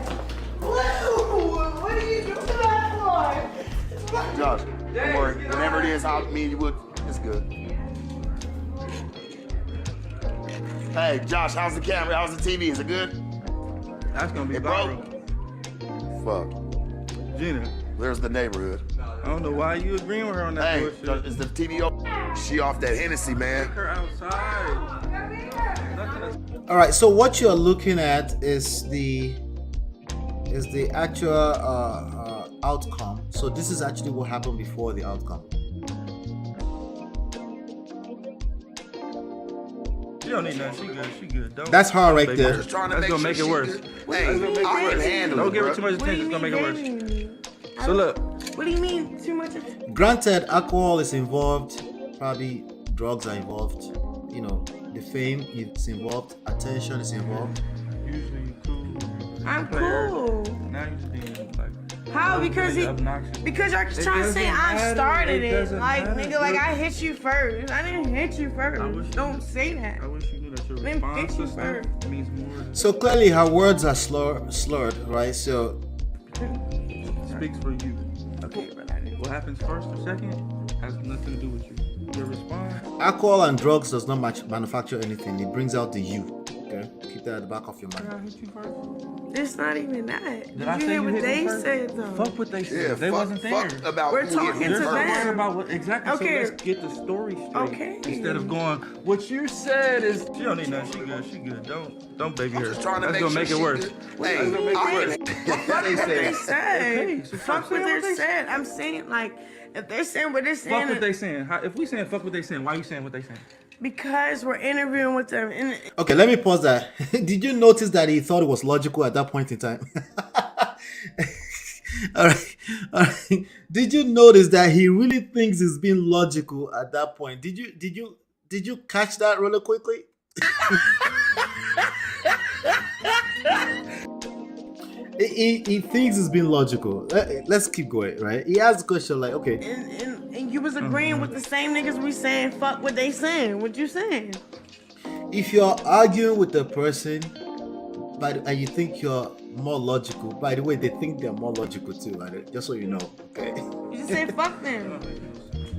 What are you doing that for? Josh, don't worry. Whenever it is, me and you would. It's good. Hey, Josh, how's the camera? How's the TV? Is it good? That's gonna be broke. Fuck. Gina. There's the neighborhood. I don't know why you agreeing with her on that bullshit. Hey, is the TV open? She off that Hennessy, man. Take her outside. All right, so what you're looking at is the actual outcome. So this is actually what happened before the outcome. She don't need nothing. She good. That's her right there. Just trying to That's gonna make it worse. Hey, I can handle it. Don't give her too much attention. It's gonna make it worse. So look. What do you mean too much attention? Granted, alcohol is involved. Probably drugs are involved. You know, the fame is involved. Attention is involved. Usually you cool. I'm cool. Now you just being like. How? Because obnoxious. because you're trying to say I started it. Like matter. nigga, like I hit you first. I didn't hit you first. Don't say that. I wish you knew that your Let me response fix you to stuff first. means more than So clearly, her words are slurred, right? So speaks for you. Okay, but I didn't. What happens first or second has nothing to do with you. Your response. Alcohol and drugs does not manufacture anything. It brings out the you. Okay, keep that at the back of your mind. I hit you first. It's not even that. Did I you say hear you what hit me they first? said though? Fuck what they said. Yeah, they wasn't there. We're talking to You're so worried them. about what exactly. Okay. So let's get the story straight. Okay. Instead of going, what you said is she don't need nothing. She good. She good. Don't baby her. Just trying to That's make gonna sure make it worse. Hey, That's gonna make it worse. Fuck They what they said. said. Okay, so Fuck what they said. I'm saying like, if they're saying what they're saying. Fuck what they saying. If we saying fuck what they saying, why you saying what they saying? Because we're interviewing with them. Okay, let me pause that. Did you notice that he thought it was logical at that point in time? All right. Did you notice that he really thinks it's being logical at that point? Did you catch that really quickly? He thinks it's being logical. Let's keep going, right? He asked the question like, okay. And you was agreeing with the same niggas we saying fuck what they saying. What you saying? If you're arguing with the person, and you think you're more logical, by the way, they think they're more logical too, right? Just so you know, okay? You just say fuck them.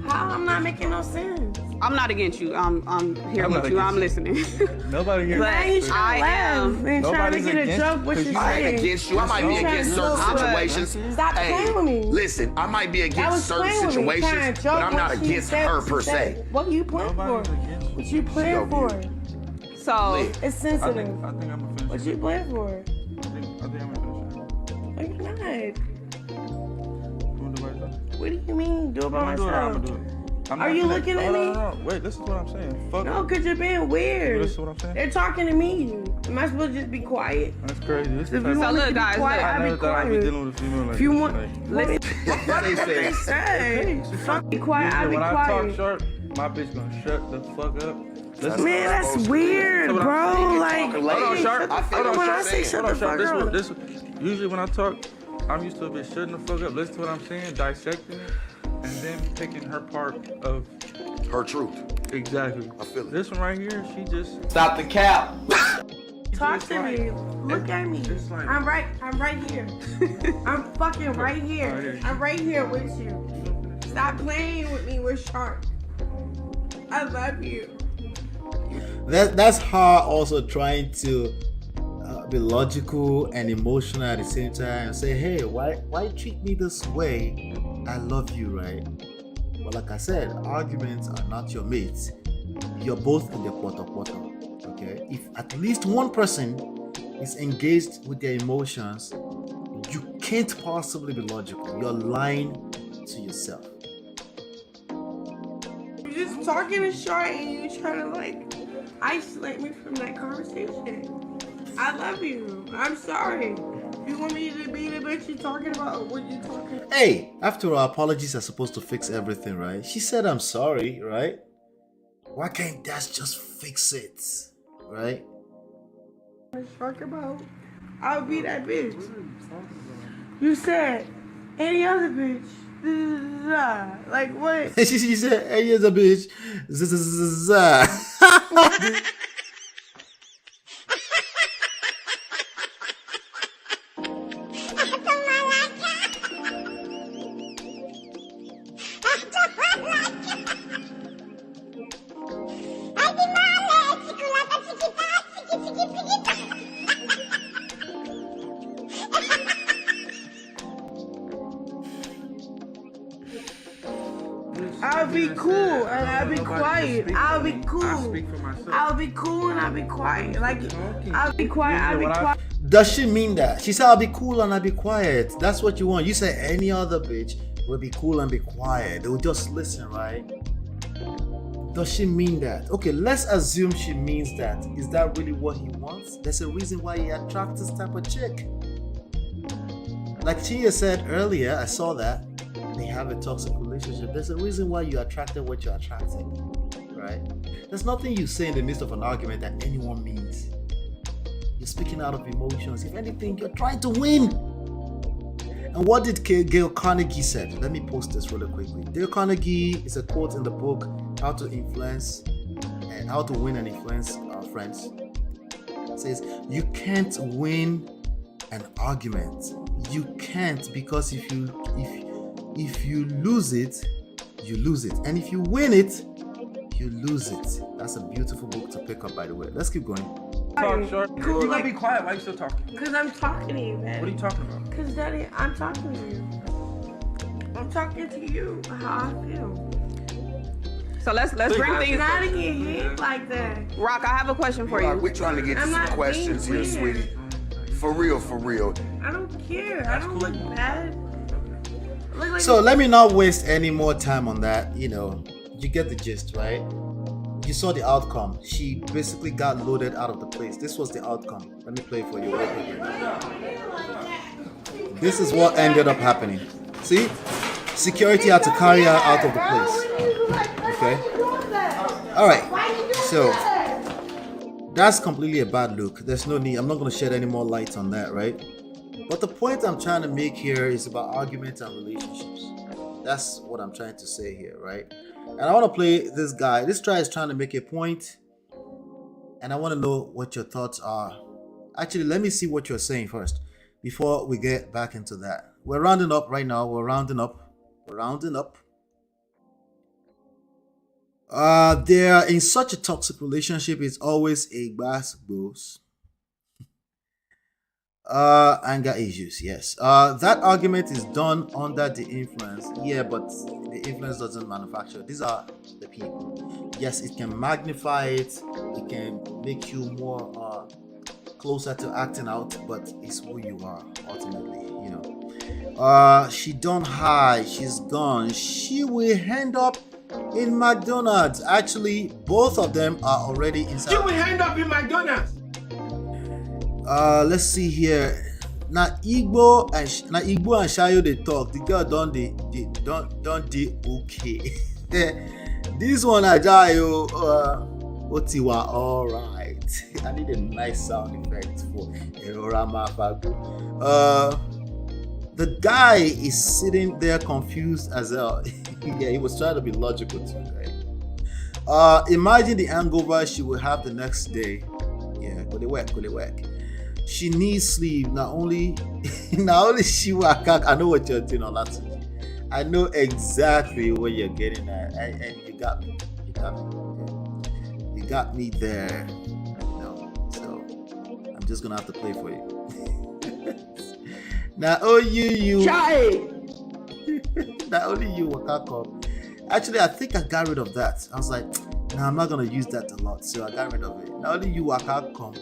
How? I'm not making no sense. I'm not against you. I'm here with you. I'm listening. Nobody here. But I ain't trying to laugh. I ain't trying to get a joke. What you I ain't saying? against you. I might be against certain situations. Stop playing with me. Listen, I might be against certain situations, but I'm not against her per se. What you playing for? What you playing for? So it's sensitive. I think I'm gonna finish. What you playing for? I think I'm gonna finish. No, you're not. You wanna do it by yourself? What do you mean? Do it by I'm gonna myself. do it. Are you looking at me? No. Wait, this is what I'm saying. Fuck. No, because you're being weird. This is what I'm saying. They're talking to me. Am I supposed to just be quiet? That's crazy. This If is you want me to be guys, quiet, I I'll never be thought I'd be quiet. dealing with a female like If you this. want, Like, what they say. Fuck be quiet, I'll be when I quiet. talk short, my bitch gonna shut the fuck up. Listen. Man, that's weird, So when bro. Like, hold on, Sharp. Hold on, when I say shut the fuck up. Usually when I talk, I'm used to a bitch shutting the fuck up, listen to what I'm saying, dissecting it, and then picking her part of her truth. Exactly. I feel it. This one right here, she just Stop the cap. Talk to me. Look at me. like- I'm right here. I'm fucking right here. I'm right here with you. Stop playing with me with Sharp. I love you. That's her also trying to be logical and emotional at the same time and say, hey, why treat me this way? I love you, right? But like I said, arguments are not your mates. You're both in the quarter, okay? If at least one person is engaged with their emotions, you can't possibly be logical. You're lying to yourself. You're just talking to Short and you're trying to like isolate me from that conversation. I love you. I'm sorry. You want me to be the bitch you're talking about? What you talking about? Hey, after all, apologies are supposed to fix everything, right? She said I'm sorry, right? Why can't that just fix it, right? Talk about? I'll be that bitch. You said any other bitch. Like what? she said, hey, here's a bitch. I'll be cool and I'll be quiet. I'll be cool. I'll be cool and I'll be quiet. Like I'll be quiet. I'll be quiet. Does she mean that? She said, I'll be cool and I'll be quiet. That's what you want. You said any other bitch will be cool and be quiet. They will just listen, right? Does she mean that? Okay, let's assume she means that. Is that really what he wants? There's a reason why he attracts this type of chick. Like Chia said earlier, I saw that. They have a toxic relationship. There's a reason why you attracted what you're attracting, right? There's nothing you say in the midst of an argument that anyone means. You're speaking out of emotions. If anything, you're trying to win. And what did Dale Carnegie said? Let me post this really quickly. Dale Carnegie is a quote in the book How to Influence and How to Win and Influence Our Friends. It says, you can't win an argument. You can't, because if you lose it, you lose it. And if you win it, you lose it. That's a beautiful book to pick up, by the way. Let's keep going. Talk short. Cool, You gotta be quiet. Why you still talking? Because I'm talking to you, man. What are you talking about? Because, Daddy, I'm talking to you. I'm talking to you. How I feel. So let's bring things. Gotta get hit like that. Rock, I have a question for you. We're trying to get to I'm some not questions being here, weird. sweetie. For real, for real. I don't care. I don't look bad. Look like So let me not waste any more time on that. You know, you get the gist, right? You saw the outcome. She basically got loaded out of the place. This was the outcome. Let me play it for you. This is what ended up happening. See? Security had to carry her out of the place. Okay? Alright. So that's completely a bad look. There's no need. I'm not going to shed any more light on that, right? But the point I'm trying to make here is about arguments and relationships. That's what I'm trying to say here, right? And I want to play this guy. This guy is trying to make a point, and I want to know what your thoughts are. Actually, let me see what you're saying first before we get back into that. We're rounding up right now. We're rounding up. They're in such a toxic relationship. It's always a glass goes. Anger issues, yes. That argument is done under the influence. Yeah, but the influence doesn't manufacture. These are the people. Yes, it can magnify it. It can make you more closer to acting out, but it's who you are ultimately, you know. She don't hide. She's gone. She will end up in McDonald's. Actually, both of them are already inside. You will end up in McDonald's. Let's see here. Now Igbo and Shayo they talk. The girl don't okay. This one Ajayo Otiwa, alright. I need a nice sound effect for Erorama Fagu. The guy is sitting there confused as hell. Yeah, he was trying to be logical too, right? Imagine the hangover she will have the next day. Yeah, go to work. She needs sleep. Not only she will attack. I know what you're doing on that. I know exactly what you're getting at, and you got me. You got me there. No, so I'm just gonna have to play for you. Now, you. Not only you waka come. Actually, I think I got rid of that. I was like, nah, I'm not gonna use that a lot, so I got rid of it. Not only you waka come.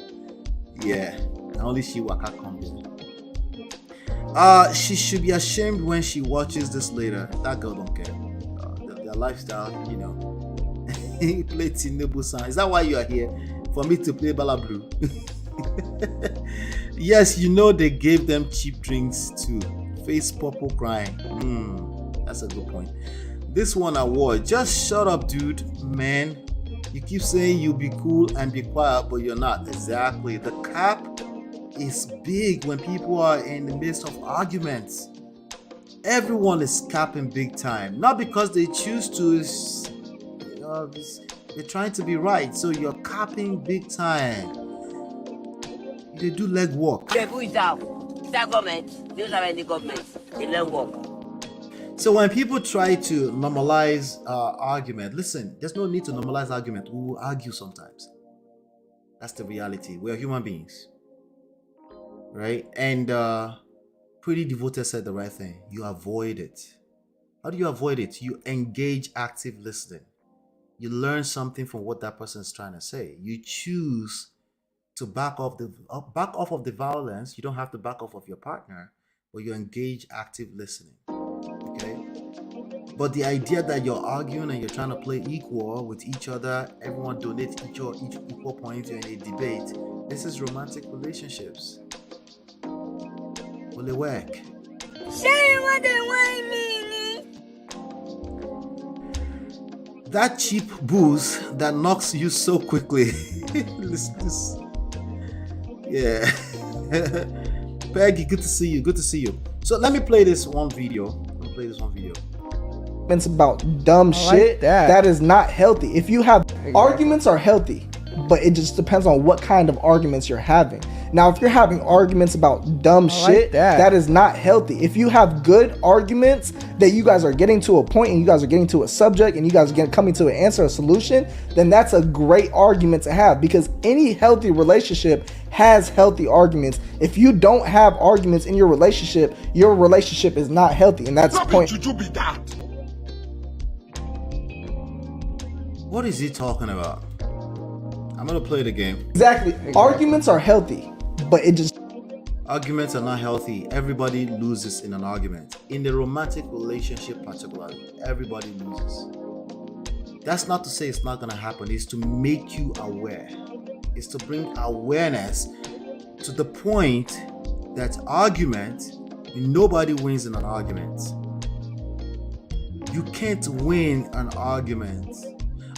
Yeah. Only she waka come here. She should be ashamed when she watches this later. That girl don't care. Their lifestyle, you know. Play Tinubu song. Is that why you are here? For me to play Bala Blue? Yes, you know they gave them cheap drinks too. Face purple crying. That's a good point. This one award. Just shut up, dude. Man. You keep saying you'll be cool and be quiet, but you're not. Exactly. The cap is big when people are in the midst of arguments. Everyone is capping big time. Not because they choose to, they're trying to be right. So you're capping big time. They do leg work. So when people try to normalize argument, listen, there's no need to normalize argument. We will argue sometimes. That's the reality. We are human beings. Right? And Pretty Devoted said the right thing. You avoid it. How do you avoid it? You engage active listening. You learn something from what that person is trying to say. You choose to back off of the violence. You don't have to back off of your partner, but you engage active listening. Okay? But the idea that you're arguing and you're trying to play equal with each other, everyone donates each equal points in a debate. This is romantic relationships. Will it work? That cheap booze that knocks you so quickly. Yeah. Peggy, good to see you. So let me play this one video. It's about dumb shit. That is not healthy. If you have arguments are healthy. but it just depends on what kind of arguments you're having. Now, if you're having arguments about dumb shit, that is not healthy. If you have good arguments that you guys are getting to a point and you guys are getting to a subject and you guys are coming to an answer, a solution, then that's a great argument to have, because any healthy relationship has healthy arguments. If you don't have arguments in your relationship is not healthy, and that's the point. What is he talking about? I'm gonna play the game. Exactly. Arguments are healthy, but it just... Arguments are not healthy. Everybody loses in an argument. In the romantic relationship particularly, everybody loses. That's not to say it's not gonna happen. It's to make you aware. It's to bring awareness to the point that nobody wins in an argument. You can't win an argument.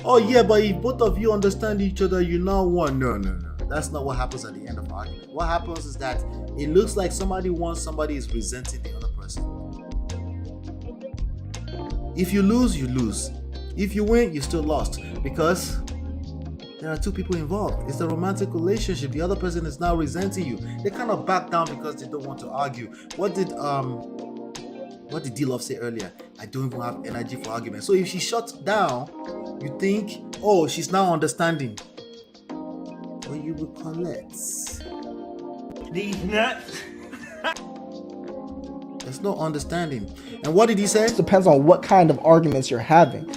Oh yeah, but if both of you understand each other, you now won. No. That's not what happens at the end of an argument. What happens is that it looks like somebody wants, somebody is resenting the other person. If you lose, you lose. If you win, you still lost, because there are two people involved. It's a romantic relationship. The other person is now resenting you. They kind of back down because they don't want to argue. What did D-Love say earlier? I don't even have energy for argument. So if she shuts down, you think, oh, she's now understanding. Well, you will collect these nuts. There's no understanding. And what did he say? It depends on what kind of arguments you're having.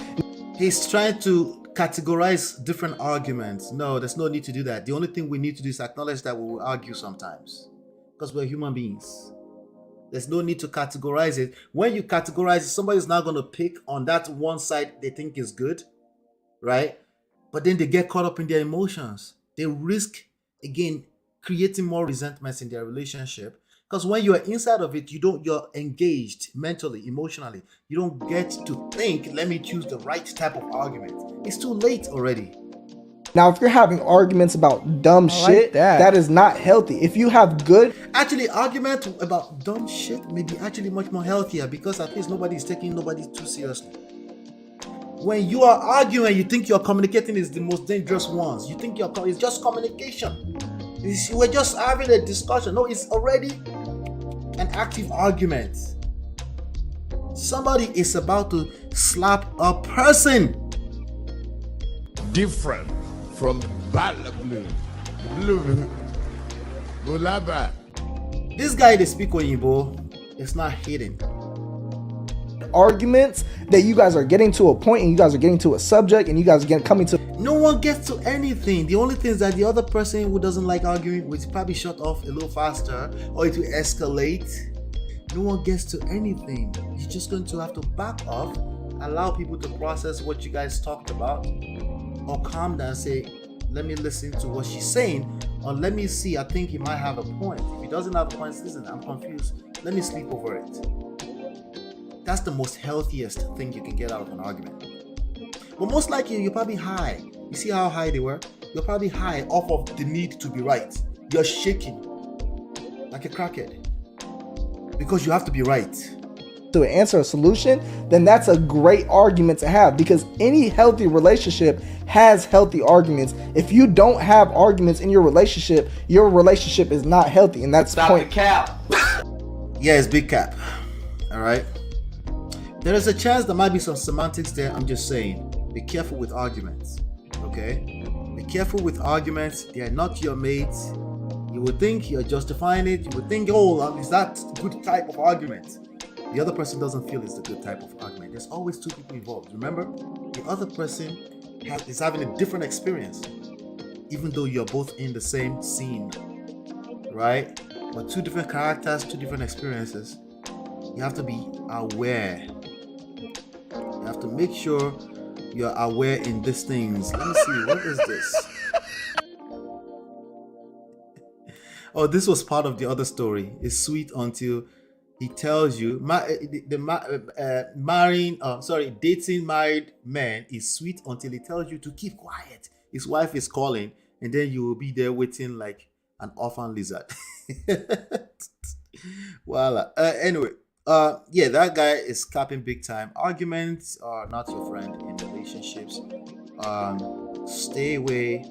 He's trying to categorize different arguments. No, there's no need to do that. The only thing we need to do is acknowledge that we will argue sometimes, because we're human beings. There's no need to categorize it. When you categorize it, somebody's not going to pick on that one side they think is good, right? But then they get caught up in their emotions. They risk, again, creating more resentments in their relationship. Because when you're inside of it, you're engaged mentally, emotionally. You don't get to think, let me choose the right type of argument. It's too late already. Now, if you're having arguments about dumb shit, that is not healthy. If you have good... Actually, argument about dumb shit may be actually much more healthier, because at least nobody's taking nobody too seriously. When you are arguing, you think you're communicating is the most dangerous ones. You think it's just communication. We're just having a discussion. No, it's already an active argument. Somebody is about to slap a person. Different from blue. This guy they speak Oyinbo, it's not hidden. Arguments that you guys are getting to a point and you guys are getting to a subject and you guys are coming to... No one gets to anything. The only thing is that the other person who doesn't like arguing will probably shut off a little faster, or it will escalate. No one gets to anything. You're just going to have to back off, allow people to process what you guys talked about, or calm down and say, let me listen to what she's saying, or let me see, I think he might have a point. If he doesn't have a point, listen, I'm confused. Let me sleep over it. That's the most healthiest thing you can get out of an argument. But most likely, you're probably high. You see how high they were? You're probably high off of the need to be right. You're shaking like a crackhead because you have to be right. To answer a solution, then that's a great argument to have, because any healthy relationship has healthy arguments. If you don't have arguments in your relationship is not healthy, and that's the point. The cap. Yeah, it's big cap. All right. There is a chance there might be some semantics there. I'm just saying, be careful with arguments. Okay? Be careful with arguments. They are not your mates. You would think you're justifying it. You would think, oh, is that a good type of argument? The other person doesn't feel it's the good type of argument. There's always two people involved. Remember, the other person is having a different experience, even though you're both in the same scene, right? But two different characters, two different experiences. You have to be aware. You have to make sure you're aware in these things. Let me see, what is this? Oh, this was part of the other story. It's sweet until he tells you dating married men is sweet until he tells you to keep quiet. His wife is calling, and then you will be there waiting like an orphan lizard. Voila. Anyway, yeah, that guy is capping big time. Arguments are not your friend in relationships. Stay away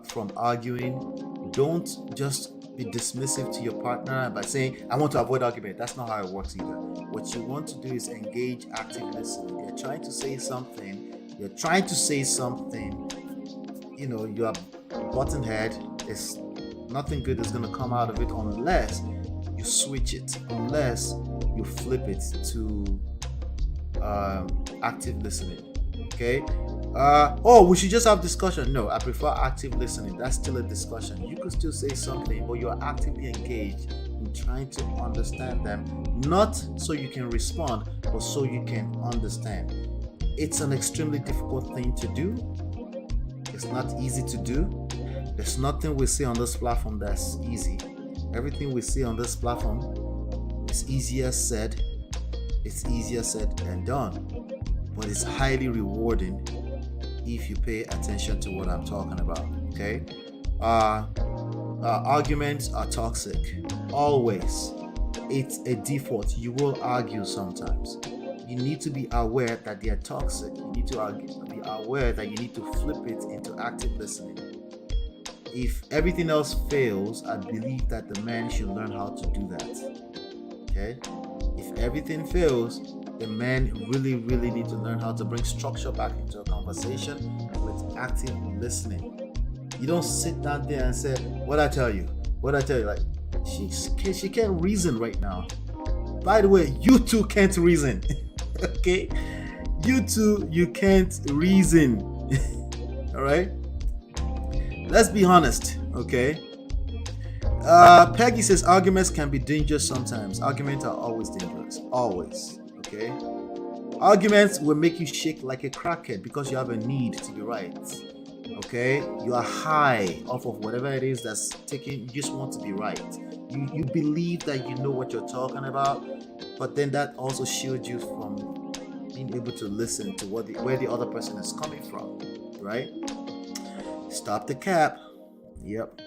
from arguing. Don't just be dismissive to your partner by saying, I want to avoid argument. That's not how it works either. What you want to do is engage active listening. They're trying to say something. You're trying to say something. You know, you are button head. There's nothing good is going to come out of it unless you switch it, unless you flip it to active listening. Okay. We should just have discussion. No, I prefer active listening. That's still a discussion. You could still say something, but you are actively engaged in trying to understand them, not so you can respond, but so you can understand. It's an extremely difficult thing to do. It's not easy to do. There's nothing we see on this platform that's easy. Everything we see on this platform is easier said. It's easier said than done, but it's highly rewarding if you pay attention to what I'm talking about. Okay, arguments are toxic. Always, it's a default. You will argue sometimes. You need to be aware that they are toxic. You need to be aware that you need to flip it into active listening. If everything else fails, I believe that the man should learn how to do that. Okay? If everything fails, the men really need to learn how to bring structure back into a conversation with active listening. You don't sit down there and say, what I tell you? Like, she can't reason right now. By the way, you two can't reason. Okay? You two, you can't reason. All right? Let's be honest, okay? Peggy says arguments can be dangerous sometimes. Arguments are always dangerous. Always. Okay? Arguments will make you shake like a crackhead because you have a need to be right. Okay? You are high off of whatever it is that's taking, you just want to be right. You believe that you know what you're talking about, but then that also shields you from being able to listen to where the other person is coming from. Right? Stop the cap. Yep.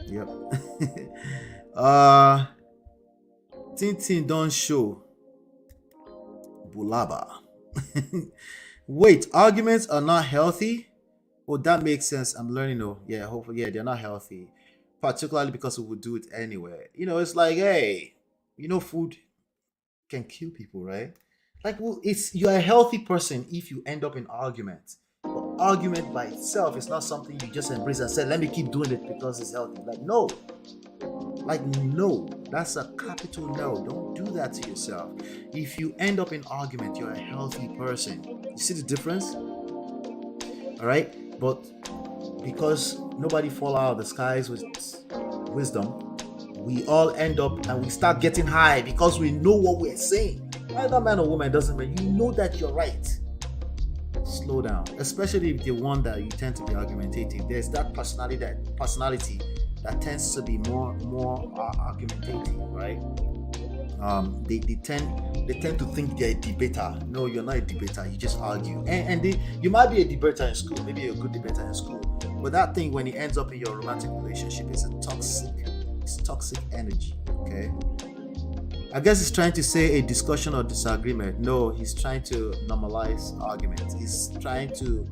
Tintin don't show. Bulaba. Wait, arguments are not healthy? Oh, that makes sense. I'm learning. Oh, yeah, hopefully, yeah, they're not healthy. Particularly because we would do it anyway. You know, it's like, hey, you know, food can kill people, right? Like, well, you're a healthy person if you end up in argument. But argument by itself is not something you just embrace and say, let me keep doing it because it's healthy. Like, no. That's a capital no. Don't do that to yourself. If you end up in argument, you're a healthy person. You see the difference? All right? But because nobody fall out of the skies with wisdom, we all end up and we start getting high because we know what we're saying. Either man or woman, doesn't matter. You know that you're right. Slow down, especially if the one that you tend to be argumentative. There's that personality that tends to be more argumentative, right? They tend to think they're a debater. No, you're not a debater. You just argue. And you might be a debater in school, maybe a good debater in school, but that thing when it ends up in your romantic relationship is toxic energy. Okay. I guess he's trying to say a discussion or disagreement. No, he's trying to normalize arguments. He's trying to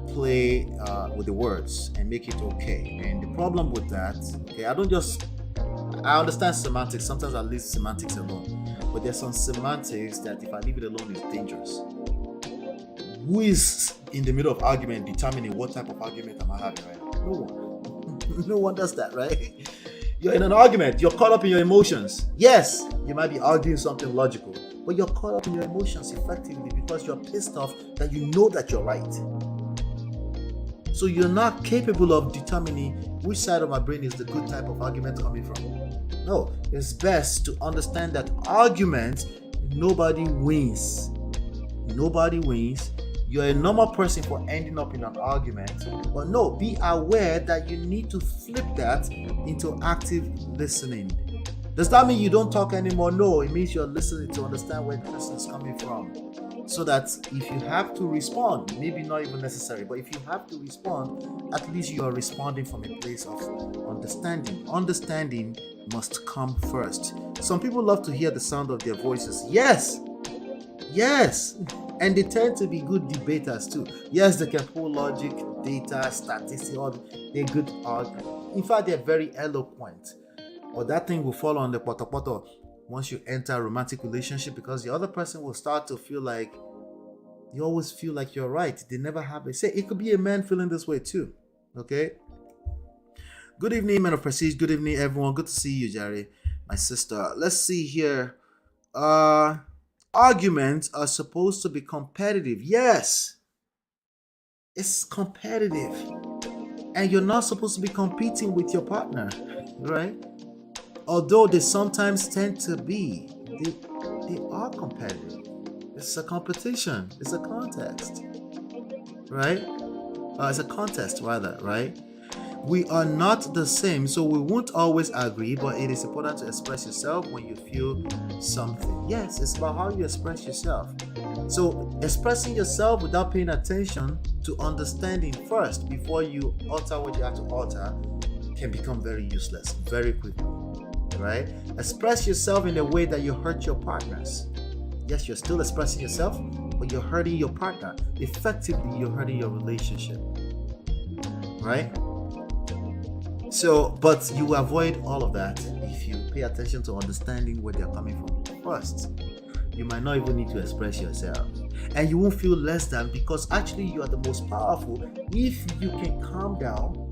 play with the words and make it okay. And the problem with that, okay, I understand semantics. Sometimes I leave semantics alone. But there's some semantics that if I leave it alone is dangerous. Who is in the middle of argument determining what type of argument am I having right now? No one. No one does that, right? You're in an argument. You're caught up in your emotions. Yes, you might be arguing something logical, but you're caught up in your emotions effectively because you're pissed off that you know that you're right. So you're not capable of determining which side of my brain is the good type of argument coming from. No, it's best to understand that argument, nobody wins. Nobody wins. You're a normal person for ending up in an argument, but no, be aware that you need to flip that into active listening. Does that mean you don't talk anymore? No, it means you're listening to understand where the person is coming from. So that if you have to respond, maybe not even necessary, but if you have to respond, at least you are responding from a place of understanding. Understanding must come first. Some people love to hear the sound of their voices. Yes. And they tend to be good debaters too. Yes, they can pull logic data, statistics, they're good arguments. In fact, they're very eloquent. But that thing will fall on the poto once you enter a romantic relationship, because the other person will start to feel like you always feel like you're right. They never have a say. It could be a man feeling this way too. Okay. Good evening, men of prestige. Good evening, everyone. Good to see you, Jerry, my sister. Let's see here. Arguments are supposed to be competitive. Yes, it's competitive, and you're not supposed to be competing with your partner, right? Although they sometimes tend to be, they are competitive. It's a competition. It's a contest, right? It's a contest rather, right? We are not the same, so we won't always agree, but it is important to express yourself when you feel something. Yes, it's about how you express yourself. So expressing yourself without paying attention to understanding first before you alter what you have to alter can become very useless very quickly, right? Express yourself in a way that you hurt your partners. Yes, you're still expressing yourself, but you're hurting your partner. Effectively, you're hurting your relationship, right? So, but you avoid all of that if you pay attention to understanding where they're coming from first. You might not even need to express yourself, and you won't feel less than, because actually you are the most powerful if you can calm down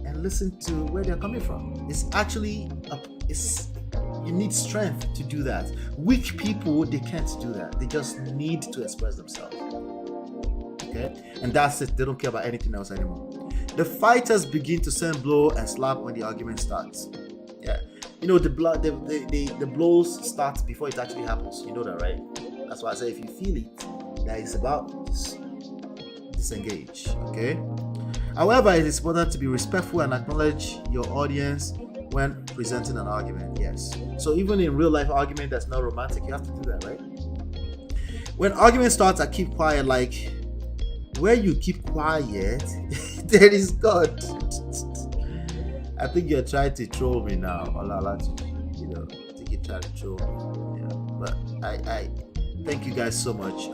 and listen to where they're coming from. It's actually you need strength to do that. Weak people, they can't do that. They just need to express themselves. Okay, and that's it. They don't care about anything else anymore. The fighters begin to send blow and slap when the argument starts. Yeah, you know, the blows start before it actually happens. You know that, right? That's why I say if you feel it, that is about disengage. Okay. However, it is important to be respectful and acknowledge your audience when presenting an argument. Yes. So even in real life argument that's not romantic, you have to do that, right? When argument starts, I keep quiet. Like where you keep quiet, there is God. I think you're trying to troll me now. I think you're trying to troll me. Yeah. But I thank you guys so much.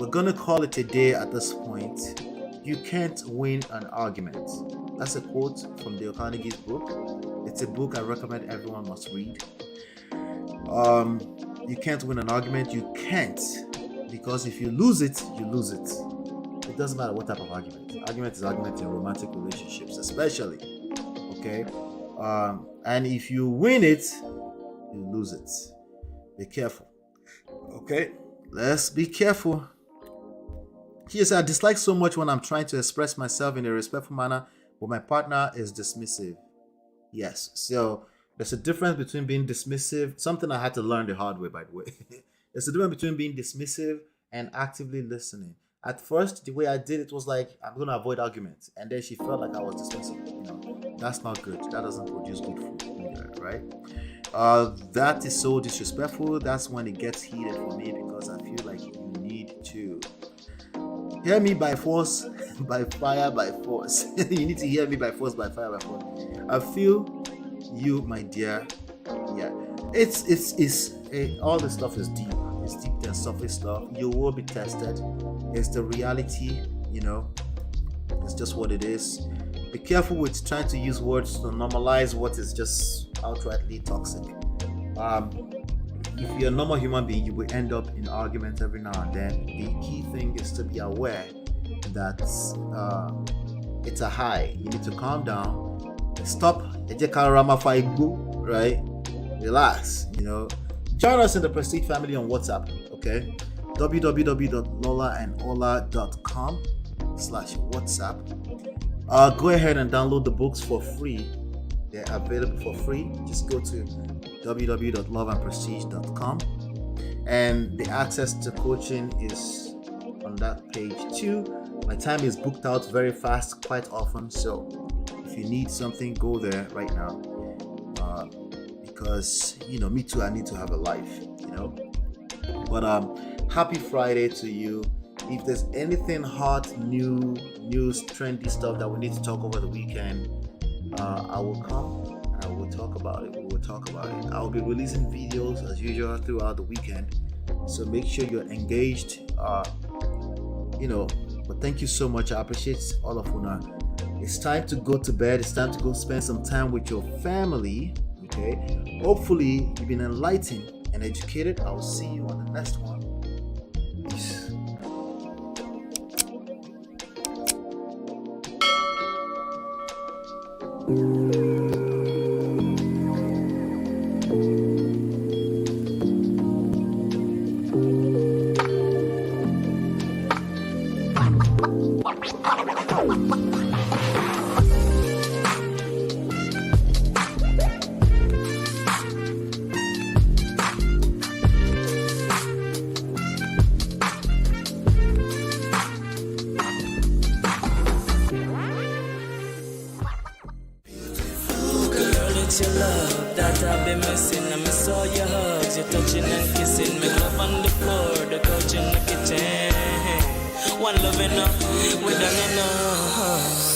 We're gonna call it a day at this point. You can't win an argument. That's a quote from Dale Carnegie's book. It's a book I recommend everyone must read. You can't win an argument. You can't, because if you lose it, you lose it. It doesn't matter what type of argument. Argument is argument in romantic relationships, especially. Okay, and if you win it, you lose it. Be careful. Okay, let's be careful. He said, I dislike so much when I'm trying to express myself in a respectful manner, but my partner is dismissive. Yes, so there's a difference between being dismissive, something I had to learn the hard way, by the way. There's a difference between being dismissive and actively listening. At first, the way I did it was like, I'm going to avoid arguments. And then she felt like I was dismissive. You know, that's not good. That doesn't produce good food either, right? That is so disrespectful. That's when it gets heated for me, because I feel like you need to hear me by force, by fire, by force. You need to hear me by force, by fire, by force. I feel you, my dear. Yeah, all this stuff is deep. It's deep than surface stuff. You will be tested. It's the reality, you know. It's just what it is. Be careful with trying to use words to normalize what is just outrightly toxic. If you're a normal human being, you will end up in arguments every now and then. The key thing is to be aware that it's a high. You need to calm down. Stop. Right? Relax. You know. Join us in the Prestige family on WhatsApp. Okay. www.lolaandola.com/WhatsApp. Go ahead and download the books for free. They're available for free. Just go to www.loveandprestige.com, and the access to coaching is on that page too. My time is booked out very fast quite often, so if you need something, go there right now, because you know, me too, I need to have a life, you know. But happy Friday to you. If there's anything hot, new news, trendy stuff that we need to talk over the weekend, I will come and I will talk about it. We will talk about it. I will be releasing videos as usual throughout the weekend, so make sure you're engaged. You know, But thank you so much. I appreciate all of Una. It's time to go to bed. It's time to go spend some time with your family. Okay. Hopefully, you've been enlightened and educated. I will see you on the next one. Peace. Your love that I've been missing. I miss all your hugs, your touching and kissing. Make love on the floor, the couch in the kitchen. One love enough, we done enough.